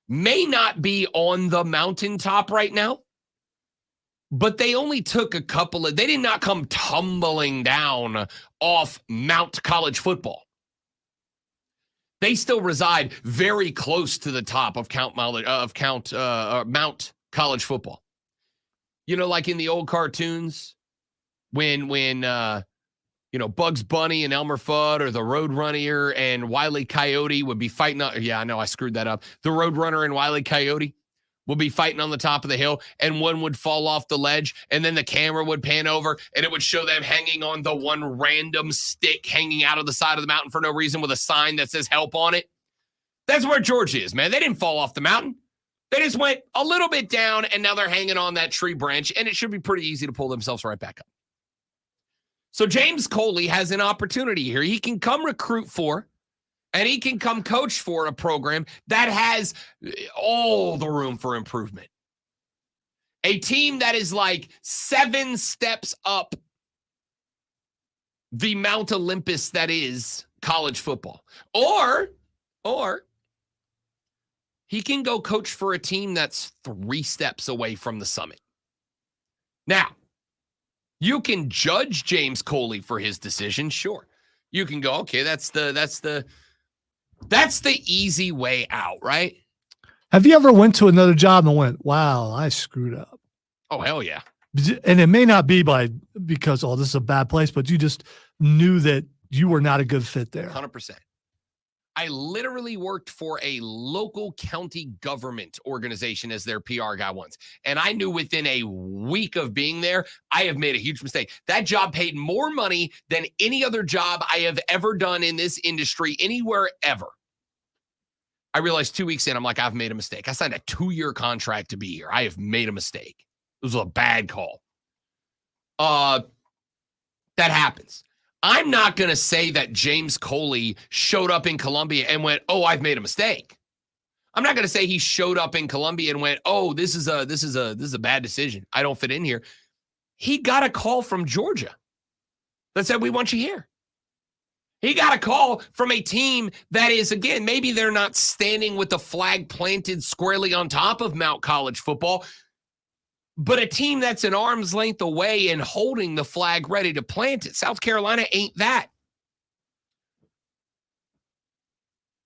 may not be on the mountaintop right now, but they only took they did not come tumbling down off Mount College football. They still reside very close to the top of Mount College football. You know, like in the old cartoons when Bugs Bunny and Elmer Fudd or the Roadrunner and Wile E. Coyote would be fighting. Yeah, I know I screwed that up. The Roadrunner and Wile E. Coyote would be fighting on the top of the hill, and one would fall off the ledge, and then the camera would pan over, and it would show them hanging on the one random stick hanging out of the side of the mountain for no reason with a sign that says help on it. That's where Georgia is, man. They didn't fall off the mountain. They just went a little bit down, and now they're hanging on that tree branch, and it should be pretty easy to pull themselves right back up. So James Coley has an opportunity here. He can come recruit for, and he can come coach for a program that has all the room for improvement. A team that is like 7 steps up the Mount Olympus that is college football. Or he can go coach for a team that's 3 steps away from the summit. Now, you can judge James Coley for his decision, sure. You can go, okay, that's the easy way out, right? Have you ever went to another job and went, wow, I screwed up? Oh, hell yeah. And it may not be because, oh, this is a bad place, but you just knew that you were not a good fit there. 100%. I literally worked for a local county government organization as their PR guy once. And I knew within a week of being there, I have made a huge mistake. That job paid more money than any other job I have ever done in this industry, anywhere ever. I realized 2 weeks in, I'm like, I've made a mistake. I signed a 2-year contract to be here. I have made a mistake. It was a bad call. That happens. I'm not going to say that James Coley showed up in Columbia and went, "Oh, I've made a mistake." I'm not going to say he showed up in Columbia and went, "Oh, this is a bad decision. I don't fit in here." He got a call from Georgia that said, "We want you here." He got a call from a team that is, again, maybe they're not standing with the flag planted squarely on top of Mount College football, but a team that's an arm's length away and holding the flag ready to plant it. South Carolina ain't that.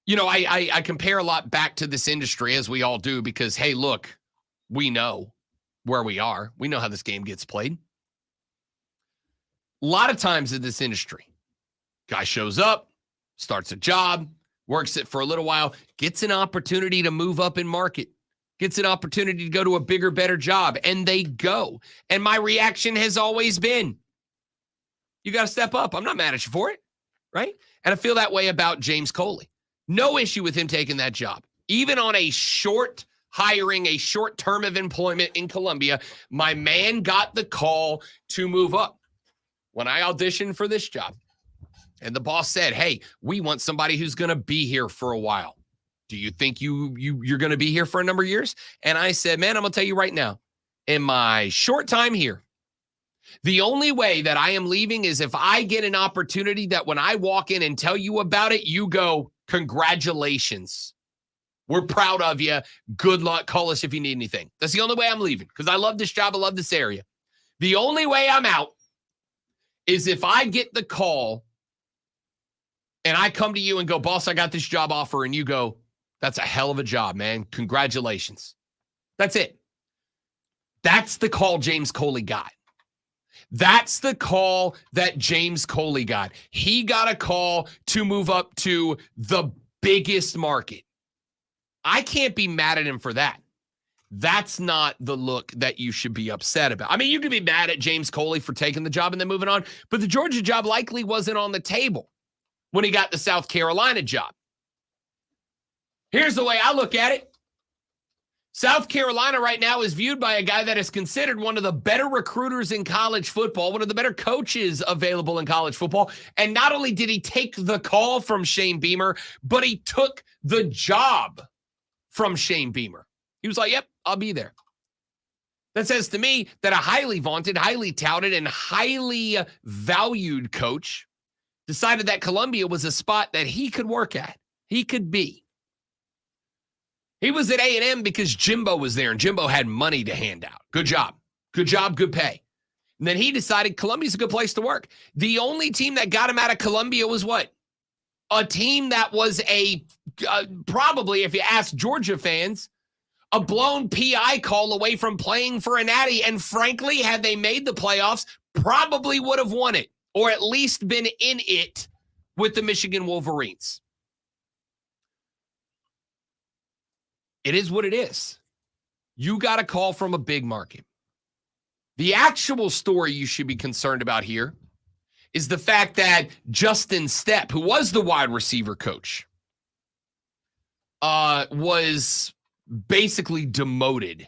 You know, I compare a lot back to this industry, as we all do, because, hey, look, we know where we are. We know how this game gets played. A lot of times in this industry, guy shows up, starts a job, works it for a little while, gets an opportunity to move up in market, gets an opportunity to go to a bigger, better job, and they go. And my reaction has always been, you got to step up. I'm not mad at you for it, right? And I feel that way about James Coley. No issue with him taking that job. Even on a short term of employment in Columbia, my man got the call to move up. When I auditioned for this job, and the boss said, "Hey, we want somebody who's going to be here for a while. Do you think you're going to be here for a number of years?" And I said, "Man, I'm going to tell you right now, in my short time here, the only way that I am leaving is if I get an opportunity that when I walk in and tell you about it, you go, 'Congratulations. We're proud of you. Good luck. Call us if you need anything.' That's the only way I'm leaving, because I love this job. I love this area. The only way I'm out is if I get the call and I come to you and go, 'Boss, I got this job offer,' and you go, 'That's a hell of a job, man. Congratulations.' That's it. That's the call James Coley got. That's the call that James Coley got. He got a call to move up to the biggest market. I can't be mad at him for that. That's not the look that you should be upset about. I mean, you could be mad at James Coley for taking the job and then moving on, but the Georgia job likely wasn't on the table when he got the South Carolina job. Here's the way I look at it. South Carolina right now is viewed by a guy that is considered one of the better recruiters in college football, one of the better coaches available in college football. And not only did he take the call from Shane Beamer, but he took the job from Shane Beamer. He was like, "Yep, I'll be there." That says to me that a highly vaunted, highly touted, and highly valued coach decided that Columbia was a spot that he could work at. He could be. He was at A&M because Jimbo was there, and Jimbo had money to hand out. Good job. Good job, good pay. And then he decided Columbia's a good place to work. The only team that got him out of Columbia was what? A team that was probably, if you ask Georgia fans, a blown PI call away from playing for a natty. And frankly, had they made the playoffs, probably would have won it, or at least been in it with the Michigan Wolverines. It is what it is. You got a call from a big market. The actual story you should be concerned about here is the fact that Justin Stepp, who was the wide receiver coach, was basically demoted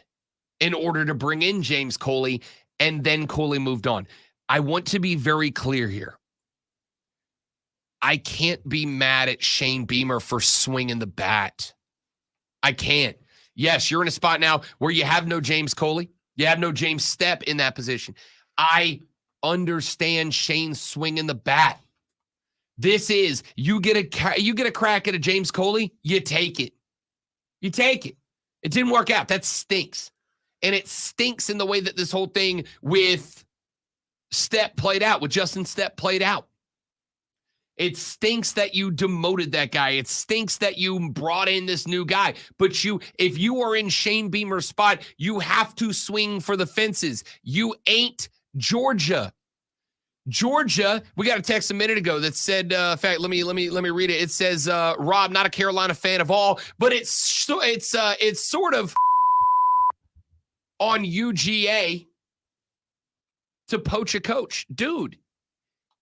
in order to bring in James Coley, and then Coley moved on. I want to be very clear here. I can't be mad at Shane Beamer for swinging the bat. I can't. Yes, you're in a spot now where you have no James Coley. You have no James Stepp in that position. I understand Shane swinging the bat. This is, you get a crack at a James Coley, you take it. You take it. It didn't work out. That stinks. And it stinks in the way that this whole thing with Stepp played out, with Justin Stepp played out. It stinks that you demoted that guy. It stinks that you brought in this new guy. But if you are in Shane Beamer's spot, you have to swing for the fences. You ain't Georgia. Georgia, we got a text a minute ago that said, in fact, let me read it. It says, Rob, not a Carolina fan of all, but it's sort of on UGA to poach a coach. Dude,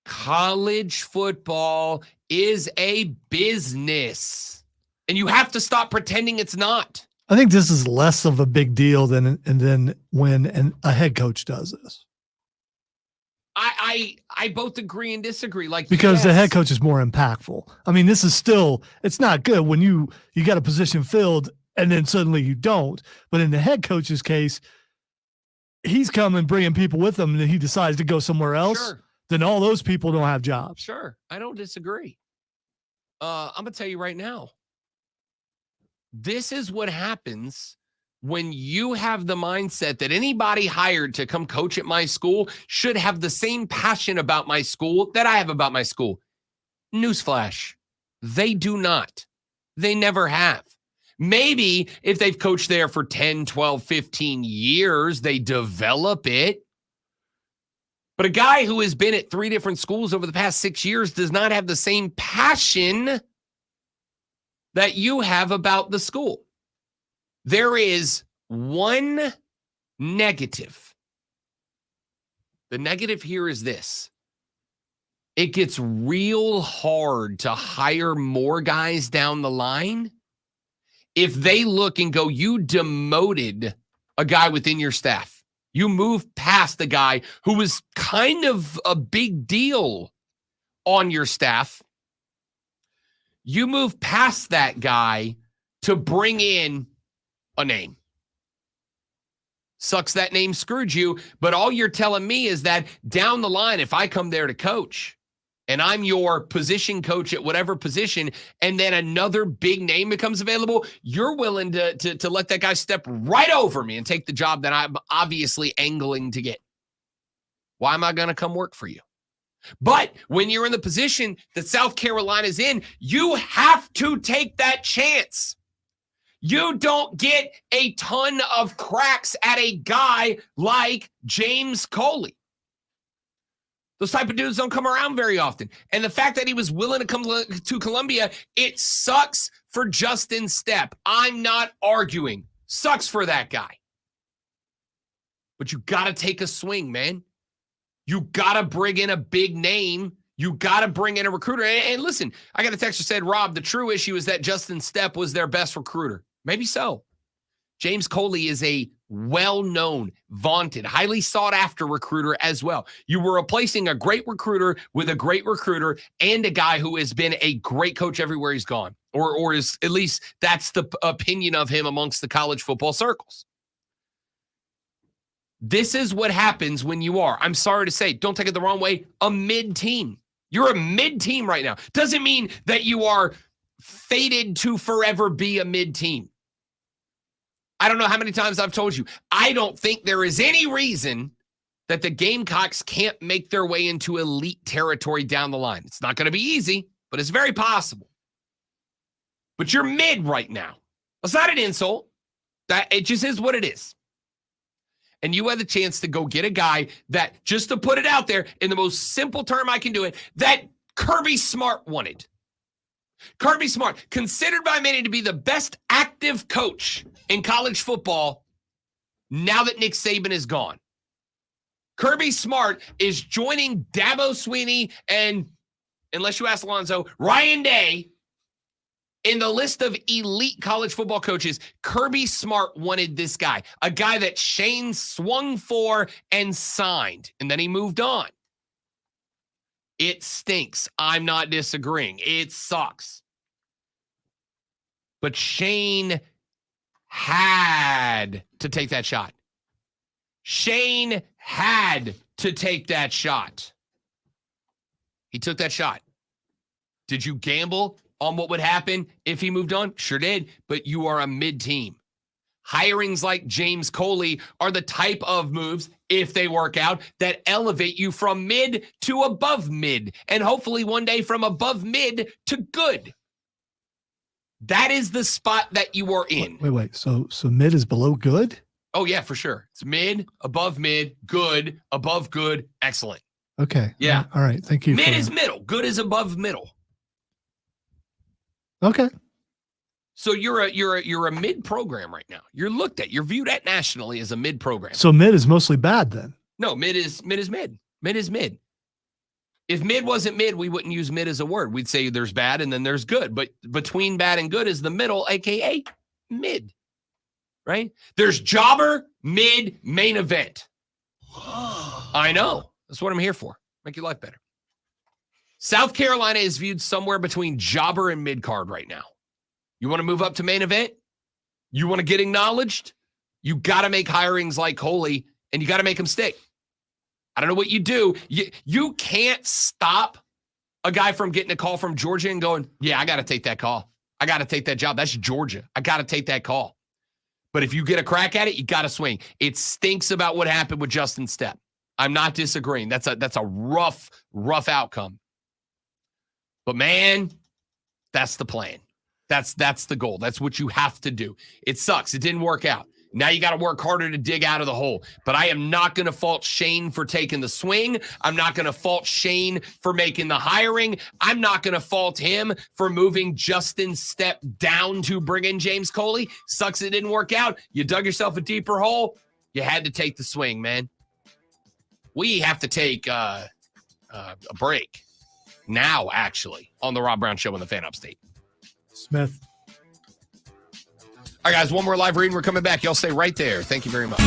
college football is a business, and you have to stop pretending it's not. I think this is less of a big deal than when a head coach does this. I both agree and disagree. Because the head coach is more impactful. I mean, this is still, it's not good when you got a position filled and then suddenly you don't. But in the head coach's case, he's coming, bringing people with him, and then he decides to go somewhere else. Sure. Then all those people don't have jobs. Sure. I don't disagree. I'm going to tell you right now. This is what happens when you have the mindset that anybody hired to come coach at my school should have the same passion about my school that I have about my school. Newsflash. They do not. They never have. Maybe if they've coached there for 10, 12, 15 years, they develop it. But a guy who has been at 3 different schools over the past 6 years does not have the same passion that you have about the school. There is one negative. The negative here is this. It gets real hard to hire more guys down the line if they look and go, you demoted a guy within your staff. You moved past the guy who was kind of a big deal on your staff. You move past that guy to bring in a name. Sucks that name screwed you, but all you're telling me is that down the line, if I come there to coach and I'm your position coach at whatever position, and then another big name becomes available, you're willing to let that guy step right over me and take the job that I'm obviously angling to get. Why am I going to come work for you? But when you're in the position that South Carolina's in, you have to take that chance. You don't get a ton of cracks at a guy like James Coley. Those type of dudes don't come around very often. And the fact that he was willing to come to Columbia, it sucks for Justin Stepp. I'm not arguing. Sucks for that guy. But you got to take a swing, man. You got to bring in a big name. You got to bring in a recruiter. And listen, I got a text that said, Rob, the true issue is that Justin Stepp was their best recruiter. Maybe so. James Coley is a well-known, vaunted, highly sought-after recruiter as well. You were replacing a great recruiter with a great recruiter and a guy who has been a great coach everywhere he's gone, or is at least that's the opinion of him amongst the college football circles. This is what happens when you are, I'm sorry to say, don't take it the wrong way, a mid-team. You're a mid-team right now. Doesn't mean that you are fated to forever be a mid-team. I don't know how many times I've told you, I don't think there is any reason that the Gamecocks can't make their way into elite territory down the line. It's not going to be easy, but it's very possible. But you're mid right now. That's not an insult. It just is what it is. And you had the chance to go get a guy that, just to put it out there in the most simple term I can do it, that Kirby Smart wanted. Kirby Smart, considered by many to be the best active coach in college football now that Nick Saban is gone. Kirby Smart is joining Dabo Swinney and, unless you ask Alonzo, Ryan Day in the list of elite college football coaches. Kirby Smart wanted this guy, a guy that Shane swung for and signed, and then he moved on. It stinks. I'm not disagreeing. It sucks. But Shane had to take that shot. Shane had to take that shot. He took that shot. Did you gamble on what would happen if he moved on? Sure did, but you are a mid-team. Hirings like James Coley are the type of moves, if they work out, that elevate you from mid to above mid, and hopefully one day from above mid to good. That is the spot that you are in. Wait. So mid is below good? Oh, yeah, for sure. It's mid, above mid, good, above good, excellent. Okay. Yeah. All right. Thank you. Mid is middle. Good is above middle. Okay. So you're a mid program right now. You're looked at. You're viewed at nationally as a mid program. So mid is mostly bad then. No, mid is mid. Mid is mid. If mid wasn't mid, we wouldn't use mid as a word. We'd say there's bad and then there's good. But between bad and good is the middle, aka mid. Right? There's jobber, mid, main event. I know. That's what I'm here for. Make your life better. South Carolina is viewed somewhere between jobber and mid card right now. You want to move up to main event? You want to get acknowledged? You got to make hirings like Coley, and you got to make them stick. I don't know what you do. You can't stop a guy from getting a call from Georgia and going, yeah, I got to take that call. I got to take that job. That's Georgia. I got to take that call. But if you get a crack at it, you got to swing. It stinks about what happened with Justin Stepp. I'm not disagreeing. That's a rough outcome. But man, that's the plan. That's the goal. That's what you have to do. It sucks. It didn't work out. Now you got to work harder to dig out of the hole. But I am not going to fault Shane for taking the swing. I'm not going to fault Shane for making the hiring. I'm not going to fault him for moving Justin Stepp down to bring in James Coley. Sucks it didn't work out. You dug yourself a deeper hole. You had to take the swing, man. We have to take a break now, actually, on the Rob Brown Show on the Fan Upstate. Smith. All right, guys, one more live reading. We're coming back. Y'all stay right there. Thank you very much.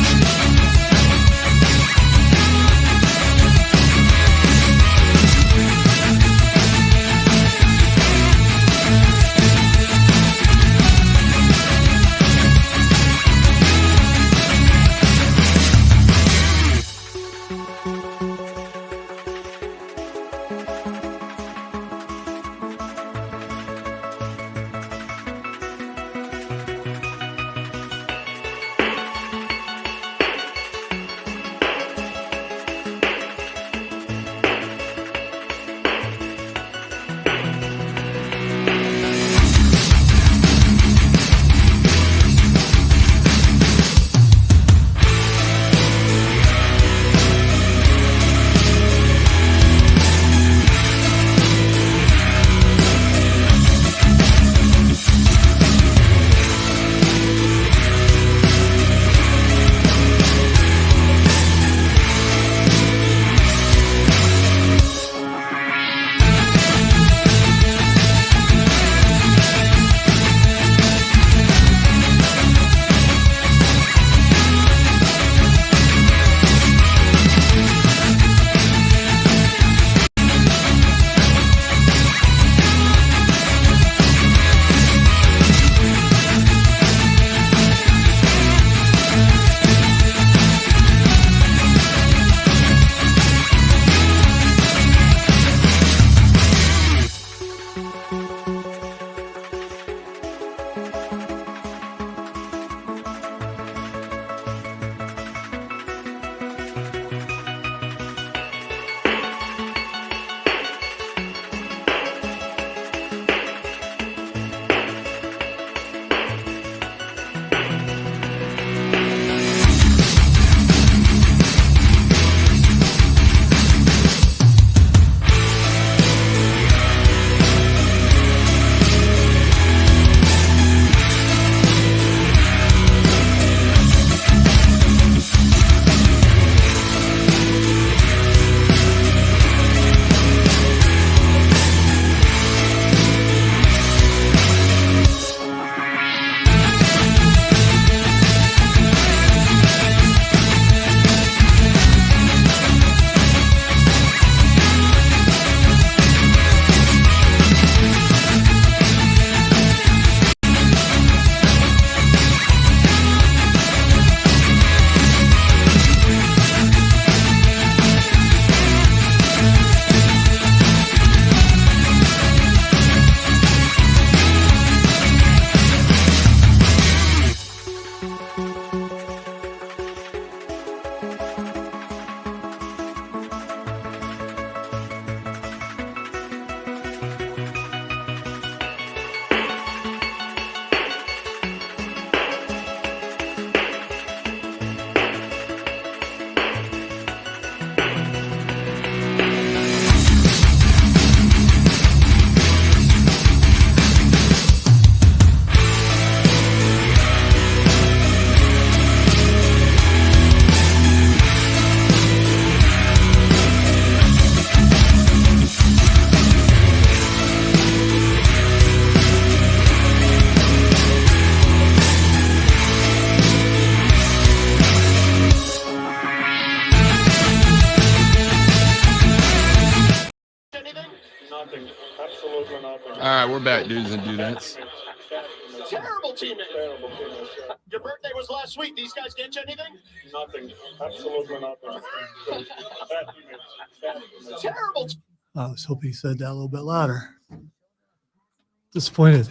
Absolutely nothing. All right, we're back, dudes and dudettes. Terrible teammates. Your birthday was last week. These guys get you anything? Nothing. Absolutely nothing. Bad teammates. Terrible. I was hoping he said that a little bit louder. Disappointed.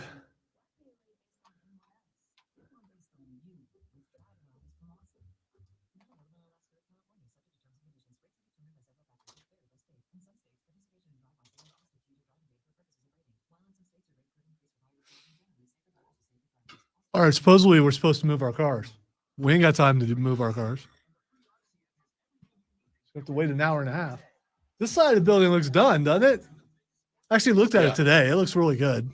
All right, supposedly we're supposed to move our cars. We ain't got time to move our cars. We have to wait an hour and a half. This side of the building looks done, doesn't it? I actually looked at it today. It looks really good.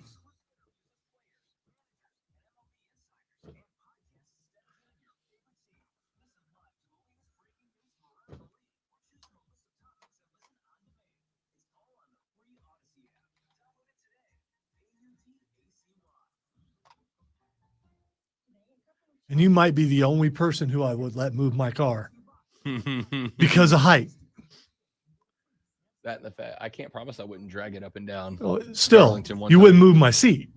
And you might be the only person who I would let move my car because of height. That and the fact I can't promise I wouldn't drag it up and down. Still, Darlington one you time. wouldn't move my seat.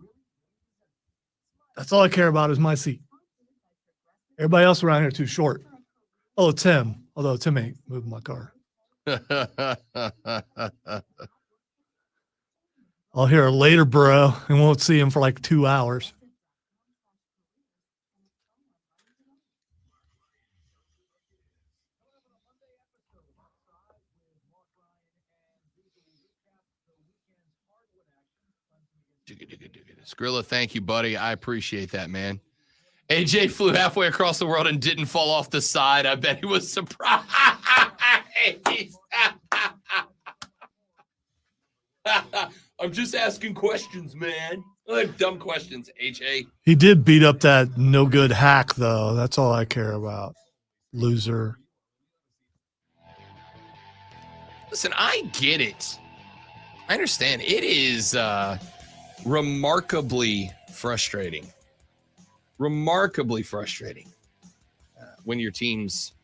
That's all I care about is my seat. Everybody else around here too short. Oh, Tim. Although Tim ain't moving my car. I'll hear her later, bro, and won't see him for like 2 hours. Skrilla, thank you, buddy. I appreciate that, man. AJ flew halfway across the world and didn't fall off the side. I bet he was surprised. I'm just asking questions, man. Like dumb questions, AJ. He did beat up that no good hack, though. That's all I care about. Loser. Listen, I get it. I understand. It is remarkably frustrating. Remarkably frustrating when your team's,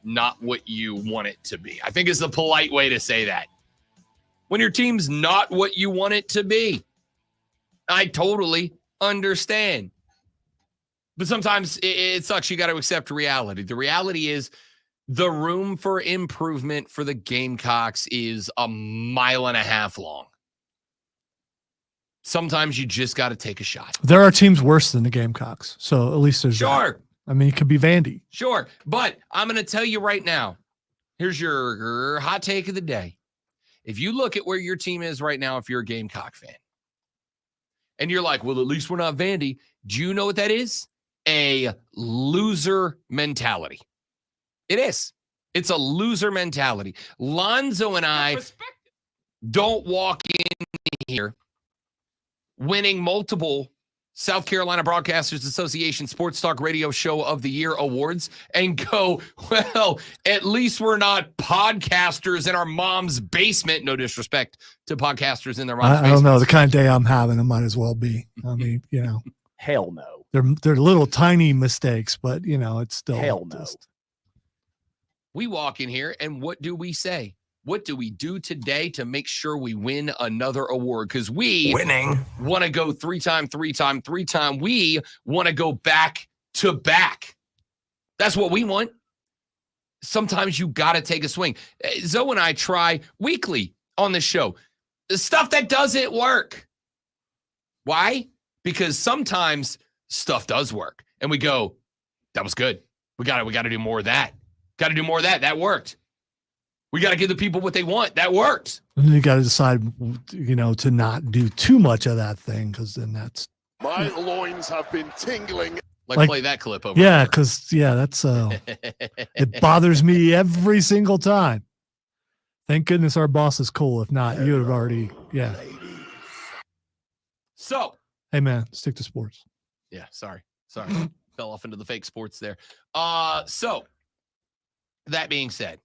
not what you want it to be. I think is the polite way to say that. When your team's not what you want it to be. I totally understand. But sometimes it sucks. You got to accept reality. The reality is the room for improvement for the Gamecocks is 1.5 miles long. Sometimes you just got to take a shot. There are teams worse than the Gamecocks. So at least there's Sure. that. I mean, it could be Vandy. Sure. But I'm going to tell you right now, here's your hot take of the day. If you look at where your team is right now, if you're a Gamecock fan, and you're like, well, at least we're not Vandy. Do you know what that is? A loser mentality. It is. It's a loser mentality. Lonzo and I don't walk in here winning multiple South Carolina Broadcasters Association Sports Talk Radio Show of the Year awards and go, well, at least we're not podcasters in our mom's basement. No disrespect to podcasters in their mom's basement. I don't know. The kind of day I'm having, it might as well be. I mean, Hell no. They're little tiny mistakes, but, it's still. Hell no. We walk in here and what do we say? What do we do today to make sure we win another award? Because we want to go three-time. We want to go back to back. That's what we want. Sometimes you got to take a swing. Zoe and I try weekly on the show. The stuff that doesn't work. Why? Because sometimes stuff does work. And we go, that was good. We got to do more of that. Got to do more of that. That worked. We got to give the people what they want. That worked. And you got to decide, to not do too much of that thing, because then that's. My loins have been tingling. Like play that clip over. Yeah, because that's it bothers me every single time. Thank goodness our boss is cool. If not, you would have already. Yeah. So. Hey man, stick to sports. Yeah. Sorry. Fell off into the fake sports there. So. That being said.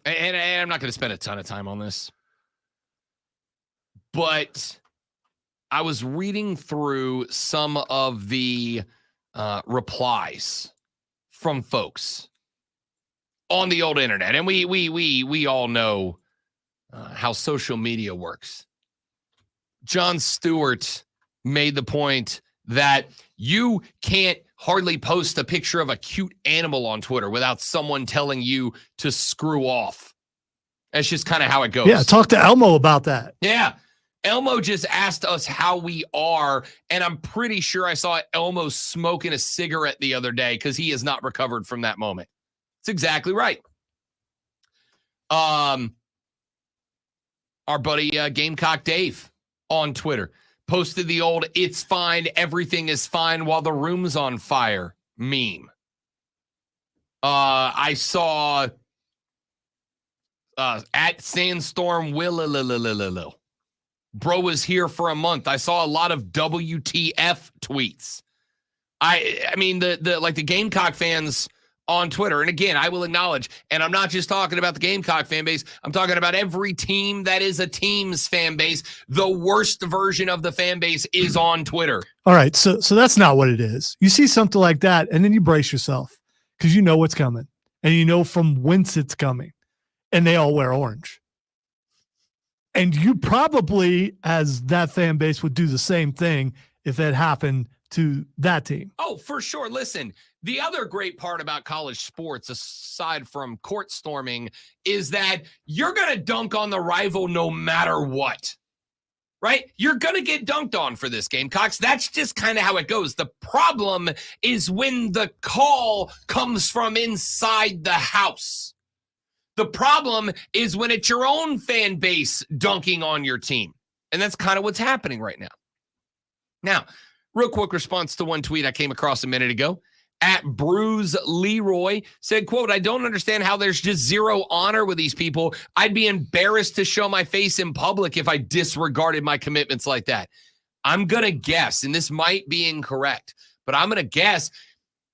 And I'm not going to spend a ton of time on this, but I was reading through some of the replies from folks on the old internet, and we all know how social media works. Jon Stewart made the point that you can't hardly post a picture of a cute animal on Twitter without someone telling you to screw off. That's just kind of how it goes. Yeah, talk to Elmo about that. Yeah. Elmo just asked us how we are, and I'm pretty sure I saw Elmo smoking a cigarette the other day because he has not recovered from that moment. It's exactly right. Our buddy Gamecock Dave on Twitter posted the old "It's fine, everything is fine while the room's on fire" meme. I saw at Sandstorm Will. Bro was here for a month. I saw a lot of WTF tweets. I mean the Gamecock fans on Twitter. And again, I will acknowledge, and I'm not just talking about the Gamecock fan base. I'm talking about every team that is a team's fan base. The worst version of the fan base is on Twitter. All right. So that's not what it is. You see something like that, and then you brace yourself because you know what's coming and you know from whence it's coming. And they all wear orange. And you probably, as that fan base, would do the same thing if it happened to that team. Oh, for sure. Listen, the other great part about college sports, aside from court storming, is that you're going to dunk on the rival no matter what, right? You're going to get dunked on for this, Gamecocks. That's just kind of how it goes. The problem is when the call comes from inside the house. The problem is when it's your own fan base dunking on your team. And that's kind of what's happening right now. Now, real quick response to one tweet I came across a minute ago. At Bruce Leroy said, quote, "I don't understand how there's just zero honor with these people. I'd be embarrassed to show my face in public if I disregarded my commitments like that." I'm going to guess, and this might be incorrect, but I'm going to guess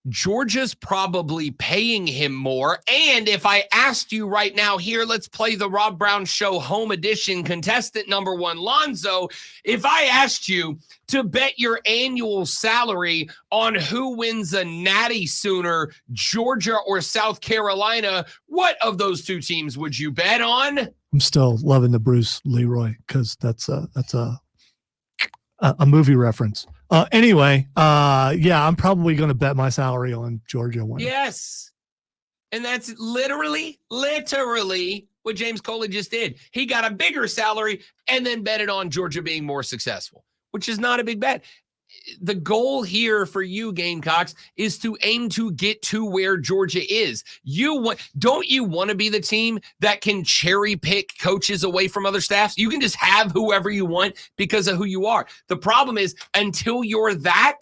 Georgia's probably paying him more. And if I asked you right now, here, let's play the Rob Brown Show home edition contestant number one, Lonzo. If I asked you to bet your annual salary on who wins a natty sooner, Georgia or South Carolina, what of those two teams would you bet on? I'm still loving the Bruce Leroy because that's a movie reference. Anyway, yeah, I'm probably going to bet my salary on Georgia winning. Yes. And that's literally what James Coley just did. He got a bigger salary and then betted on Georgia being more successful, which is not a big bet. The goal here for you, Gamecocks, is to aim to get to where Georgia is. Don't you want to be the team that can cherry pick coaches away from other staffs? You can just have whoever you want because of who you are. The problem is, until you're that,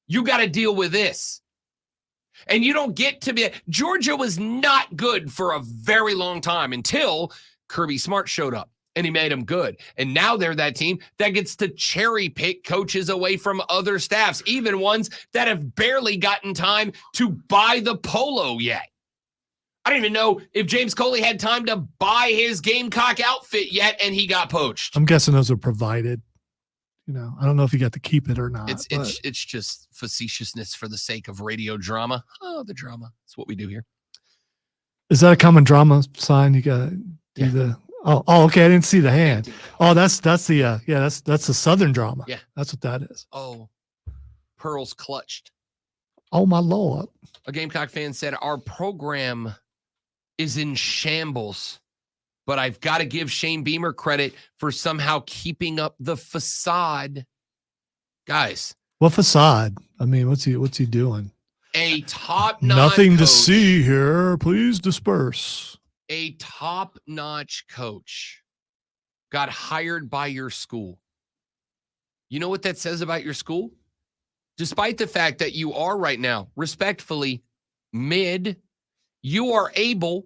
you got to deal with this. And you don't get to be. Georgia was not good for a very long time until Kirby Smart showed up. And he made them good. And now they're that team that gets to cherry pick coaches away from other staffs, even ones that have barely gotten time to buy the polo yet. I don't even know if James Coley had time to buy his Gamecock outfit yet, and he got poached. I'm guessing those are provided. You know, I don't know if you got to keep it or not. It's just facetiousness for the sake of radio drama. Oh, the drama. That's what we do here. Is that a common drama sign? You got to do the... Oh, okay. I didn't see the hand. Oh, that's the Southern drama. Yeah. That's what that is. Oh, pearls clutched. Oh, my Lord. A Gamecock fan said, "Our program is in shambles, but I've got to give Shane Beamer credit for somehow keeping up the facade." Guys. What facade? I mean, what's he doing? A top-notch Nothing to coach. see here. Please disperse. A top-notch coach got hired by your school. You know what that says about your school? Despite the fact that you are right now, respectfully, mid, you are able,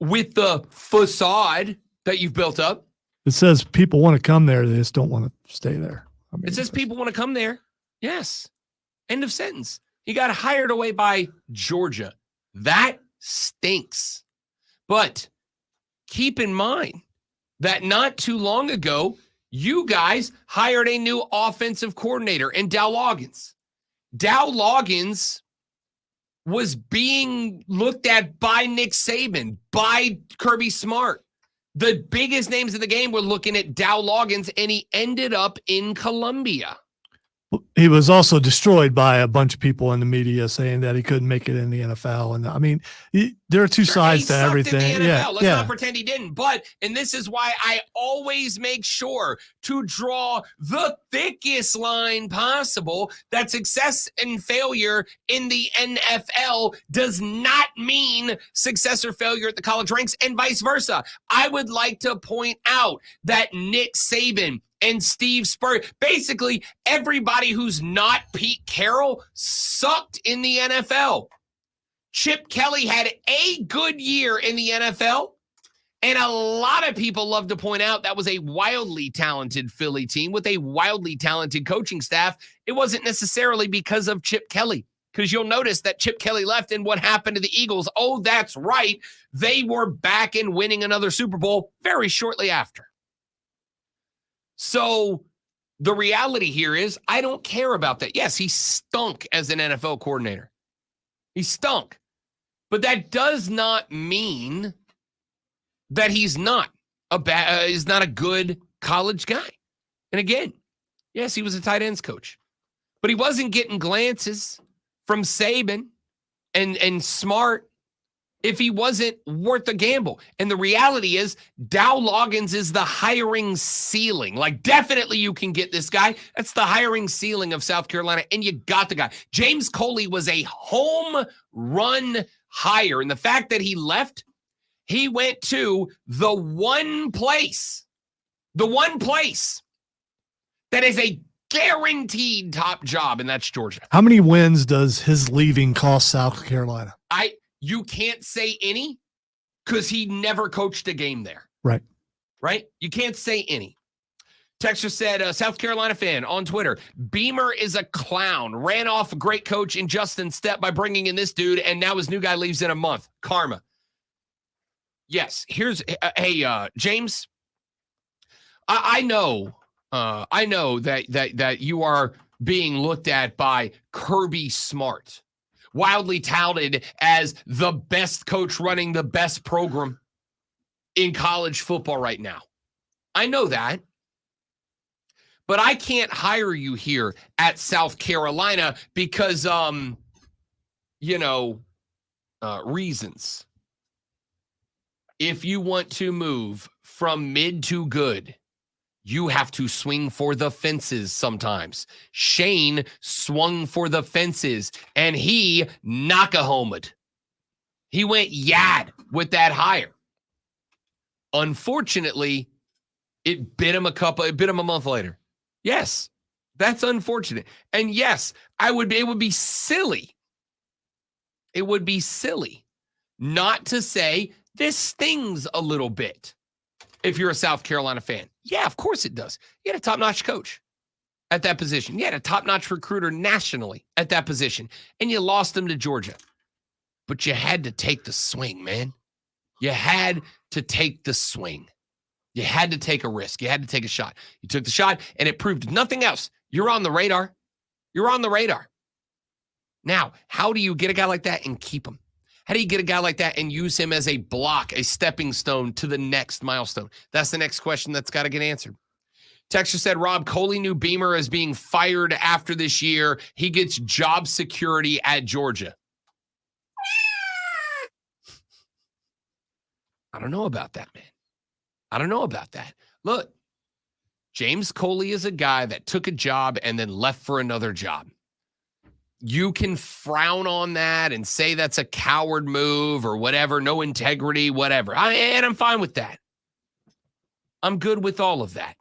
with the facade that you've built up. It says people want to come there. They just don't want to stay there. I mean, It says people want to come there. Yes. End of sentence. He got hired away by Georgia. That stinks. But keep in mind that not too long ago, you guys hired a new offensive coordinator in Dow Loggins. Dow Loggins was being looked at by Nick Saban, by Kirby Smart. The biggest names in the game were looking at Dow Loggins, and he ended up in Columbia. He was also destroyed by a bunch of people in the media saying that he couldn't make it in the NFL. And I mean, there are two sides He to sucked everything. in the NFL. Yeah, Let's not pretend he didn't. But, and this is why I always make sure to draw the thickest line possible, that success and failure in the NFL does not mean success or failure at the college ranks, and vice versa. I would like to point out that Nick Saban and Steve Spurrier, basically everybody who's not Pete Carroll, sucked in the NFL. Chip Kelly had a good year in the NFL, and a lot of people love to point out that was a wildly talented Philly team with a wildly talented coaching staff. It wasn't necessarily because of Chip Kelly, because you'll notice that Chip Kelly left, and what happened to the Eagles? Oh, that's right. They were back and winning another Super Bowl very shortly after. So the reality here is I don't care about that. Yes, he stunk as an NFL coordinator. He stunk. But that does not mean that he's not a good college guy. And again, yes, he was a tight ends coach. But he wasn't getting glances from Saban and Smart if he wasn't worth a gamble. And the reality is Dow Loggins is the hiring ceiling. Like, definitely you can get this guy. That's the hiring ceiling of South Carolina, and you got the guy. James Coley was a home run hire. And the fact that he left, he went to the one place that is a guaranteed top job, and that's Georgia. How many wins does his leaving cost South Carolina? You can't say any because he never coached a game there. Right. Right? You can't say any. Texter said, South Carolina fan on Twitter, Beamer is a clown. Ran off a great coach in Justin Stepp by bringing in this dude, and now his new guy leaves in a month. Karma. Yes. Here's, hey, James, I know that you are being looked at by Kirby Smart, wildly touted as the best coach running the best program in college football right now. I know that. But I can't hire you here at South Carolina because, reasons. If you want to move from mid to good, you have to swing for the fences sometimes. Shane swung for the fences, and he knock-a-homed. He went yad with that hire. Unfortunately, it bit him a month later. Yes, that's unfortunate. And yes, it would be silly. It would be silly not to say this stings a little bit if you're a South Carolina fan. Yeah, of course it does. You had a top-notch coach at that position. You had a top-notch recruiter nationally at that position, and you lost him to Georgia. But you had to take the swing, man. You had to take the swing. You had to take a risk. You had to take a shot. You took the shot, and it proved nothing else. You're on the radar. You're on the radar. Now, how do you get a guy like that and keep him? How do you get a guy like that and use him as a block, a stepping stone to the next milestone? That's the next question that's got to get answered. Texture said, Rob, Coley knew Beamer as being fired after this year. He gets job security at Georgia. I don't know about that, man. I don't know about that. Look, James Coley is a guy that took a job and then left for another job. You can frown on that and say that's a coward move or whatever, no integrity, whatever. And I'm fine with that. I'm good with all of that.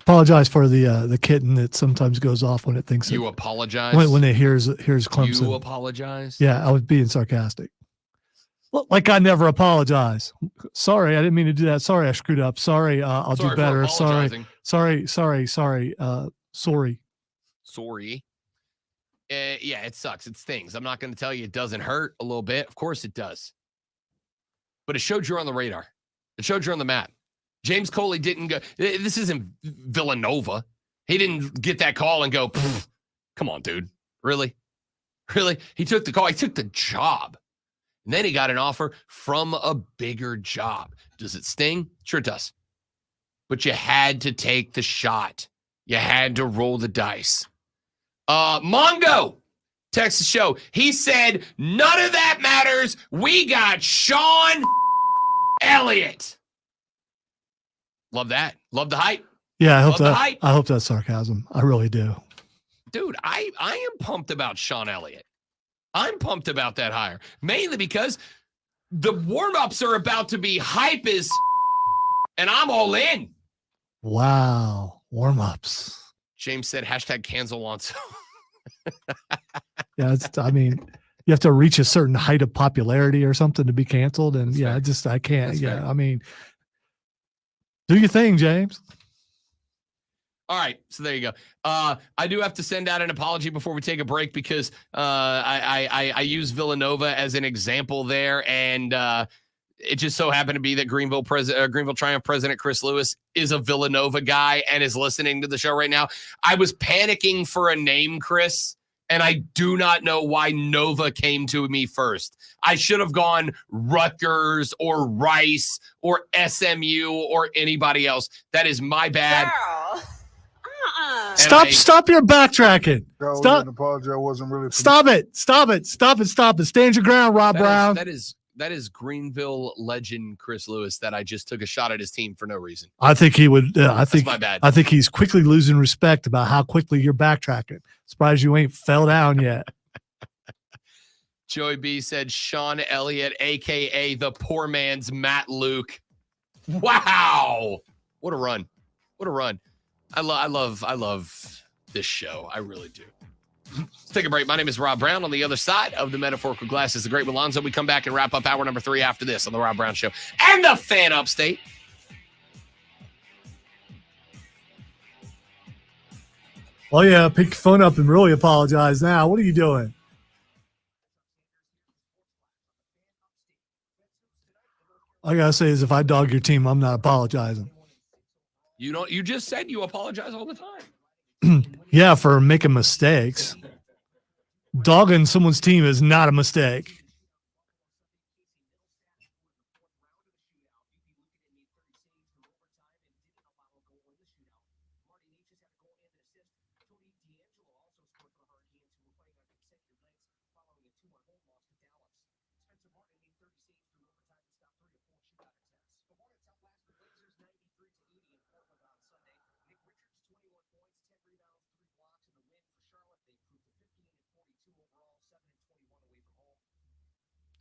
Apologize for the kitten that sometimes goes off when it thinks you apologize when it hears Clemson. You apologize. Yeah, I was being sarcastic. Well, like I never apologize. Sorry, I didn't mean to do that. Sorry, I screwed up. Sorry, I'll do better. Sorry. Yeah, it sucks. It stings. I'm not going to tell you it doesn't hurt a little bit. Of course it does. But it showed you're on the radar. It showed you're on the map. James Coley didn't go. This isn't Villanova. He didn't get that call and go, come on, dude. Really? Really? He took the call. He took the job. And then he got an offer from a bigger job. Does it sting? Sure it does. But you had to take the shot. You had to roll the dice. Mongo text the show. He said, none of that matters. We got Sean Elliott. Love that. Love the hype. Yeah, Love the hype. I hope that's sarcasm. I really do. Dude, I am pumped about Sean Elliott. I'm pumped about that hire. Mainly because the warm-ups are about to be hype as and I'm all in. Wow. Warm-ups. James said, hashtag cancel Alonso. Yeah, I mean, you have to reach a certain height of popularity or something to be canceled. And That's yeah, fair. I can't. That's Yeah, fair. I mean, do your thing, James. All right, so there you go. I do have to send out an apology before we take a break because I use Villanova as an example there, and it just so happened to be that Greenville Triumph president Chris Lewis is a Villanova guy and is listening to the show right now. I was panicking for a name, Chris, and I do not know why Nova came to me first. I should have gone Rutgers or Rice or SMU or anybody else. That is my bad. And Stop your backtracking. Stop. apology. I wasn't really. Stop it. Stand your ground, Rob Brown. That is Greenville legend Chris Lewis that I just took a shot at his team for no reason. I think he would. I think my bad. I think he's quickly losing respect about how quickly you're backtracking. Surprised you ain't fell down yet. Joey B said Sean Elliott, aka the poor man's Matt Luke. Wow, what a run! What a run! I love this show. I really do. Let's take a break. My name is Rob Brown. On the other side of the metaphorical glass is the great Malonzo. We come back and wrap up hour number 3 after this on the Rob Brown Show and the Fan Upstate. Oh yeah, pick your phone up and really apologize now. What are you doing? All I gotta say is if I dog your team, I'm not apologizing. You just said you apologize all the time. Yeah, for making mistakes. Dogging someone's team is not a mistake.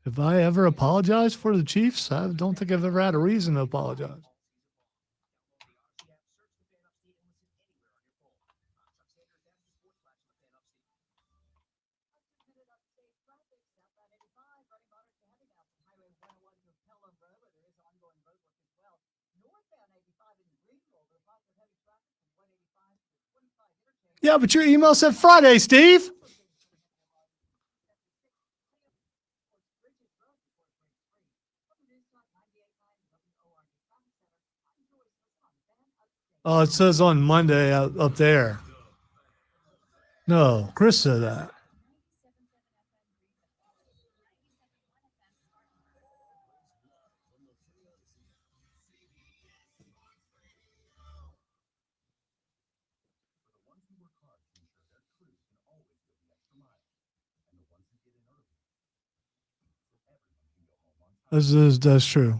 Have I ever apologized for the Chiefs? I don't think I've ever had a reason to apologize. Yeah, but your email said Friday, Steve. Oh, it says on Monday up there. No, Chris said that. That's true.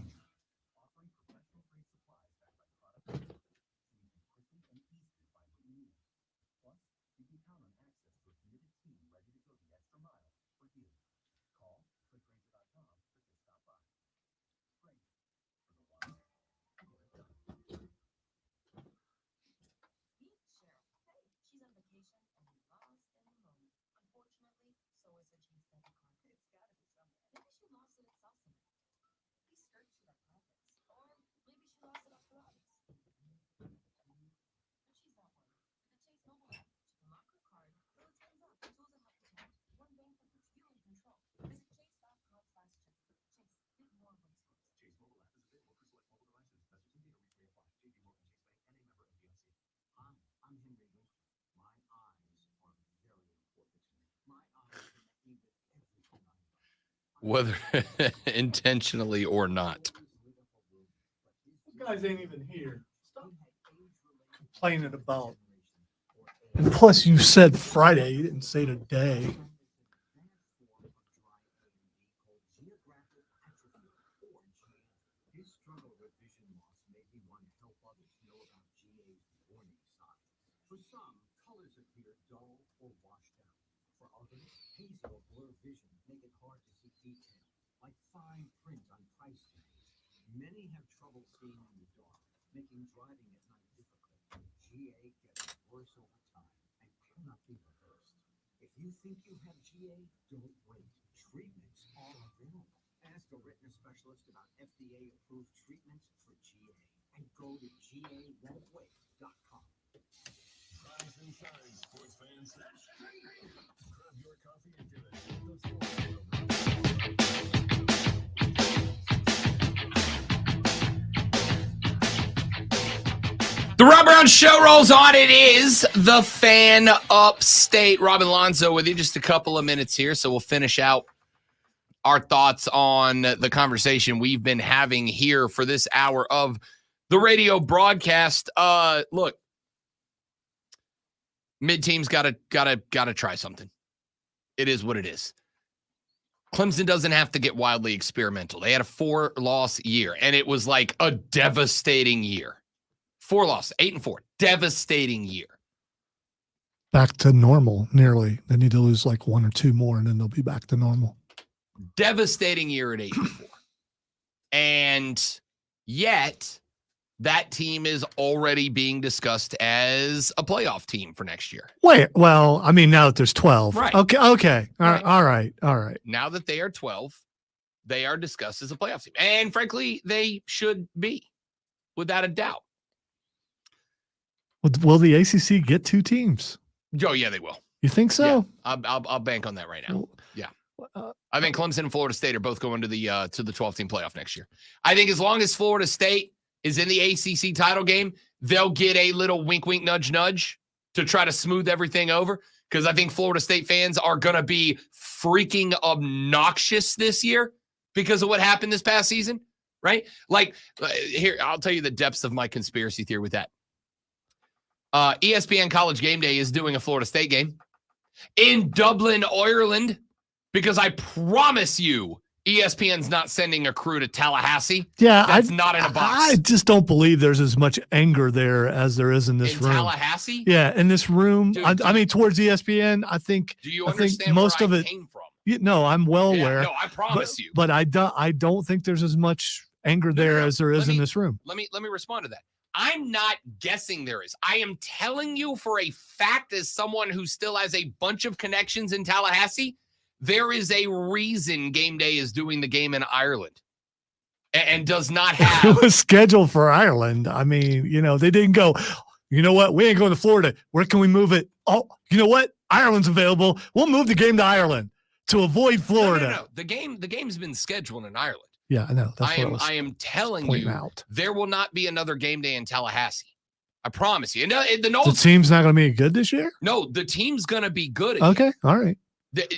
whether intentionally or not. You guys ain't even here. Stop complaining about. And plus, you said Friday. You didn't say today. Many have trouble seeing in the dark, making driving at night difficult. GA gets worse over time and cannot be reversed. If you think you have GA, don't wait. Treatments are available. Ask a retina specialist about FDA-approved treatments for GA and go to GAwon'twait.com. Rise and shine, sports fans. Grab your coffee and get it. The Rob Brown Show rolls on. It is the Fan Upstate. Robin Lonzo with you. Just a couple of minutes here, so we'll finish out our thoughts on the conversation we've been having here for this hour of the radio broadcast. Look, mid-team's gotta try something. It is what it is. Clemson doesn't have to get wildly experimental. They had a 4-loss year, and it was like a devastating year. 4 losses, 8-4, devastating year. Back to normal, nearly. They need to lose like 1 or 2 more, and then they'll be back to normal. Devastating year at 8-4. And yet, that team is already being discussed as a playoff team for next year. Wait, well, I mean, now that there's 12. Right. Okay. Right. All right. Now that they are 12, they are discussed as a playoff team. And frankly, they should be, without a doubt. Will the ACC get 2 teams? Oh, yeah, they will. You think so? Yeah, I'll bank on that right now. Yeah. I think Clemson and Florida State are both going to the 12-team playoff next year. I think as long as Florida State is in the ACC title game, they'll get a little wink, wink, nudge, nudge to try to smooth everything over, because I think Florida State fans are going to be freaking obnoxious this year because of what happened this past season, right? Like, here, I'll tell you the depths of my conspiracy theory with that. ESPN College Game Day is doing a Florida State game in Dublin, Ireland, because I promise you ESPN's not sending a crew to Tallahassee. Yeah, that's not in a box. I just don't believe there's as much anger there as there is in this room. Tallahassee? Yeah, in this room. Dude, I mean, towards ESPN, I think. Do you I think understand most where of I it came from? No, I'm well aware. No, I promise you. But I don't think there's as much anger there as there is in this room. Let me respond to that. I'm not guessing there is. I am telling you for a fact, as someone who still has a bunch of connections in Tallahassee, there is a reason Game Day is doing the game in Ireland and does not have. It was scheduled for Ireland. I mean, they didn't go, you know what? We ain't going to Florida. Where can we move it? Oh, you know what? Ireland's available. We'll move the game to Ireland to avoid Florida. No. The game's been scheduled in Ireland. Yeah, I know. That's I am telling you, there will not be another game day in Tallahassee. I promise you. And the team's not going to be good this year? No, the team's going to be good again. Okay, all right.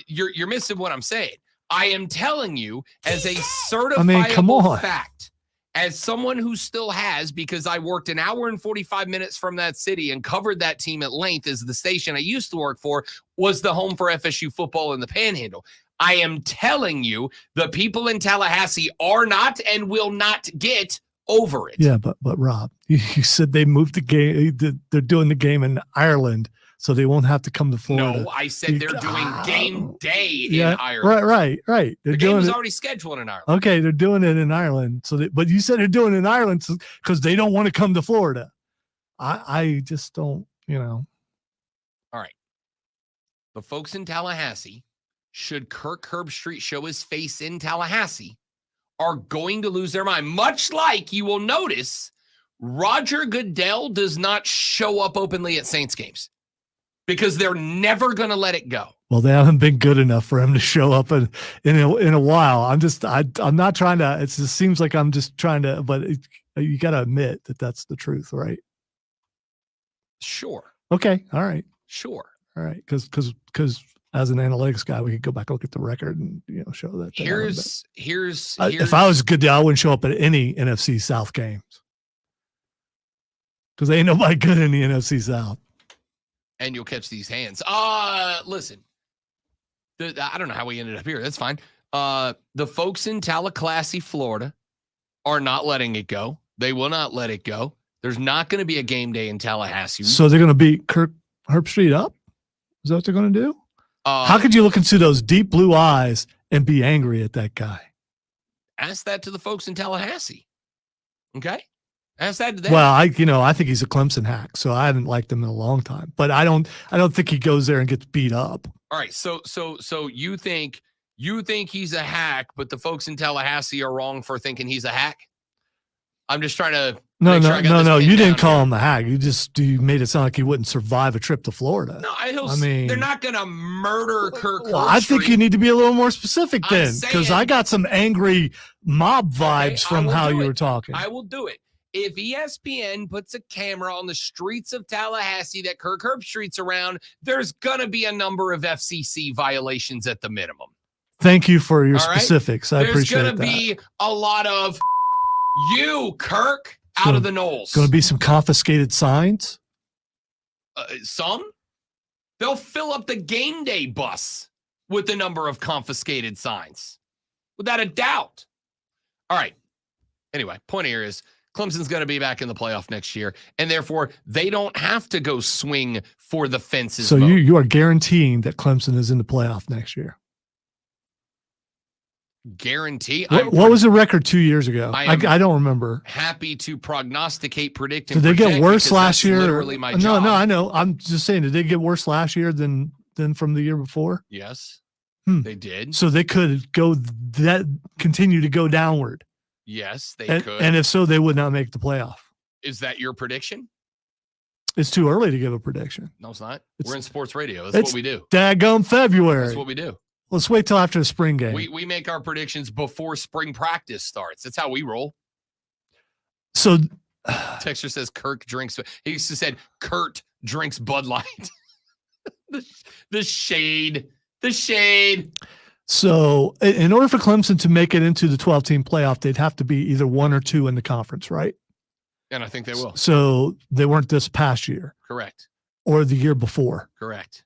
You're missing what I'm saying. I am telling you as a certifiable fact, as someone who still has, because I worked an hour and 45 minutes from that city and covered that team at length, as the station I used to work for was the home for FSU football in the Panhandle. I am telling you, the people in Tallahassee are not and will not get over it. Yeah, but Rob, you said they moved the game. They're doing the game in Ireland, so they won't have to come to Florida. No, I said they're doing game day in Ireland. Right. The game was already scheduled in Ireland. Okay, they're doing it in Ireland. But you said they're doing it in Ireland because they don't want to come to Florida. I just don't, All right. The folks in Tallahassee, should Kirk Herbstreit show his face in Tallahassee, are going to lose their mind. Much like you will notice, Roger Goodell does not show up openly at Saints games because they're never going to let it go. Well, they haven't been good enough for him to show up in a while. I'm not trying to. It just seems like I'm just trying to. But you got to admit that that's the truth, right? Sure. Okay. All right. Sure. All right. Because as an analytics guy, we could go back and look at the record and show that. Here's if I was good, I wouldn't show up at any NFC South games because ain't nobody good in the NFC South. And you'll catch these hands. Listen, I don't know how we ended up here. That's fine. The folks in Tallahassee, Florida, are not letting it go. They will not let it go. There's not going to be a game day in Tallahassee. So they're going to beat Kirk Herbstreit up? Is that what they're going to do? How could you look into those deep blue eyes and be angry at that guy? Ask that to the folks in Tallahassee. Okay? Ask that to them. Well, I think he's a Clemson hack, so I haven't liked him in a long time. But I don't think he goes there and gets beat up. All right. So you think he's a hack, but the folks in Tallahassee are wrong for thinking he's a hack? I'm just trying to No. You didn't call him a hack. You made it sound like he wouldn't survive a trip to Florida. No, I mean, they're not going to murder Kirk Herbstreit. I think you need to be a little more specific then, because I got some angry mob vibes from how you were talking. I will do it. If ESPN puts a camera on the streets of Tallahassee that Kirk Herbstreit's around, there's going to be a number of FCC violations at the minimum. Thank you for your All right? specifics. I appreciate that. There's going to be a lot of you, Kirk, out of the Knolls. Going to be some confiscated signs? Some? They'll fill up the game day bus with the number of confiscated signs. Without a doubt. All right. Anyway, point here is Clemson's going to be back in the playoff next year, and therefore they don't have to go swing for the fences. So you are guaranteeing that Clemson is in the playoff next year? Guarantee. What was the record 2 years ago? I don't remember. Happy to prognosticate, predict, and did they get worse last year? Literally my job. No, I know. I'm just saying, did they get worse last year than from the year before? Yes, they did. So they could continue to go downward. Yes, they could. And if so, they would not make the playoff. Is that your prediction? It's too early to give a prediction. No, it's not. We're in sports radio. That's what we do. Daggum February. That's what we do. Let's wait till after the spring game. We make our predictions before spring practice starts. That's how we roll. So Texture says Kirk drinks. He said Kurt drinks Bud Light. the shade. The shade. So in order for Clemson to make it into the 12-team playoff, they'd have to be either 1 or 2 in the conference, right? And I think they will. So they weren't this past year. Correct. Or the year before. Correct.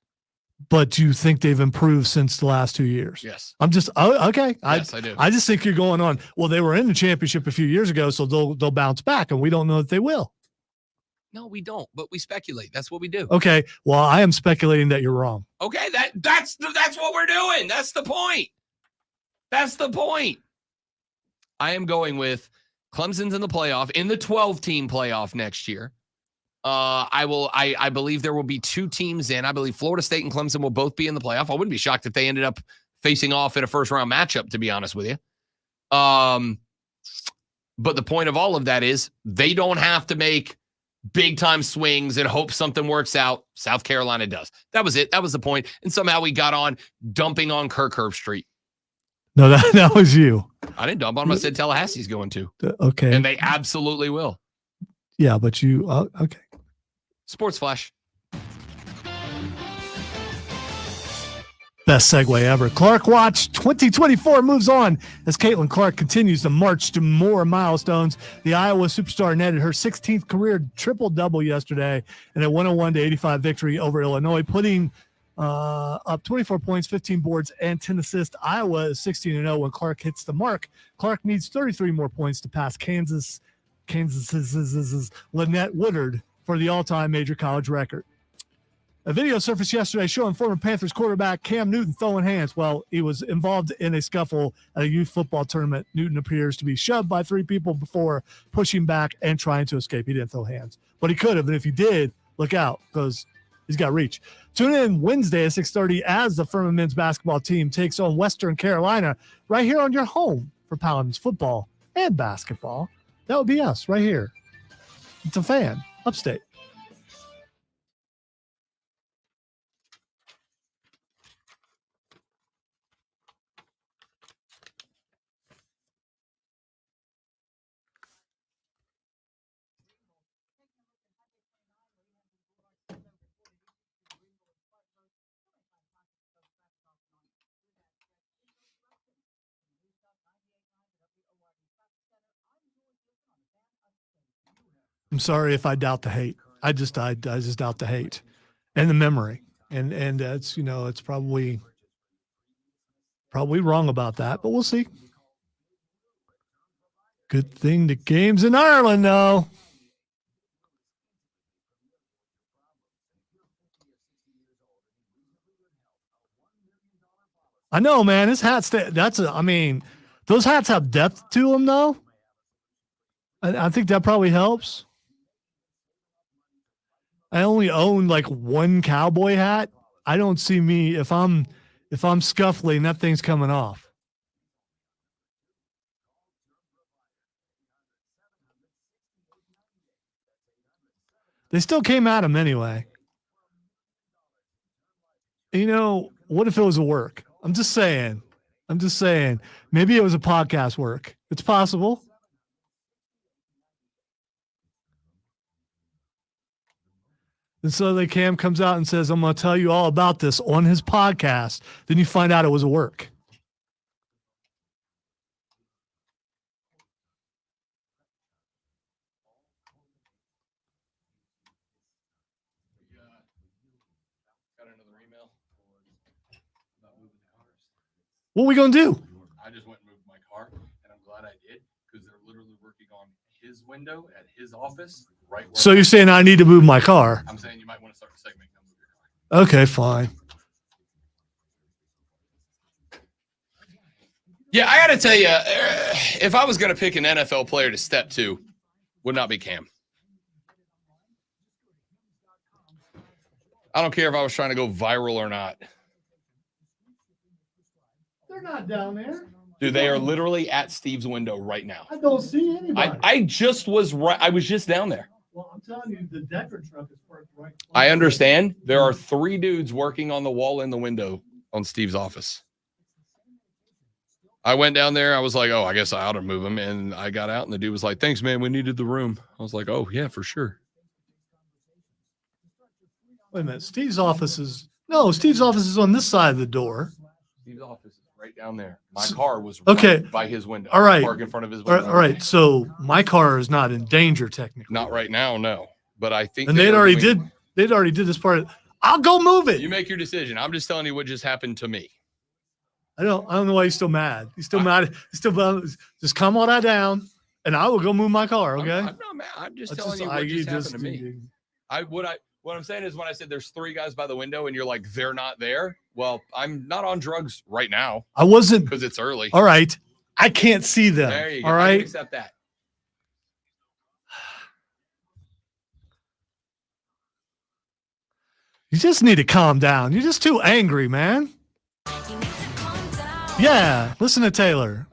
But do you think they've improved since the last 2 years? Yes. I'm just okay. Yes, I do. I just think you're going on. Well, they were in the championship a few years ago, so they'll bounce back, and we don't know that they will. No, we don't. But we speculate. That's what we do. Okay. Well, I am speculating that you're wrong. Okay. That's what we're doing. That's the point. That's the point. I am going with Clemson's in the playoff, in the 12-team playoff next year. I believe there will be 2 teams in. I believe Florida State and Clemson will both be in the playoff. I wouldn't be shocked if they ended up facing off in a first-round matchup, to be honest with you. But the point of all of that is they don't have to make big-time swings and hope something works out. South Carolina does. That was it. That was the point. And somehow we got on dumping on Kirk Herbstreit. No, that was you. I didn't dump on him. I said Tallahassee's going to. Okay. And they absolutely will. Yeah, but you okay. Sports Flash. Best segue ever. Clark Watch 2024 moves on as Caitlin Clark continues to march to more milestones. The Iowa superstar netted her 16th career triple-double yesterday in a 101-85 victory over Illinois, putting up 24 points, 15 boards, and 10 assists. Iowa is 16-0 when Clark hits the mark. Clark needs 33 more points to pass Kansas's Lynette Woodard for the all-time major college record. A video surfaced yesterday showing former Panthers quarterback Cam Newton throwing hands. Well, he was involved in a scuffle at a youth football tournament. Newton appears to be shoved by 3 people before pushing back and trying to escape. He didn't throw hands, but he could have. And if he did, look out, because he's got reach. Tune in Wednesday at 6:30 as the Furman men's basketball team takes on Western Carolina right here on your home for Paladins football and basketball. That would be us right here. It's a fan, upstate. I'm sorry if I doubt the hate. I just doubt the hate and the memory. And it's, it's probably wrong about that, but we'll see. Good thing the game's in Ireland, though. I know, man. His hat's those hats have depth to them, though. I think that probably helps. I only own like one cowboy hat. I don't see me if I'm scuffling, that thing's coming off. They still came at him anyway. What if it was a work? I'm just saying. Maybe it was a podcast work. It's possible. And so Cam comes out and says, I'm going to tell you all about this on his podcast. Then you find out it was a work. Got another email about moving cars. What are we going to do? I just went and moved my car, and I'm glad I did because they're literally working on his window at his office. Right. So you're saying I need to move my car? I'm saying you might want to start a segment. Move your car. Okay, fine. Yeah, I got to tell you, if I was going to pick an NFL player to step to, would not be Cam. I don't care if I was trying to go viral or not. They're not down there. Dude, they are literally at Steve's window right now. I don't see anybody. I just was right. I was just down there. Well, I'm telling you, the Decker truck is parked right. I understand. There are 3 dudes working on the wall in the window on Steve's office. I went down there. I was like, oh, I guess I ought to move him. And I got out, and the dude was like, thanks, man. We needed the room. I was like, oh, yeah, for sure. Wait a minute. Steve's office is on this side of the door. Steve's office is right down there. My car was right by his window. All right. Parked in front of his window. All right. So my car is not in danger technically. Not right now, no. But I think and they'd already did this part. I'll go move it. You make your decision. I'm just telling you what just happened to me. I don't know why he's still mad. He's still mad. He's still just calm all that down, and I will go move my car. Okay. I'm not mad. I'm just telling you what just happened to me. What I'm saying is when I said there's 3 guys by the window and you're like, they're not there. Well, I'm not on drugs right now. I wasn't because it's early. All right. I can't see them. There you go. All I right. can accept that. You just need to calm down. You're just too angry, man. Yeah. Listen to Taylor.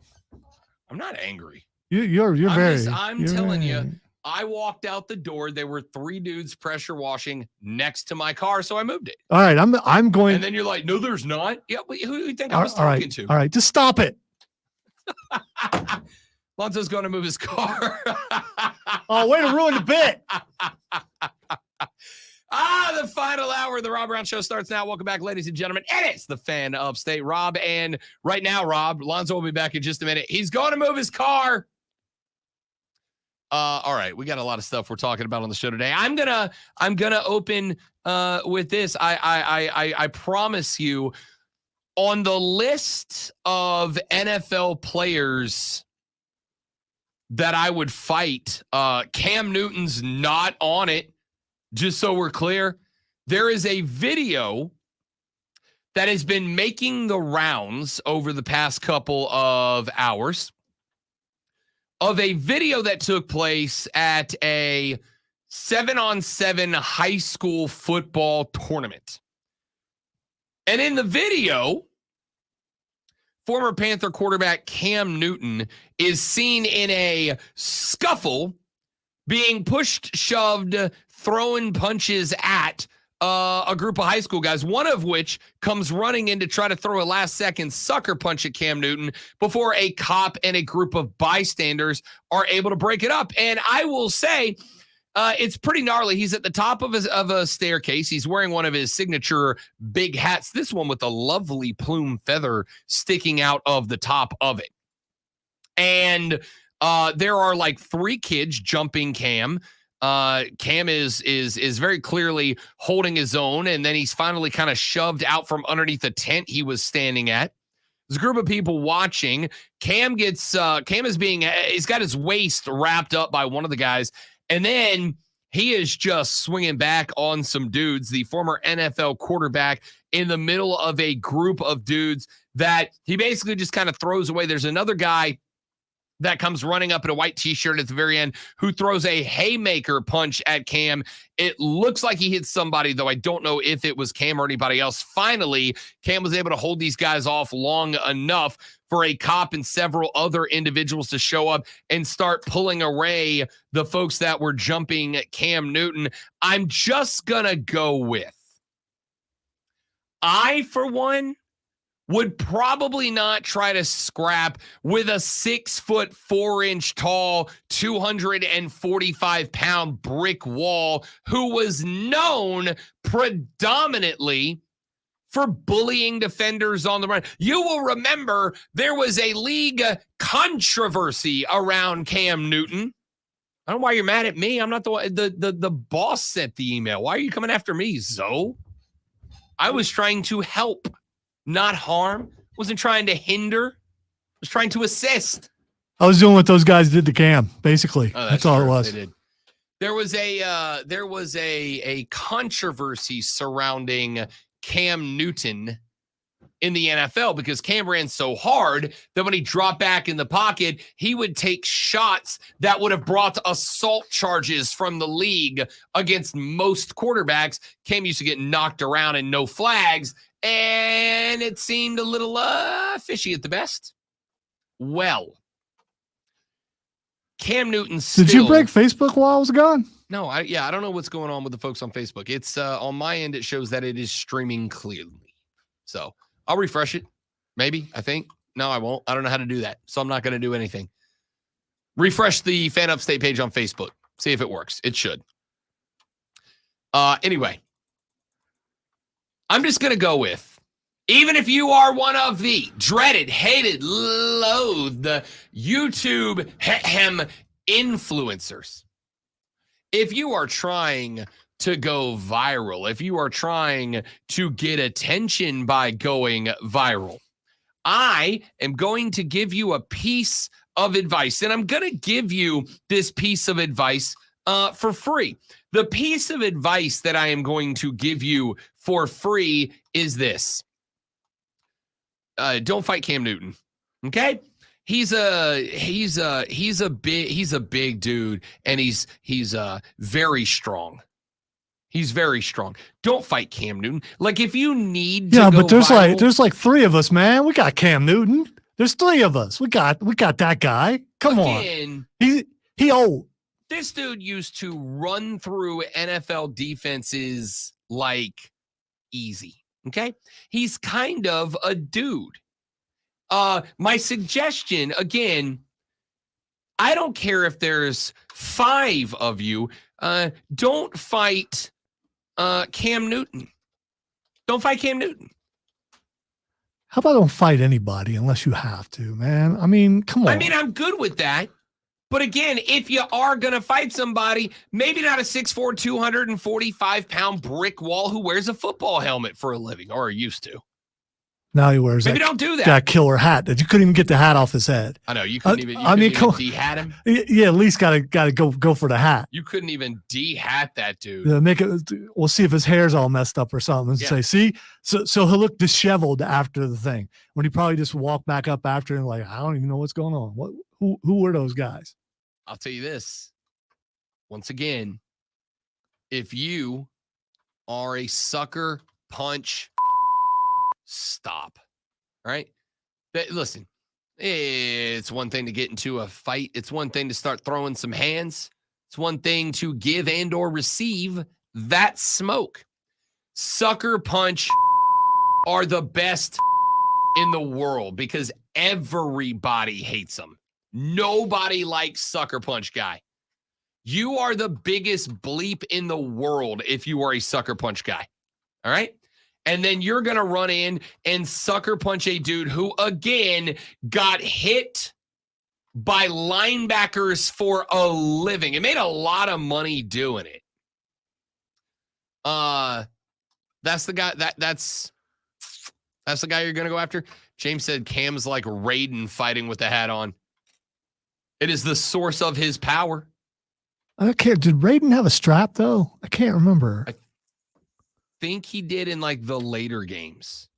I'm not angry. You're very. I'm telling you. I walked out the door. There were 3 dudes pressure washing next to my car, so I moved it. All right, I'm going. And then you're like, no, there's not. Yeah, who do you think I was talking to? All right, just stop it. Lonzo's going to move his car. Oh, way to ruin the bit. The final hour of the Rob Brown Show starts now. Welcome back, ladies and gentlemen. And it's the fan of State, Rob. And right now, Rob, Lonzo will be back in just a minute. He's going to move his car. All right, we got a lot of stuff we're talking about on the show today. I'm gonna open with this. I promise you, on the list of NFL players that I would fight, Cam Newton's not on it. Just so we're clear, there is a video that has been making the rounds over the past couple of hours of a video that took place at a 7-on-7 high school football tournament. And in the video, former Panther quarterback Cam Newton is seen in a scuffle, being pushed, shoved, throwing punches at a group of high school guys, one of which comes running in to try to throw a last-second sucker punch at Cam Newton before a cop and a group of bystanders are able to break it up. And I will say, it's pretty gnarly. He's at the top of a staircase. He's wearing one of his signature big hats, this one with a lovely plume feather sticking out of the top of it. And there are like 3 kids jumping Cam. Cam is very clearly holding his own, and then he's finally kind of shoved out from underneath the tent he was standing at. There's a group of people watching. Cam is he's got his waist wrapped up by one of the guys, and then he is just swinging back on some dudes, the former NFL quarterback, in the middle of a group of dudes that he basically just kind of throws away. There's another guy that comes running up in a white t-shirt at the very end who throws a haymaker punch at Cam. It looks like he hit somebody, though I don't know if it was Cam or anybody else. Finally, Cam was able to hold these guys off long enough for a cop and several other individuals to show up and start pulling away the folks that were jumping Cam Newton. I'm just going to go with, I, for one, would probably not try to scrap with a 6'4" tall, 245-pound brick wall who was known predominantly for bullying defenders on the run. You will remember there was a league controversy around Cam Newton. I don't know why you're mad at me. I'm not the boss sent the email. Why are you coming after me, Zoe? I was trying to help, not harm. Wasn't trying to hinder. Was trying to assist. I was doing what those guys did to Cam, basically. Oh, that's all true. it was. They did. There was a controversy surrounding Cam Newton in the NFL because Cam ran so hard that when he dropped back in the pocket, he would take shots that would have brought assault charges from the league against most quarterbacks. Cam used to get knocked around and no flags, and it seemed a little fishy at the best. Well, Cam Newton still... Did you break Facebook while I was gone? No, I don't know what's going on with the folks on Facebook. It's on my end, it shows that it is streaming clearly. So I'll refresh it. Maybe, I think. No, I won't. I don't know how to do that. So I'm not going to do anything. Refresh the Fan Upstate page on Facebook. See if it works. It should. Anyway, I'm just going to go with, even if you are one of the dreaded, hated, loathed YouTube influencers, if you are trying to go viral, if you are trying to get attention by going viral, I am going to give you a piece of advice, and I'm going to give you this piece of advice for free. The piece of advice that I am going to give you for free is this. Don't fight Cam Newton. Okay? He's a big dude, and he's very strong. He's very strong. Don't fight Cam Newton. Like, if you need to go but viral, there's like three of us, man. We got Cam Newton. There's three of us. We got that guy. Come on. He old. This dude used to run through NFL defenses like easy. Okay? He's kind of a dude. My suggestion, again, I don't care if there's 5 of you, don't fight Cam Newton. Don't fight Cam Newton. How about don't fight anybody unless you have to, man? I mean, come on. I mean, I'm good with that. But again, if you are going to fight somebody, maybe not a 6'4", 245-pound brick wall who wears a football helmet for a living, or used to. Now he wears Maybe don't do that. That killer hat that you couldn't even get the hat off his head. I know, you couldn't even de-hat him. Yeah, at least gotta go for the hat. You couldn't even de-hat that dude. We'll see if his hair's all messed up or something. And say, see, so he'll look disheveled after the thing when he probably just walked back up after and like, I don't even know what's going on. Who were those guys? I'll tell you this. Once again, if you are a sucker punch, stop. All right? Listen, it's one thing to get into a fight. It's one thing to start throwing some hands. It's one thing to give and or receive that smoke. Sucker punch are the best in the world because everybody hates them. Nobody likes sucker punch guy. You are the biggest bleep in the world if you are a sucker punch guy. All right? And then you're going to run in and sucker punch a dude who, again, got hit by linebackers for a living. It made a lot of money doing it. That's the guy that's the guy you're gonna go after. James said Cam's like Raiden fighting with the hat on. It is the source of his power. I can't. Did Raiden have a strap though? I can't remember. I think he did in like the later games.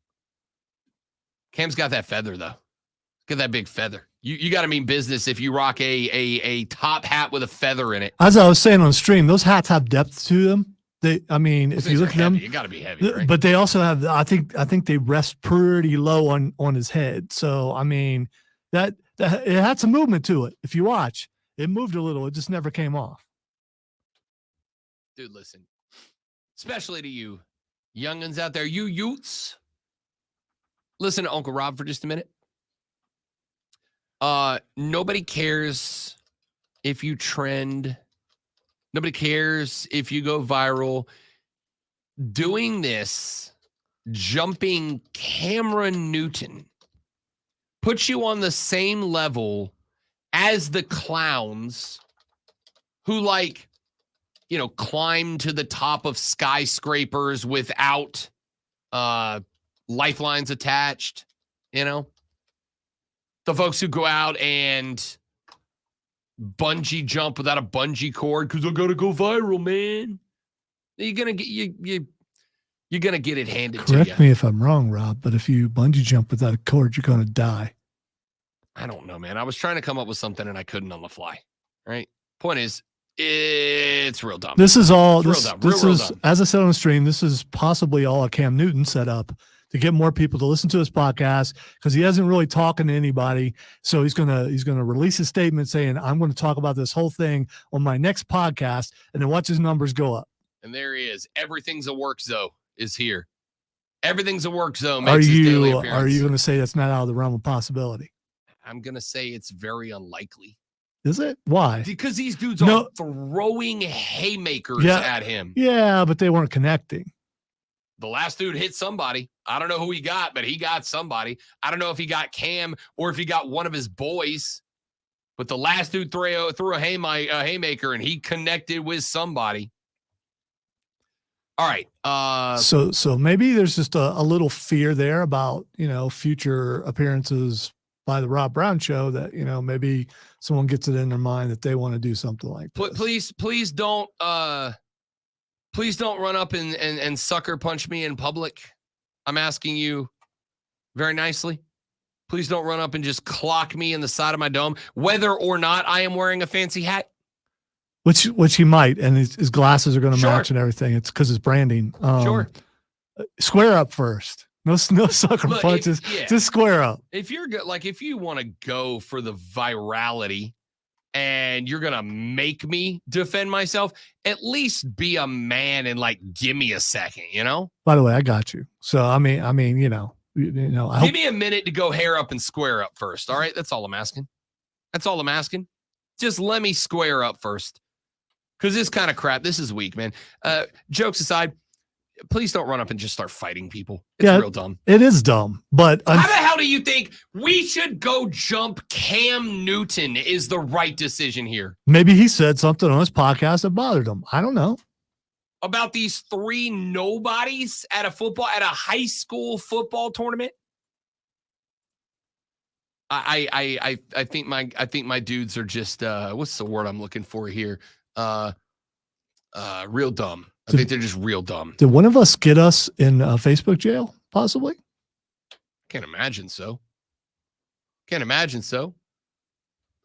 Cam's got that feather though. Got that big feather. You got to mean business if you rock a top hat with a feather in it. As I was saying on stream, those hats have depth to them. If you look at them, you got to be heavy, right? But they also have. I think they rest pretty low on his head. So I mean, that it had some movement to it. If you watch, it moved a little. It just never came off. Dude, listen. Especially to you youngins out there, you Utes. Listen to Uncle Rob for just a minute. Nobody cares if you trend. Nobody cares if you go viral. Doing this, jumping Cameron Newton, puts you on the same level as the clowns who climb to the top of skyscrapers without lifelines attached, The folks who go out and bungee jump without a bungee cord because I gotta go viral, man. You're gonna get you're gonna get it handed to you. Correct me if I'm wrong, Rob, but if you bungee jump without a cord, you're gonna die. I don't know, man. I was trying to come up with something and I couldn't on the fly. Right? Point is, it's real dumb. This is all. It's This real is, dumb. as I said on the stream, this is possibly all a Cam Newton set up to get more people to listen to his podcast because he hasn't really talking to anybody. So he's gonna release a statement saying, "I'm going to talk about this whole thing on my next podcast," and then watch his numbers go up. And there he is. Everything's a work zone is here. Everything's a work zone. Are Makes his daily you appearance. going to say that's not out of the realm of possibility? I'm gonna say it's very unlikely. Is it? Why? Because these dudes No. are throwing haymakers Yeah. at him. Yeah, but they weren't connecting. The last dude hit somebody. I don't know who he got, but he got somebody. I don't know if he got Cam or if he got one of his boys. But the last dude threw a haymaker and he connected with somebody. All right. So maybe there's just a little fear there about, future appearances by the Rob Brown Show that, maybe someone gets it in their mind that they want to do something like this. Please don't run up and sucker punch me in public. I'm asking you very nicely. Please don't run up and just clock me in the side of my dome, whether or not I am wearing a fancy hat. Which he might, and his glasses are going to Sure. match and everything. It's because it's branding. Sure. Square up first. No sucker Look, punches. yeah. Just square up. If you're good, if you want to go for the virality and you're going to make me defend myself, at least be a man and give me a second, By the way, I got you. So I mean, I hope, Give me a minute to go hair up and square up first. All right. That's all I'm asking. Just let me square up first. Because this kind of crap, this is weak, man. Jokes aside, please don't run up and just start fighting people. It's real dumb. It is dumb, but How the hell do you think we should go jump Cam Newton is the right decision here? maybe he said something on his podcast that bothered him. I don't know. About these three nobodies at a high school football tournament? I think my dudes are just what's the word I'm looking for here? Real dumb. I think they're just real dumb. Did one of us get us in Facebook jail? Possibly. Can't imagine so.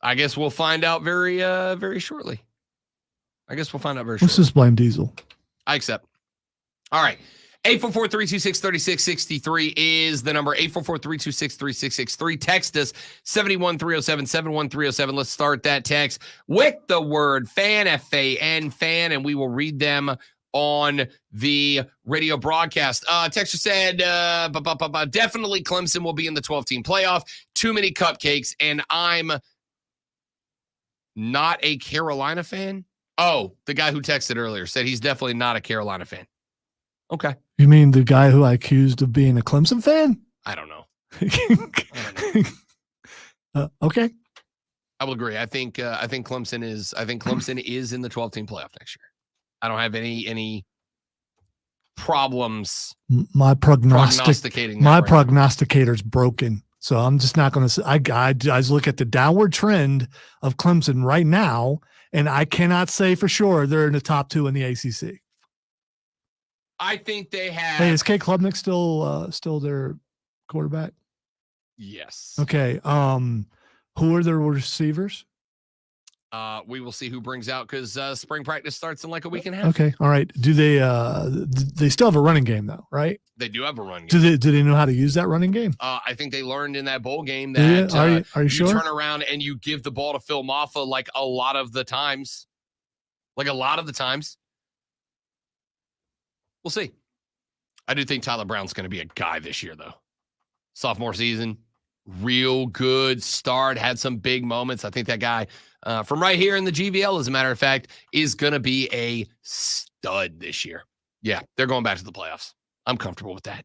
I guess we'll find out very shortly. Let's just blame Diesel. I accept. All right. 844-326-3663 is the number. 844-326-3663. Text us 71307, 71307. Let's start that text with the word fan, F-A-N, fan, and we will read them on the radio broadcast. Texter said, definitely Clemson will be in the 12-team playoff. Too many cupcakes, and I'm not a Carolina fan. Oh, the guy who texted earlier said he's definitely not a Carolina fan. Okay. You mean the guy who I accused of being a Clemson fan? I don't know. Okay. I will agree. I think Clemson is in the 12-team playoff next year. I don't have any problems. My prognosticating. My prognosticator's broken. So I'm just not going to. I look at the downward trend of Clemson right now, and I cannot say for sure they're in the top 2 in the ACC. I think they have. Hey, is Kate Klubnik still their quarterback? Yes. Okay. Who are their receivers? We will see who brings out because spring practice starts in like a week and a half. Okay. All right. Do they still have a running game though, right? They do have a run game. Do they know how to use that running game? I think they learned in that bowl game that are you sure? Turn around and you give the ball to Phil Maffa like a lot of the times. We'll see. I do think Tyler Brown's going to be a guy this year, though. Sophomore season, real good start, had some big moments. I think that guy from right here in the GVL, as a matter of fact, is going to be a stud this year. Yeah, they're going back to the playoffs. I'm comfortable with that.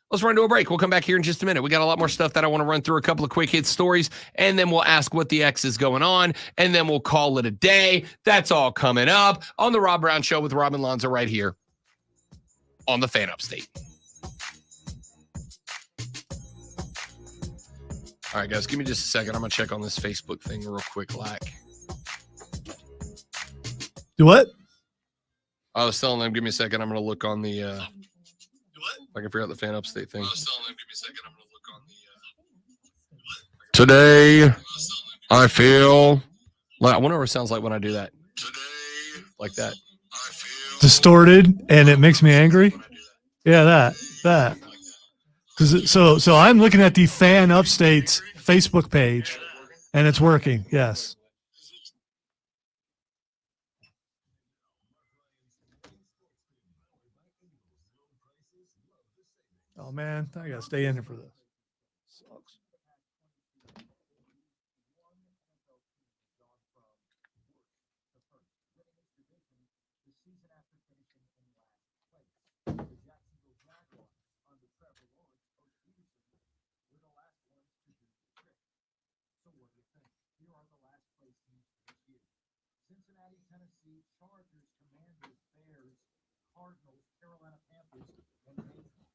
Let's run to a break. We'll come back here in just a minute. We got a lot more stuff that I want to run through, a couple of quick hit stories, and then we'll ask what the X is going on, and then we'll call it a day. That's all coming up on the Rob Brown Show with Robin Lonzo right here on the Fan Upstate. All right, guys, give me just a second. I'm going to check on this Facebook thing real quick. Do what? I was telling them, give me a second. I'm going to look on the if I can figure out the Fan Upstate thing. Today, I feel I wonder what it sounds like when I do that. Like that. Distorted, and it makes me angry. Yeah, that. So I'm looking at the Fan Upstate's Facebook page, and it's working. Yes. Oh man, I gotta stay in here for this. Sucks. Cincinnati, Tennessee, Chargers, Commanders, Bears, Cardinals, Carolina Panthers, and Ravens.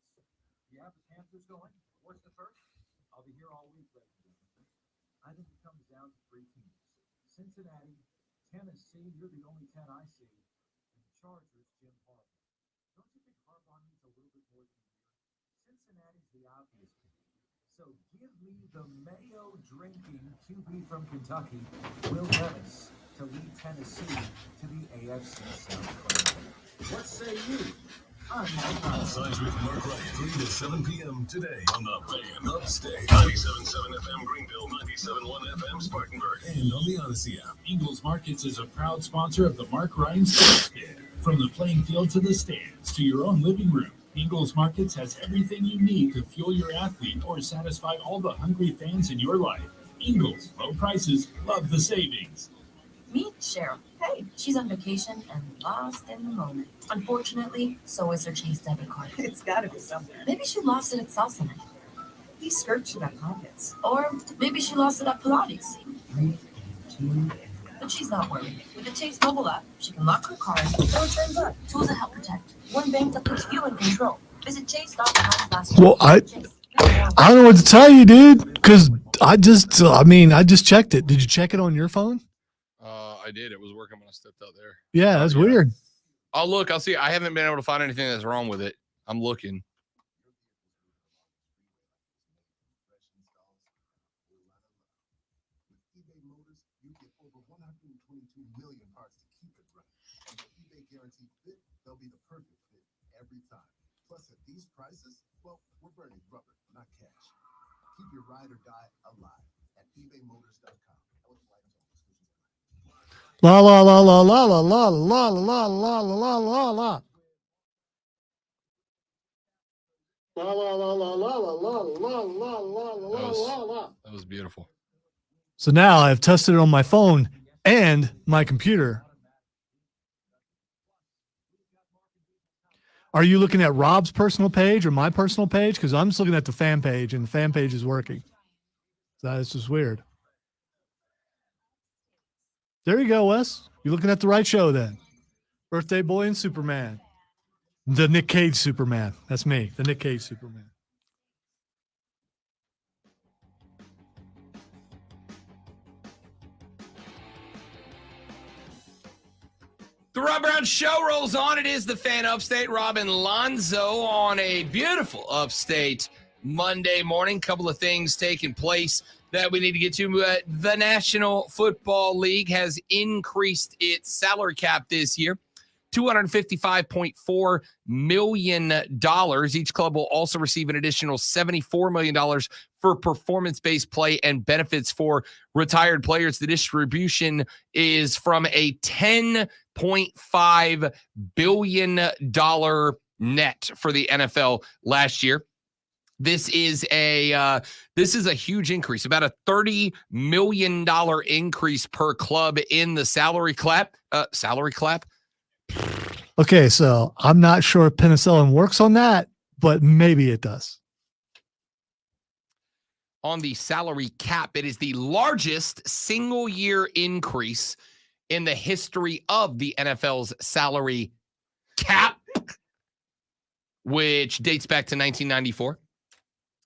Yeah, the Panthers going. What's the first? I'll be here all week, ladies and gentlemen. I think it comes down to 3 teams. Cincinnati, Tennessee, you're the only 10 I see, and the Chargers, Jim Harbaugh. Don't you think Harbaugh needs a little bit more than a year? Cincinnati's the obvious pick. So give me the mayo-drinking QB from Kentucky, Will Levis, to lead Tennessee to the AFC South. What say you? I'm Mike Ryan. Signs with Mark Ryan, 3 to 7 p.m. today on the Fan Upstate. 97.7 FM Greenville, 97.1 FM Spartanburg, and on the Odyssey app. Ingles Markets is a proud sponsor of the Mark Ryan Sports Bid. From the playing field to the stands to your own living room, Ingles Markets has everything you need to fuel your athlete or satisfy all the hungry fans in your life. Ingles, low prices, love the savings. Meet Cheryl. Hey, she's on vacation and lost in the moment. Unfortunately, so is her Chase debit card. It's gotta be somewhere. Maybe she lost it at salsa night. These skirts should have pockets. Or maybe she lost it at Pilates. 3, 2, But she's not worried. With the Chase mobile app, she can lock her card, no turns up. Tools that help protect. One bank that puts you in control. Visit chase.com/. Well, I don't know what to tell you, dude, because I just checked it. Did you check it on your phone? I did. It was working when I stepped out there. Yeah, that's weird. I'll look. I'll see. I haven't been able to find anything that's wrong with it. I'm looking. eBay Motors, you get over 122 million parts to keep it running. And with eBay Guaranteed Fit, they'll be the perfect fit every time. Plus, at these prices, well, we're burning rubber, not cash. Keep your ride or die alive at ebaymotors.com. La la la la la la la la la la la la la la. La la la la la la la la la la la. That was beautiful. So now I've tested it on my phone and my computer. Are you looking at Rob's personal page or my personal page? Because I'm just looking at the fan page, and the fan page is working. So that's just weird. There you go, Wes. You're looking at the right show then. Birthday Boy and Superman. The Nick Cage Superman. That's me, the Nick Cage Superman. The Rob Brown Show rolls on. It is the Fan Upstate. Robin Lonzo on a beautiful Upstate Monday morning. Couple of things taking place that we need to get to. The National Football League has increased its salary cap this year, $255.4 million. Each club will also receive an additional $74 million for performance-based play and benefits for retired players. The distribution is from a $10.5 billion net for the NFL last year. This is a huge increase, about a $30 million increase per club in the salary cap. Okay, so I'm not sure if penicillin works on that, but maybe it does. On the salary cap, it is the largest single-year increase in the history of the NFL's salary cap, which dates back to 1994.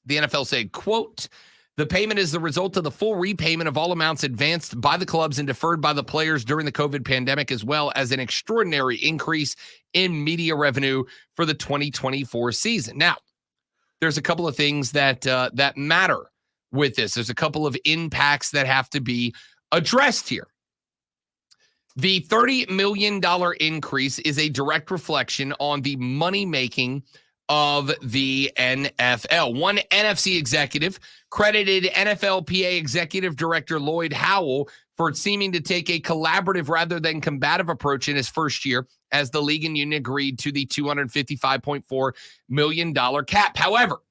The NFL said, quote, "The payment is the result of the full repayment of all amounts advanced by the clubs and deferred by the players during the COVID pandemic, as well as an extraordinary increase in media revenue for the 2024 season." Now, there's a couple of things that matter with this. There's a couple of impacts that have to be addressed here. The $30 million increase is a direct reflection on the money-making of the NFL. One NFC executive credited NFLPA Executive Director Lloyd Howell for seeming to take a collaborative rather than combative approach in his first year as the league and union agreed to the $255.4 million cap. However,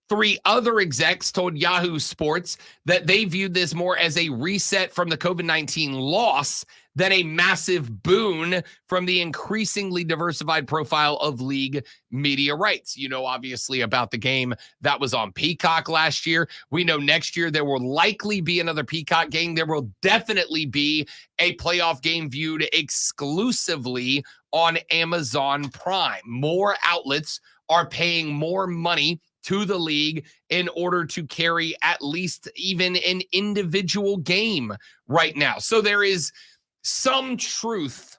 three other execs told Yahoo Sports that they viewed this more as a reset from the COVID-19 loss than a massive boon from the increasingly diversified profile of league media rights. You know, obviously, about the game that was on Peacock last year. We know next year there will likely be another Peacock game. There will definitely be a playoff game viewed exclusively on Amazon Prime. More outlets are paying more money to the league in order to carry at least even an individual game right now. So there is some truth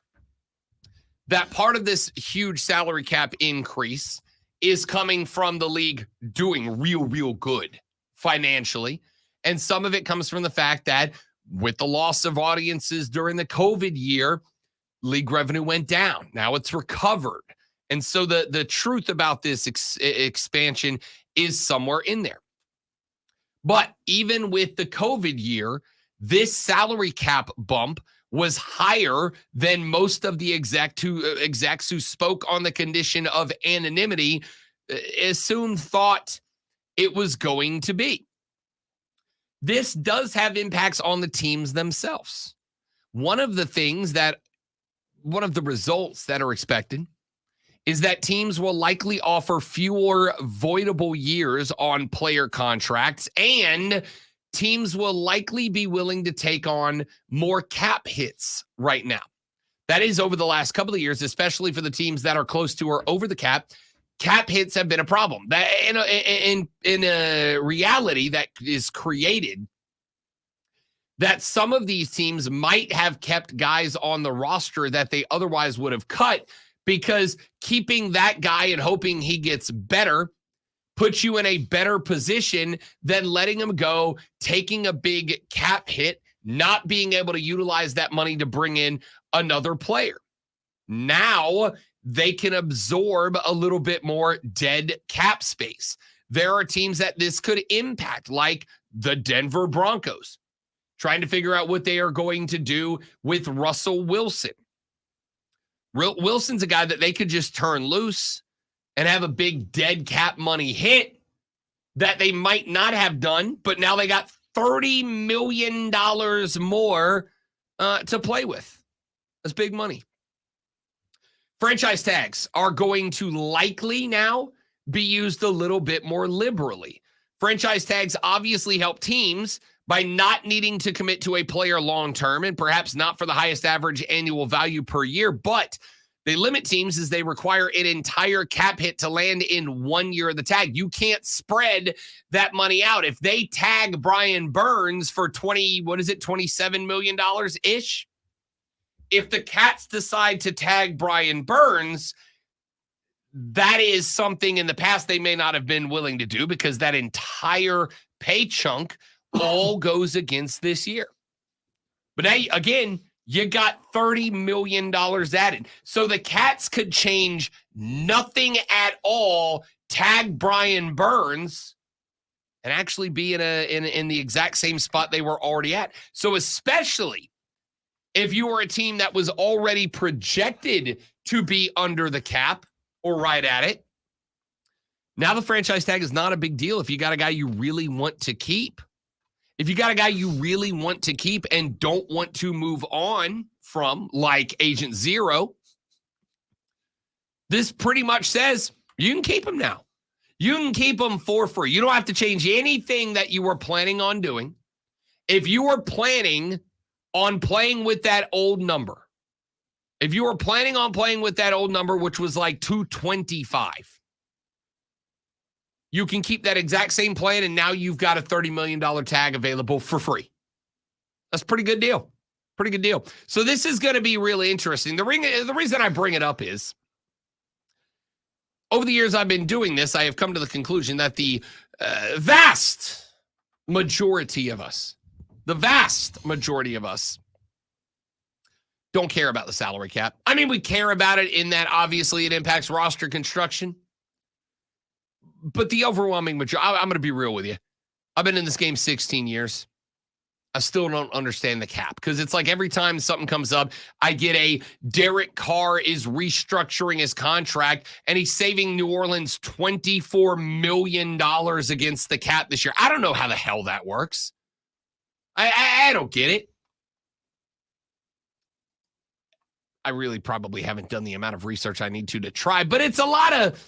that part of this huge salary cap increase is coming from the league doing real good financially. And some of it comes from the fact that with the loss of audiences during the COVID year, league revenue went down. Now it's recovered. And so the truth about this expansion is somewhere in there. But even with the COVID year, this salary cap bump was higher than most of the execs who spoke on the condition of anonymity assumed thought it was going to be. This does have impacts on the teams themselves. One of the results that are expected is that teams will likely offer fewer voidable years on player contracts, and teams will likely be willing to take on more cap hits right now. That is over the last couple of years, especially for the teams that are close to or over the cap. Cap hits have been a problem. That in a reality that is created, that some of these teams might have kept guys on the roster that they otherwise would have cut, because keeping that guy and hoping he gets better puts you in a better position than letting him go, taking a big cap hit, not being able to utilize that money to bring in another player. Now they can absorb a little bit more dead cap space. There are teams that this could impact, like the Denver Broncos, trying to figure out what they are going to do with Russell Wilson. Wilson's a guy that they could just turn loose and have a big dead cap money hit that they might not have done, but now they got $30 million more to play with. That's big money. Franchise tags are going to likely now be used a little bit more liberally. Franchise tags obviously help teams by not needing to commit to a player long-term and perhaps not for the highest average annual value per year, but they limit teams as they require an entire cap hit to land in 1 year of the tag. You can't spread that money out. If they tag Brian Burns for $27 million ish, if the Cats decide to tag Brian Burns, that is something in the past they may not have been willing to do because that entire pay chunk all goes against this year. But now, again, you got $30 million added. So the Cats could change nothing at all, tag Brian Burns, and actually be in the exact same spot they were already at. So especially if you were a team that was already projected to be under the cap or right at it, now the franchise tag is not a big deal if you got a guy you really want to keep. If you got a guy you really want to keep and don't want to move on from, like Agent Zero, this pretty much says you can keep him now. You can keep him for free. You don't have to change anything that you were planning on doing. If you were planning on playing with that old number, which was like 225, you can keep that exact same plan, and now you've got a $30 million tag available for free. That's a pretty good deal. Pretty good deal. So this is going to be really interesting. The reason I bring it up is, over the years I've been doing this, I have come to the conclusion that the vast majority of us don't care about the salary cap. I mean, we care about it in that obviously it impacts roster construction. But the overwhelming majority, I'm going to be real with you. I've been in this game 16 years. I still don't understand the cap because it's like every time something comes up, I get a Derek Carr is restructuring his contract and he's saving New Orleans $24 million against the cap this year. I don't know how the hell that works. I don't get it. I really probably haven't done the amount of research I need to try, but it's a lot of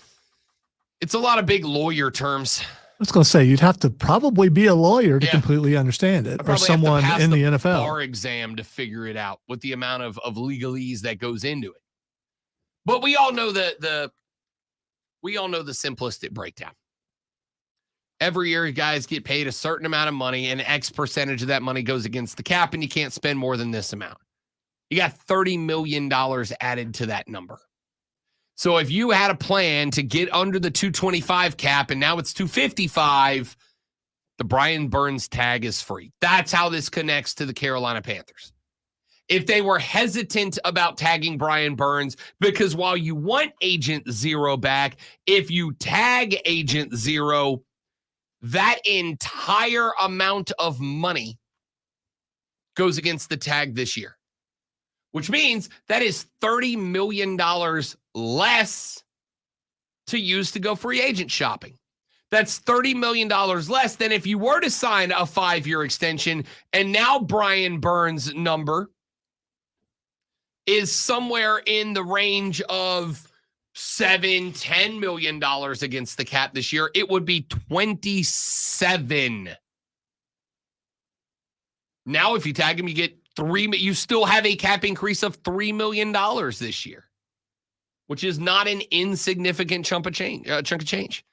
big lawyer terms. I was going to say, you'd have to probably be a lawyer to completely understand it, or someone in the NFL. Bar exam to figure it out with the amount of legalese that goes into it. But we all know the simplistic breakdown. Every year, guys get paid a certain amount of money, and X percentage of that money goes against the cap, and you can't spend more than this amount. You got $30 million added to that number. So if you had a plan to get under the 225 cap and now it's 255, the Brian Burns tag is free. That's how this connects to the Carolina Panthers. If they were hesitant about tagging Brian Burns, because while you want Agent Zero back, if you tag Agent Zero, that entire amount of money goes against the tag this year, which means that is $30 million less to use to go free agent shopping. That's $30 million less than if you were to sign a 5-year extension, and now Brian Burns' number is somewhere in the range of $7-10 million against the cap this year. It would be 27. Now, if you tag him, you get you still have a cap increase of $3 million this year, which is not an insignificant chunk of change.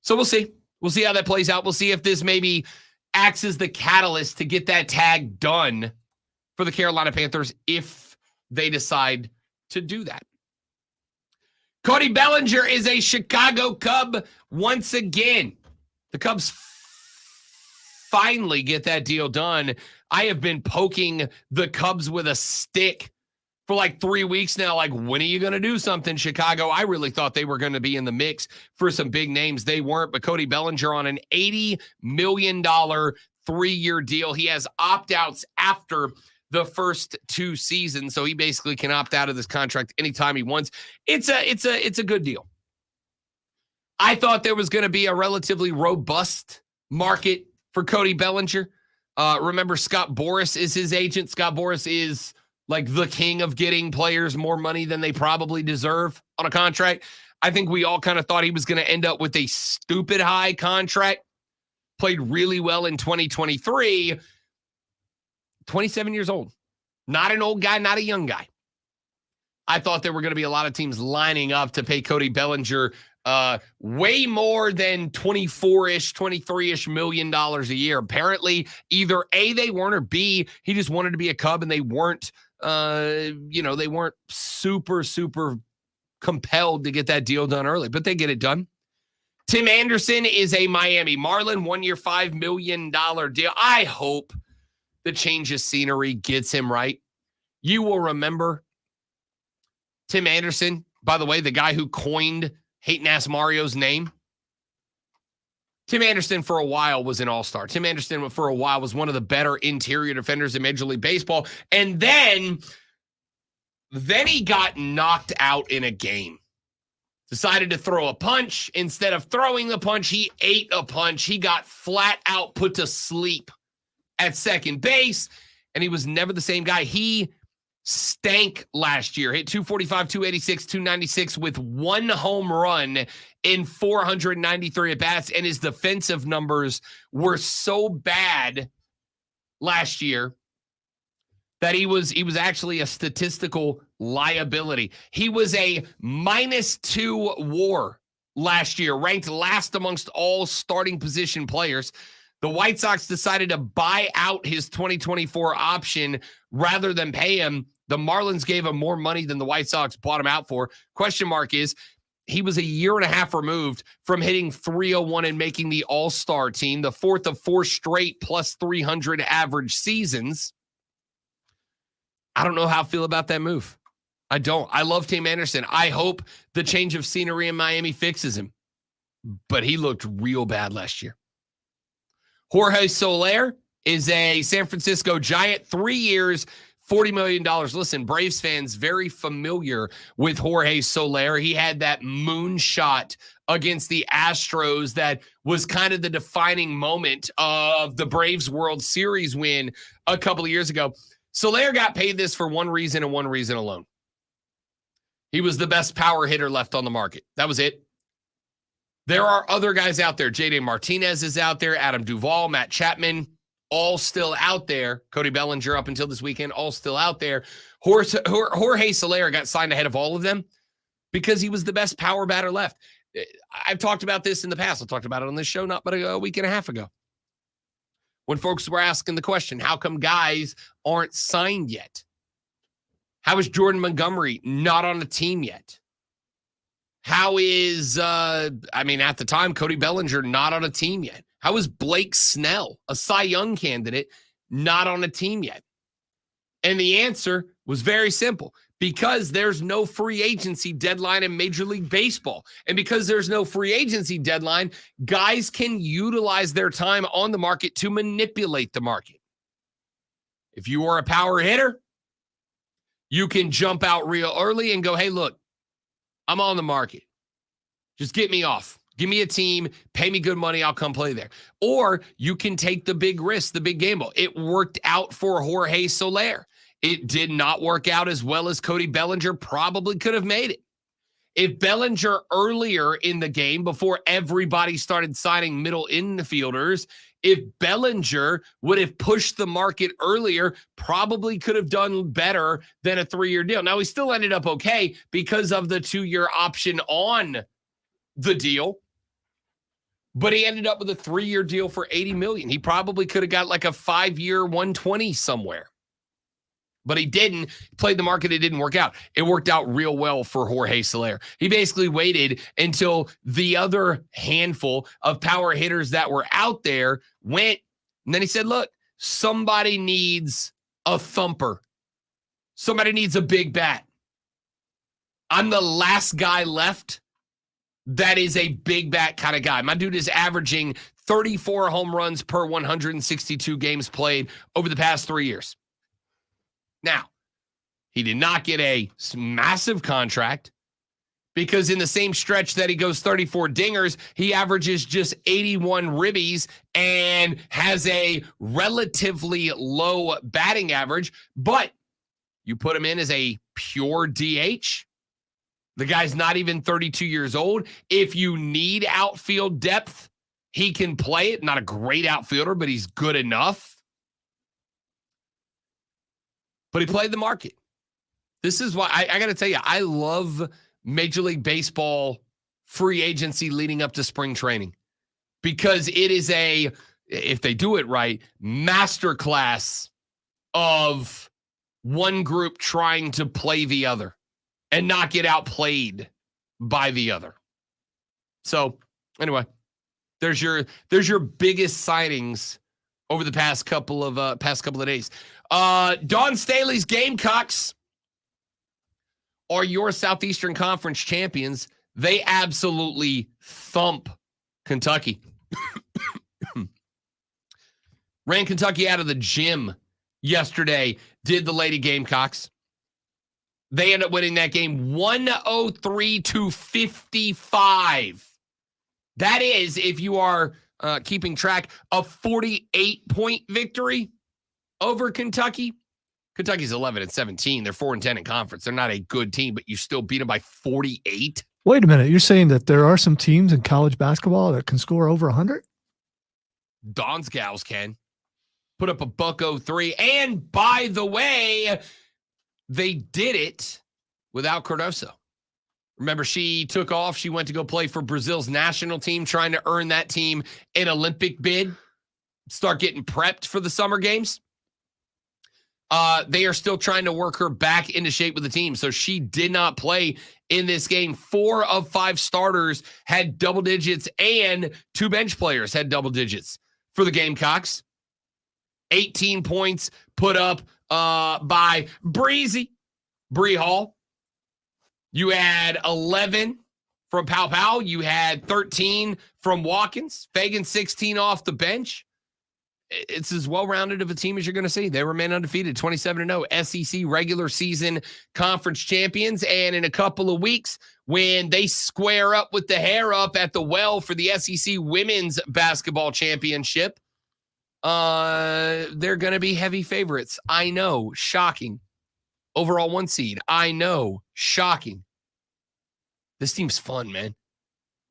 So we'll see. We'll see how that plays out. We'll see if this maybe acts as the catalyst to get that tag done for the Carolina Panthers if they decide to do that. Cody Bellinger is a Chicago Cub once again. The Cubs finally get that deal done. I have been poking the Cubs with a stick for like 3 weeks now. Like, when are you going to do something, Chicago? I really thought they were going to be in the mix for some big names. They weren't, but Cody Bellinger on an $80 million 3-year deal. He has opt-outs after the first 2 seasons, so he basically can opt out of this contract anytime he wants. It's a good deal. I thought there was going to be a relatively robust market for Cody Bellinger. Remember, Scott Boras is his agent. Scott Boras is like the king of getting players more money than they probably deserve on a contract. I think we all kind of thought he was going to end up with a stupid high contract. played really well in 2023. 27 years old. Not an old guy, not a young guy. I thought there were going to be a lot of teams lining up to pay Cody Bellinger way more than 24-ish, 23-ish million dollars a year. Apparently, either A, they weren't, or B, he just wanted to be a Cub and they weren't, they weren't super, super compelled to get that deal done early, but they get it done. Tim Anderson is a Miami Marlin, 1 year, $5 million deal. I hope the change of scenery gets him right. You will remember Tim Anderson, by the way, the guy who coined Hating Ass Mario's name. Tim Anderson for a while was an all-star. Tim Anderson for a while was one of the better interior defenders in Major League Baseball. And then he got knocked out in a game. Decided to throw a punch. Instead of throwing the punch, he ate a punch. He got flat out put to sleep at second base, and he was never the same guy. He stank last year. Hit 245, 286, 296 with one home run in 493 at-bats, and his defensive numbers were so bad last year that he was actually a statistical liability. He was a -2 WAR last year, ranked last amongst all starting position players. The White Sox decided to buy out his 2024 option rather than pay him. The Marlins gave him more money than the White Sox bought him out for. Question mark is, he was a year and a half removed from hitting 301 and making the All-Star team, the fourth of 4 straight plus 300 average seasons. I don't know how I feel about that move. I don't. I love Tim Anderson. I hope the change of scenery in Miami fixes him. But he looked real bad last year. Jorge Soler is a San Francisco Giant, 3 years, $40 million. Listen, Braves fans very familiar with Jorge Soler. He had that moonshot against the Astros that was kind of the defining moment of the Braves World Series win a couple of years ago. Soler got paid this for one reason and one reason alone. He was the best power hitter left on the market. That was it. There are other guys out there. J.D. Martinez is out there. Adam Duvall, Matt Chapman, all still out there. Cody Bellinger up until this weekend, all still out there. Jorge Soler got signed ahead of all of them because he was the best power batter left. I've talked about this in the past. I talked about it on this show not but a week and a half ago. When folks were asking the question, how come guys aren't signed yet? How is Jordan Montgomery not on the team yet? How is, at the time, Cody Bellinger not on a team yet? How is Blake Snell, a Cy Young candidate, not on a team yet? And the answer was very simple. Because there's no free agency deadline in Major League Baseball. And because there's no free agency deadline, guys can utilize their time on the market to manipulate the market. If you are a power hitter, you can jump out real early and go, hey, look, I'm on the market. Just get me off. Give me a team, pay me good money, I'll come play there. Or you can take the big risk, the big gamble. It worked out for Jorge Soler. It did not work out as well as Cody Bellinger probably could have made it. If Bellinger earlier in the game, before everybody started signing middle infielders, if Bellinger would have pushed the market earlier, probably could have done better than a 3-year deal. Now, he still ended up okay because of the 2-year option on the deal, but he ended up with a 3-year deal for $80 million. He probably could have got like a 5-year 120 somewhere. But he didn't. Played the market. It didn't work out. It worked out real well for Jorge Soler. He basically waited until the other handful of power hitters that were out there went. And then he said, look, somebody needs a thumper. Somebody needs a big bat. I'm the last guy left that is a big bat kind of guy. My dude is averaging 34 home runs per 162 games played over the past 3 years. Now, he did not get a massive contract because in the same stretch that he goes 34 dingers, he averages just 81 ribbies and has a relatively low batting average. But you put him in as a pure DH. The guy's not even 32 years old. If you need outfield depth, He can play it. Not a great outfielder, but he's good enough. But he played the market. This is why I got to tell you, I love Major League Baseball free agency leading up to spring training, because it is if they do it right, masterclass of one group trying to play the other and not get outplayed by the other. So anyway, there's your biggest signings over the past couple of days. Dawn Staley's Gamecocks are your Southeastern Conference champions. They absolutely thump Kentucky. Ran Kentucky out of the gym yesterday, did the Lady Gamecocks. They end up winning that game 103-55. That is, if you are keeping track, a 48-point victory over Kentucky. Kentucky's 11-17. They're 4-10 in conference. They're not a good team, but you still beat them by 48. Wait a minute. You're saying that there are some teams in college basketball that can score over 100? Dawn's gals can. Put up a $103. And by the way, they did it without Cardoso. Remember, she took off. She went to go play for Brazil's national team, trying to earn that team an Olympic bid, start getting prepped for the summer games. They are still trying to work her back into shape with the team. So she did not play in this game. 4 of 5 starters had double digits, and 2 bench players had double digits for the Gamecocks. 18 points put up by Bree Hall. You had 11 from Pow Pow. You had 13 from Watkins. Fagan, 16 off the bench. It's as well-rounded of a team as you're going to see. They remain undefeated, 27-0, SEC regular season conference champions. And in a couple of weeks, when they square up with the hair up at the well for the SEC women's basketball championship, they're going to be heavy favorites. I know, shocking. Overall 1 seed. I know, shocking. This team's fun, man.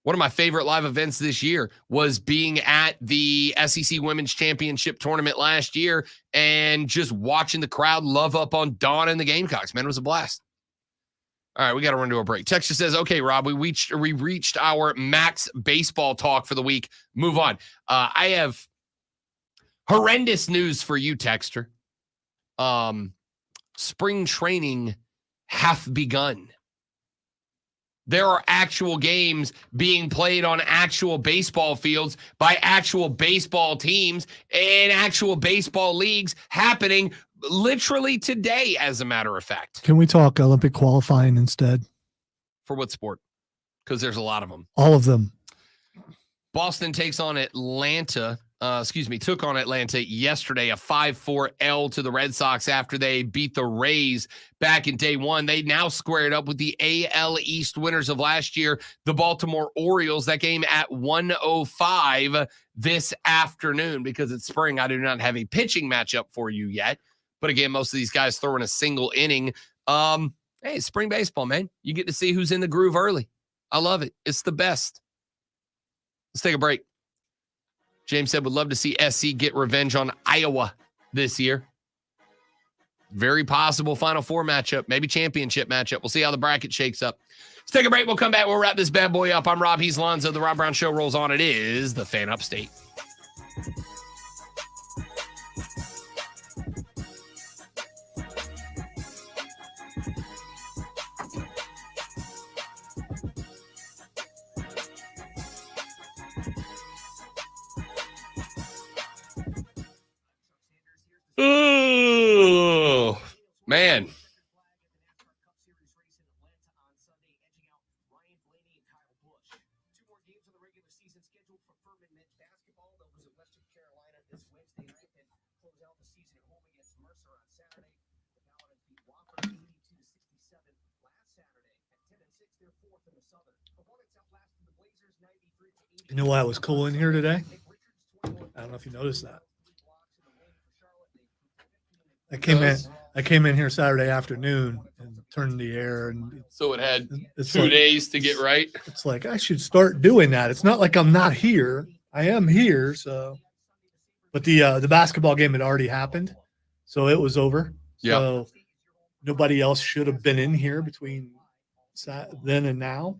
One of my favorite live events this year was being at the SEC Women's Championship tournament last year and just watching the crowd love up on Dawn and the Gamecocks. Man, it was a blast. All right, we got to run to a break. Texture says, okay, Rob, we reached our max baseball talk for the week. Move on. I have horrendous news for you, Texture. Spring training hath begun. There are actual games being played on actual baseball fields by actual baseball teams and actual baseball leagues happening literally today, as a matter of fact. Can we talk Olympic qualifying instead? For what sport? Because there's a lot of them. All of them. Boston took on Atlanta yesterday, a 5-4 L to the Red Sox after they beat the Rays back in day one. They now squared up with the AL East winners of last year, the Baltimore Orioles. That game at 1:05 this afternoon. Because it's spring, I do not have a pitching matchup for you yet. But again, most of these guys throwing a single inning. Hey, spring baseball, man. You get to see who's in the groove early. I love it. It's the best. Let's take a break. James said, would love to see SC get revenge on Iowa this year. Very possible Final Four matchup, maybe championship matchup. We'll see how the bracket shakes up. Let's take a break. We'll come back. We'll wrap this bad boy up. I'm Rob. He's Lonzo. The Rob Brown Show rolls on. It is the Fan Upstate. Oh, man. You know why it was cool in here today? I don't know if you noticed that. I came in here Saturday afternoon and turned the air, and so it had it's 2 days to get right. It's like I should start doing that. It's not like I'm not here. I am here, so. But the basketball game had already happened, so it was over. Yeah. So nobody else should have been in here between then and now.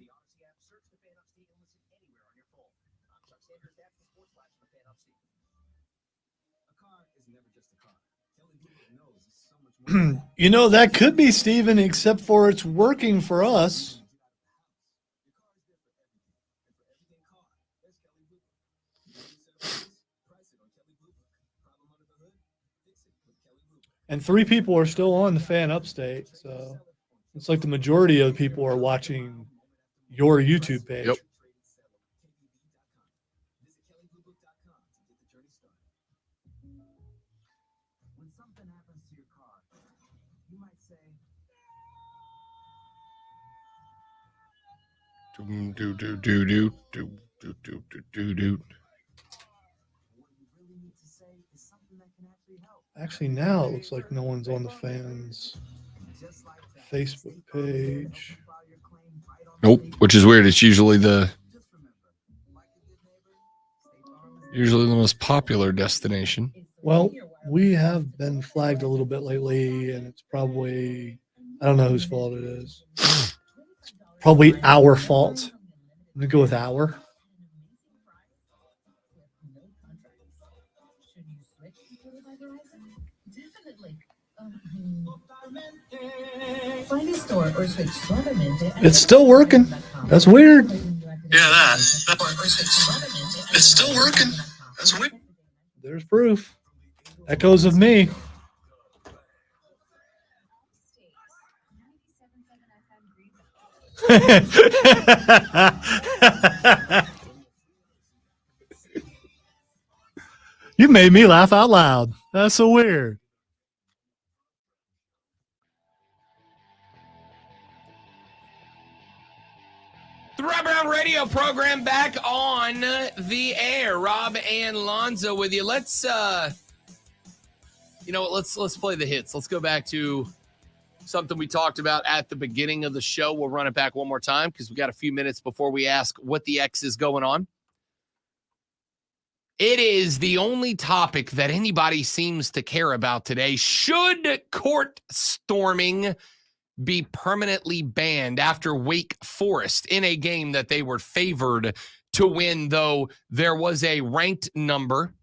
You know, that could be, Steven, except for it's working for us. And 3 people are still on the Fan Upstate, so it's like the majority of people are watching your YouTube page. Yep. When something happens to your car, you might say, Actually, now it looks like no one's on the Fans Facebook page. Nope, which is weird. It's usually the most popular destination. Well, we have been flagged a little bit lately, and it's probably, I don't know whose fault it is. It's probably our fault. I'm going to go with our. Find a store or switch Suavemente. It's still working. That's weird. Yeah, it's still working. That's weird. There's proof. Echoes of me. You made me laugh out loud. That's so weird. The Rob Brown Radio program back on the air. Rob and Lonzo with you. Let's let's play the hits. Let's go back to something we talked about at the beginning of the show. We'll run it back one more time because we got a few minutes before we ask what the X is going on. It is the only topic that anybody seems to care about today. Should court storming be permanently banned after Wake Forest in a game that they were favored to win, though there was a ranked number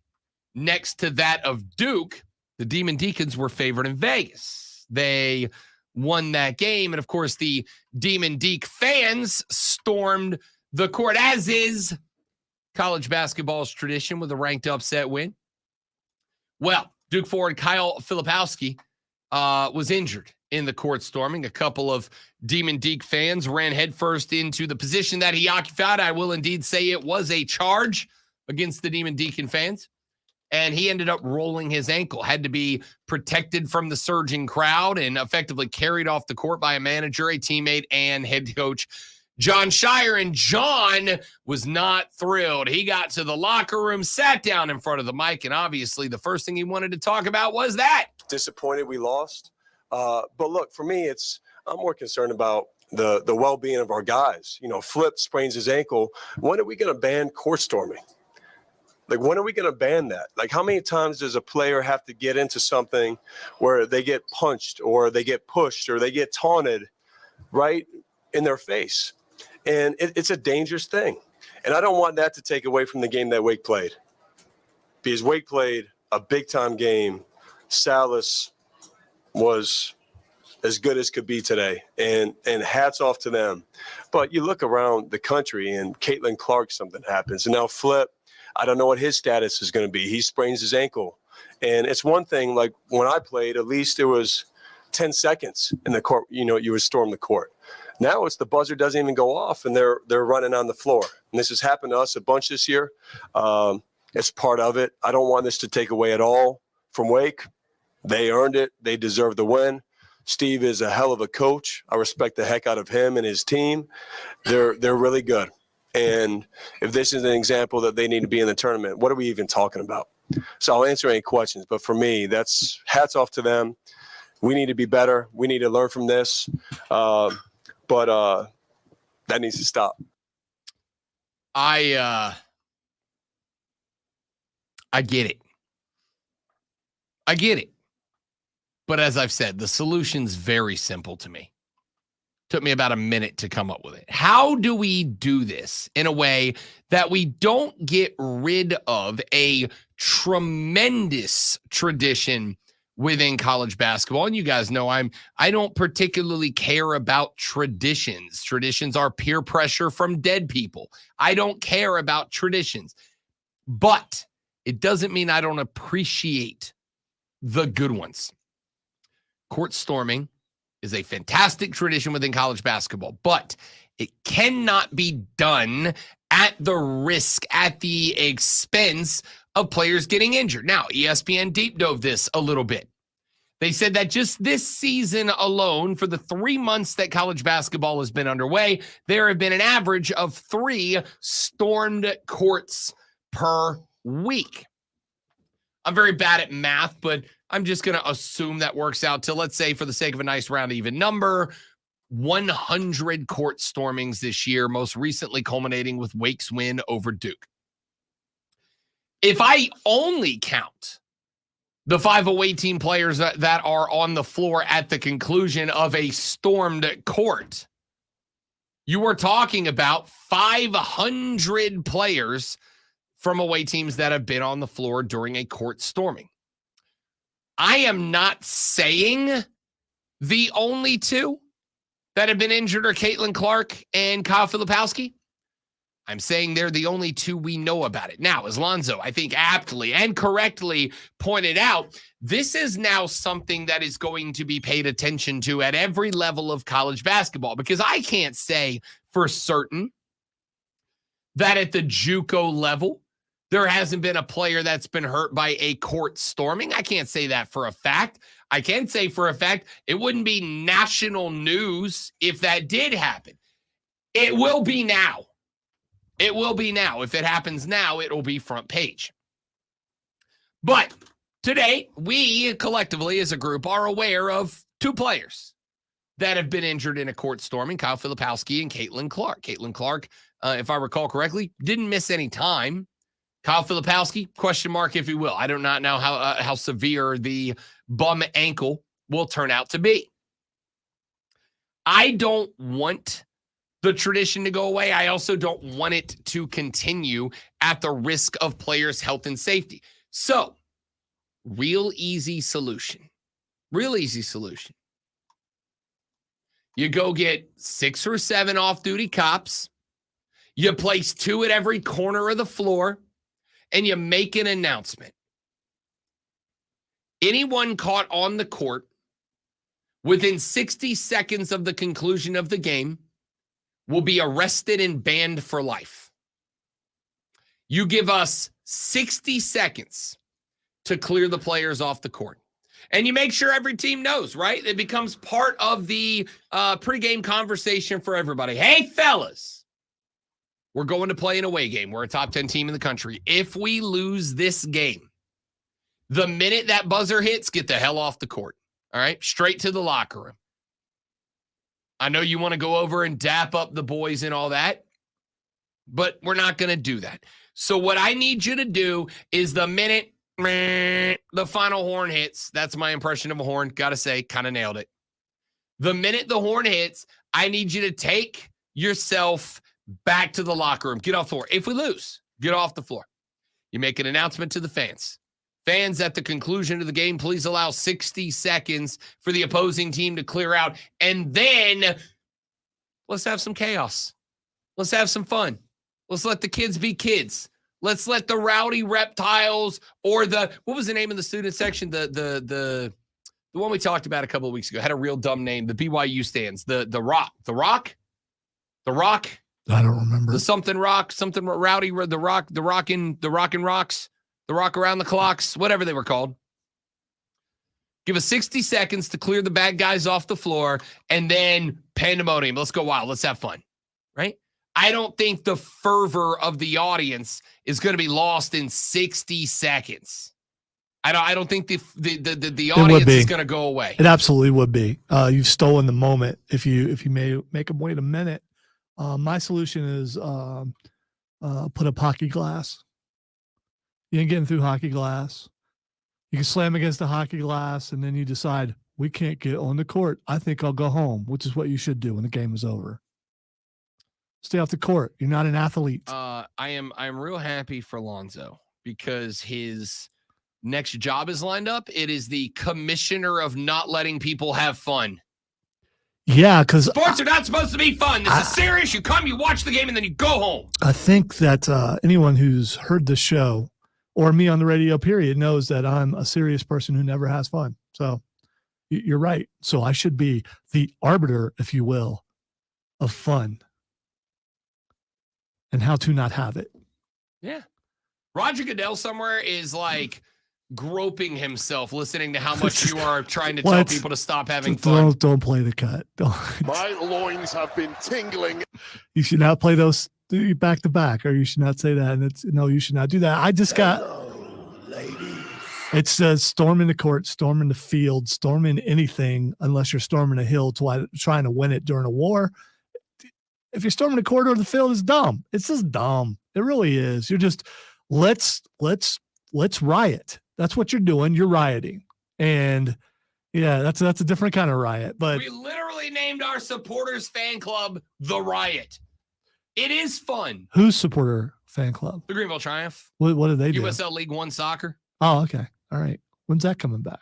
next to that of Duke? The Demon Deacons were favored in Vegas. They won that game, and of course the Demon Deke fans stormed the court, as is college basketball's tradition with a ranked upset win. Well, Duke forward Kyle Filipowski was injured in the court storming. A couple of Demon Deke fans ran headfirst into the position that he occupied. I will indeed say it was a charge against the Demon Deacon fans. And he ended up rolling his ankle, had to be protected from the surging crowd and effectively carried off the court by a manager, a teammate, and head coach John Shire. And John was not thrilled. He got to the locker room, sat down in front of the mic, and obviously the first thing he wanted to talk about was that. Disappointed we lost. But look, for me, I'm more concerned about the well-being of our guys. You know, Flip sprains his ankle. When are we going to ban court storming? Like, when are we going to ban that? Like, how many times does a player have to get into something where they get punched or they get pushed or they get taunted right in their face? And it's a dangerous thing. And I don't want that to take away from the game that Wake played. Because Wake played a big-time game. Salas was as good as could be today, and hats off to them. But you look around the country, and Caitlin Clark, something happens. And now Flip, I don't know what his status is going to be. He sprains his ankle. And it's one thing, like when I played, at least it was 10 seconds in the court, you would storm the court. Now it's the buzzer doesn't even go off, and they're running on the floor. And this has happened to us a bunch this year. It's part of it. I don't want this to take away at all from Wake. They earned it. They deserve the win. Steve is a hell of a coach. I respect the heck out of him and his team. They're really good. And if this is an example that they need to be in the tournament, what are we even talking about? So I'll answer any questions. But for me, that's hats off to them. We need to be better. We need to learn from this. But that needs to stop. I I get it. I get it. But as I've said, the solution's very simple to me. Took me about a minute to come up with it. How do we do this in a way that we don't get rid of a tremendous tradition within college basketball? And you guys know I don't particularly care about traditions. Traditions are peer pressure from dead people. I don't care about traditions. But it doesn't mean I don't appreciate the good ones. Court storming is a fantastic tradition within college basketball, but it cannot be done at the risk, at the expense of players getting injured. Now, ESPN deep dove this a little bit. They said that just this season alone, for the 3 months that college basketball has been underway, there have been an average of 3 stormed courts per week. I'm very bad at math, but I'm just going to assume that works out to, let's say, for the sake of a nice round even number, 100 court stormings this year, most recently culminating with Wake's win over Duke. If I only count the 5 away team players that are on the floor at the conclusion of a stormed court, you are talking about 500 players from away teams that have been on the floor during a court storming. I am not saying the only 2 that have been injured are Caitlin Clark and Kyle Filipowski. I'm saying they're the only 2 we know about it. Now, as Lonzo, I think, aptly and correctly pointed out, this is now something that is going to be paid attention to at every level of college basketball, because I can't say for certain that at the JUCO level, there hasn't been a player that's been hurt by a court storming. I can't say that for a fact. I can say for a fact it wouldn't be national news if that did happen. It will be now. It will be now. If it happens now, it'll be front page. But today, we collectively as a group are aware of 2 players that have been injured in a court storming, Kyle Filipowski and Caitlin Clark. Caitlin Clark, if I recall correctly, didn't miss any time. Kyle Filipowski, question mark if you will. I do not know how severe the bum ankle will turn out to be. I don't want the tradition to go away. I also don't want it to continue at the risk of players' health and safety. So, real easy solution. Real easy solution. You go get 6 or 7 off-duty cops. You place 2 at every corner of the floor. And you make an announcement. Anyone caught on the court within 60 seconds of the conclusion of the game will be arrested and banned for life. You give us 60 seconds to clear the players off the court. And you make sure every team knows, right? It becomes part of the pregame conversation for everybody. Hey, fellas. We're going to play an away game. We're a top 10 team in the country. If we lose this game, the minute that buzzer hits, get the hell off the court. All right? Straight to the locker room. I know you want to go over and dap up the boys and all that, but we're not going to do that. So what I need you to do is the minute the final horn hits, that's my impression of a horn. Got to say, kind of nailed it. The minute the horn hits, I need you to take yourself back to the locker room. Get off the floor. If we lose, get off the floor. You make an announcement to the fans. Fans, at the conclusion of the game, please allow 60 seconds for the opposing team to clear out. And then let's have some chaos. Let's have some fun. Let's let the kids be kids. Let's let the rowdy reptiles or what was the name of the student section? The one we talked about a couple of weeks ago had a real dumb name. The BYU stands. The Rock. I don't remember. The something rock, something rowdy, the rockin' rocks, the rock around the clocks, whatever they were called. Give us 60 seconds to clear the bad guys off the floor, and then pandemonium. Let's go wild. Let's have fun, right? I don't think the fervor of the audience is going to be lost in 60 seconds. I don't think the audience is going to go away. It absolutely would be. You've stolen the moment if you may make them wait a minute. My solution is put a pocky glass, You ain't getting through hockey glass. You can slam against the hockey glass, and then you decide, we can't get on the court. I think I'll go home, which is what you should do when the game is over. Stay off the court. You're not an athlete. I'm real happy for Lonzo because his next job is lined up. It is the commissioner of not letting people have fun. Yeah, because Sports are not supposed to be fun. This is serious. You come, you watch the game, and then you go home. I think that anyone who's heard the show or me on the radio, period, knows that I'm a serious person who never has fun. So you're right. So I should be the arbiter, if you will, of fun and how to not have it. Yeah. Roger Goodell somewhere is like groping himself listening to how much you are trying to tell people to stop having fun. Don't play the cut. My loins have been tingling. You should not play those back to back, or you should not say that. And no, you should not do that. I just got. It says storming the court, storming the field, storming anything, unless you're storming a hill trying to win it during a war. If you're storming the court or the field, it's dumb. It's just dumb. It really is. You're just let's riot. That's what you're doing. You're rioting, and yeah, that's a different kind of riot. But we literally named our supporters fan club the Riot. It is fun. Whose supporter fan club? The Greenville Triumph. What do they do? USL League One Soccer. Oh, okay. All right. When's that coming back?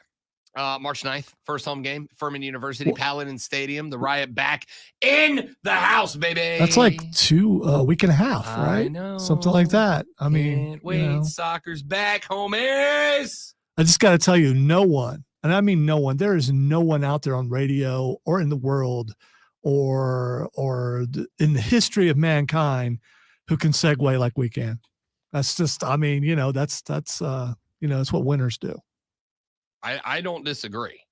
March 9th, first home game, Furman University, Paladin Stadium. The Riot back in the house, baby. That's like week and a half, right? I know. Something like that. I mean, can't wait. Soccer's back, homies. I just got to tell you, no one, and I mean no one, there is no one out there on radio or in the world or in the history of mankind who can segue like we can. That's just, I mean, that's it's what winners do. I don't disagree.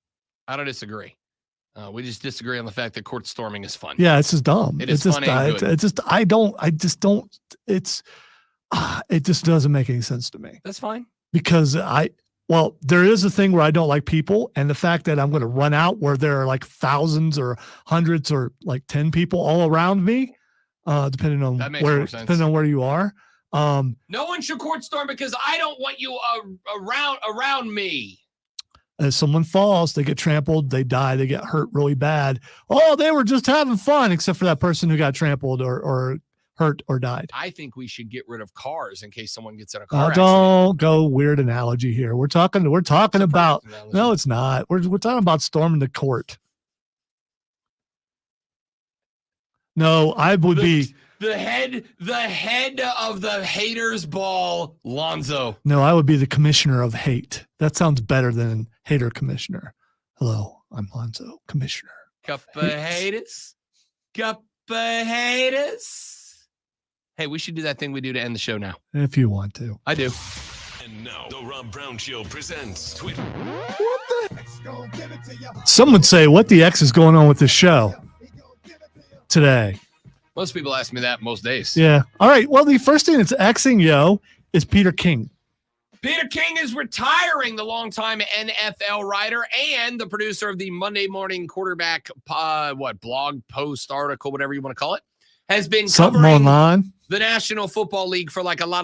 We just disagree on the fact that court storming is fun. Yeah, it's just dumb. It is fun and good. It just doesn't make any sense to me. That's fine. Because there is a thing where I don't like people, and the fact that I'm going to run out where there are like thousands or hundreds or like 10 people all around me, depending on where you are. No one should court storm because I don't want you around me. As someone falls, they get trampled, they die, they get hurt really bad. Oh, they were just having fun, except for that person who got trampled or hurt or died. I think we should get rid of cars in case someone gets in a car Don't go weird analogy here. We're talking about analogy. No, it's not. We're talking about storming the court. No, I would be the head of the haters ball, Lonzo. No, I would be the commissioner of hate. That sounds better than hater commissioner. Hello, I'm Lonzo, commissioner. Cup of haters. Cup of haters. Hey, we should do that thing we do to end the show now. If you want to. I do. And now, the Rob Brown Show presents Twitter. What the heck's gonna give it to you? Some would say, what the X is going on with this show today? Most people ask me that most days. Yeah. All right. Well, the first thing that's Xing is Peter King. Peter King is retiring, the longtime NFL writer and the producer of the Monday Morning Quarterback blog post article, whatever you want to call it, has been Something covering online. The National Football League for like a lot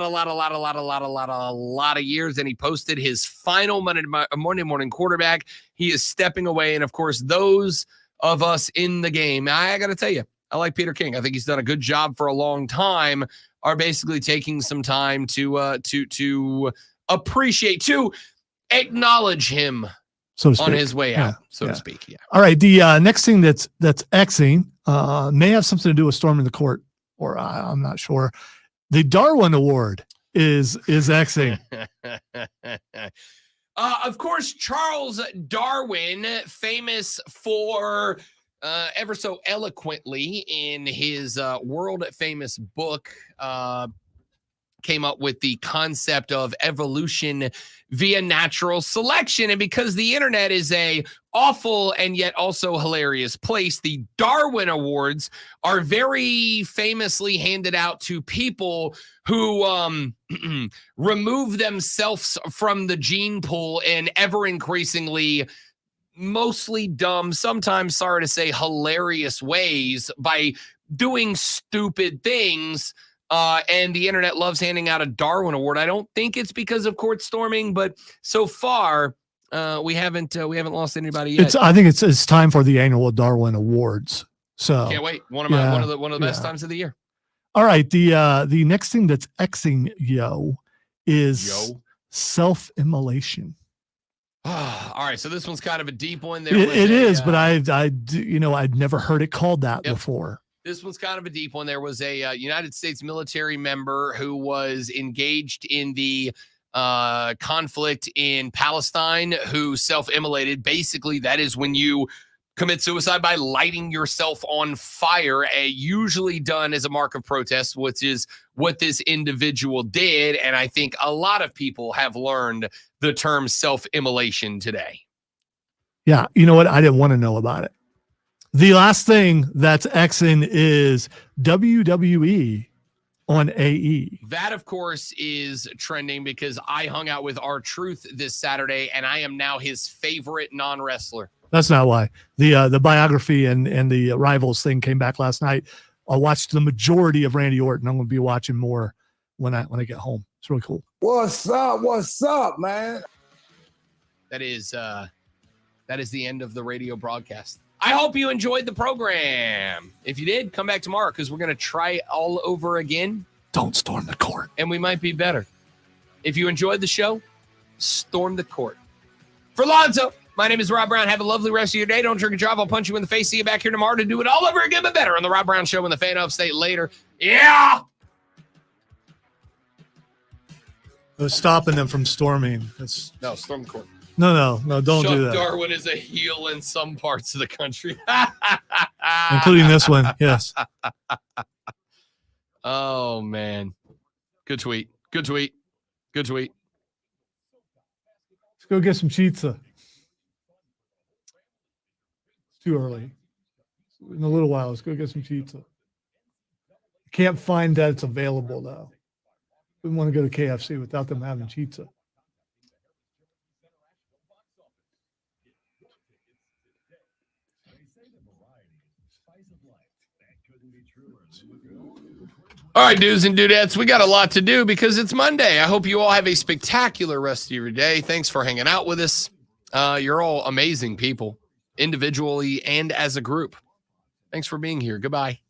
of years, and he posted his final Monday Morning Quarterback. He is stepping away, and of course, those of us in the game, I got to tell you, I like Peter King. I think he's done a good job for a long time. Are basically taking some time to appreciate, to acknowledge him so to speak. On his way out, to speak. Yeah. All right. The next thing that's Xing may have something to do with storming the court, or I'm not sure. The Darwin Award is Xing. Of course, Charles Darwin, famous for ever so eloquently in his world famous book, came up with the concept of evolution via natural selection. And because the internet is a awful and yet also hilarious place, the Darwin Awards are very famously handed out to people who remove themselves from the gene pool in ever increasingly mostly dumb, sometimes, sorry to say, hilarious ways by doing stupid things And the internet loves handing out a Darwin Award. I don't think it's because of court storming, but so far we haven't lost anybody yet. I think it's time for the annual Darwin Awards. So can't wait. One of the best times of the year. All right. The next thing that's Xing is self-immolation. All right, so this one's kind of a deep one. It is, but I'd never heard it called that before. This one's kind of a deep one. There was a United States military member who was engaged in the conflict in Palestine who self-immolated. Basically, that is when you commit suicide by lighting yourself on fire, usually done as a mark of protest, which is what this individual did. And I think a lot of people have learned the term self-immolation today. Yeah, you know what? I didn't want to know about it. The last thing that's Xing is WWE on AE. That, of course, is trending because I hung out with R-Truth this Saturday, and I am now his favorite non-wrestler. That's not why. The biography and the Rivals thing came back last night. I watched the majority of Randy Orton. I'm going to be watching more when I get home. It's really cool. What's up? What's up, man? That is the end of the radio broadcast. I hope you enjoyed the program. If you did, come back tomorrow because we're going to try it all over again. Don't storm the court. And we might be better. If you enjoyed the show, storm the court. For Lonzo, my name is Rob Brown. Have a lovely rest of your day. Don't drink and drive. I'll punch you in the face. See you back here tomorrow to do it all over again, but better on the Rob Brown Show and the Fan Upstate later. Yeah! Stopping them from storming. No, storm the court. No, don't Chuck do that. Darwin is a heel in some parts of the country. Including this one, yes. Oh, man. Good tweet. Good tweet. Good tweet. Let's go get some pizza. It's too early. In a little while, let's go get some pizza. Can't find that it's available, though. We want to go to KFC without them having pizza. All right, dudes and dudettes, we got a lot to do because it's Monday. I hope you all have a spectacular rest of your day. Thanks for hanging out with us. You're all amazing people, individually and as a group. Thanks for being here. Goodbye.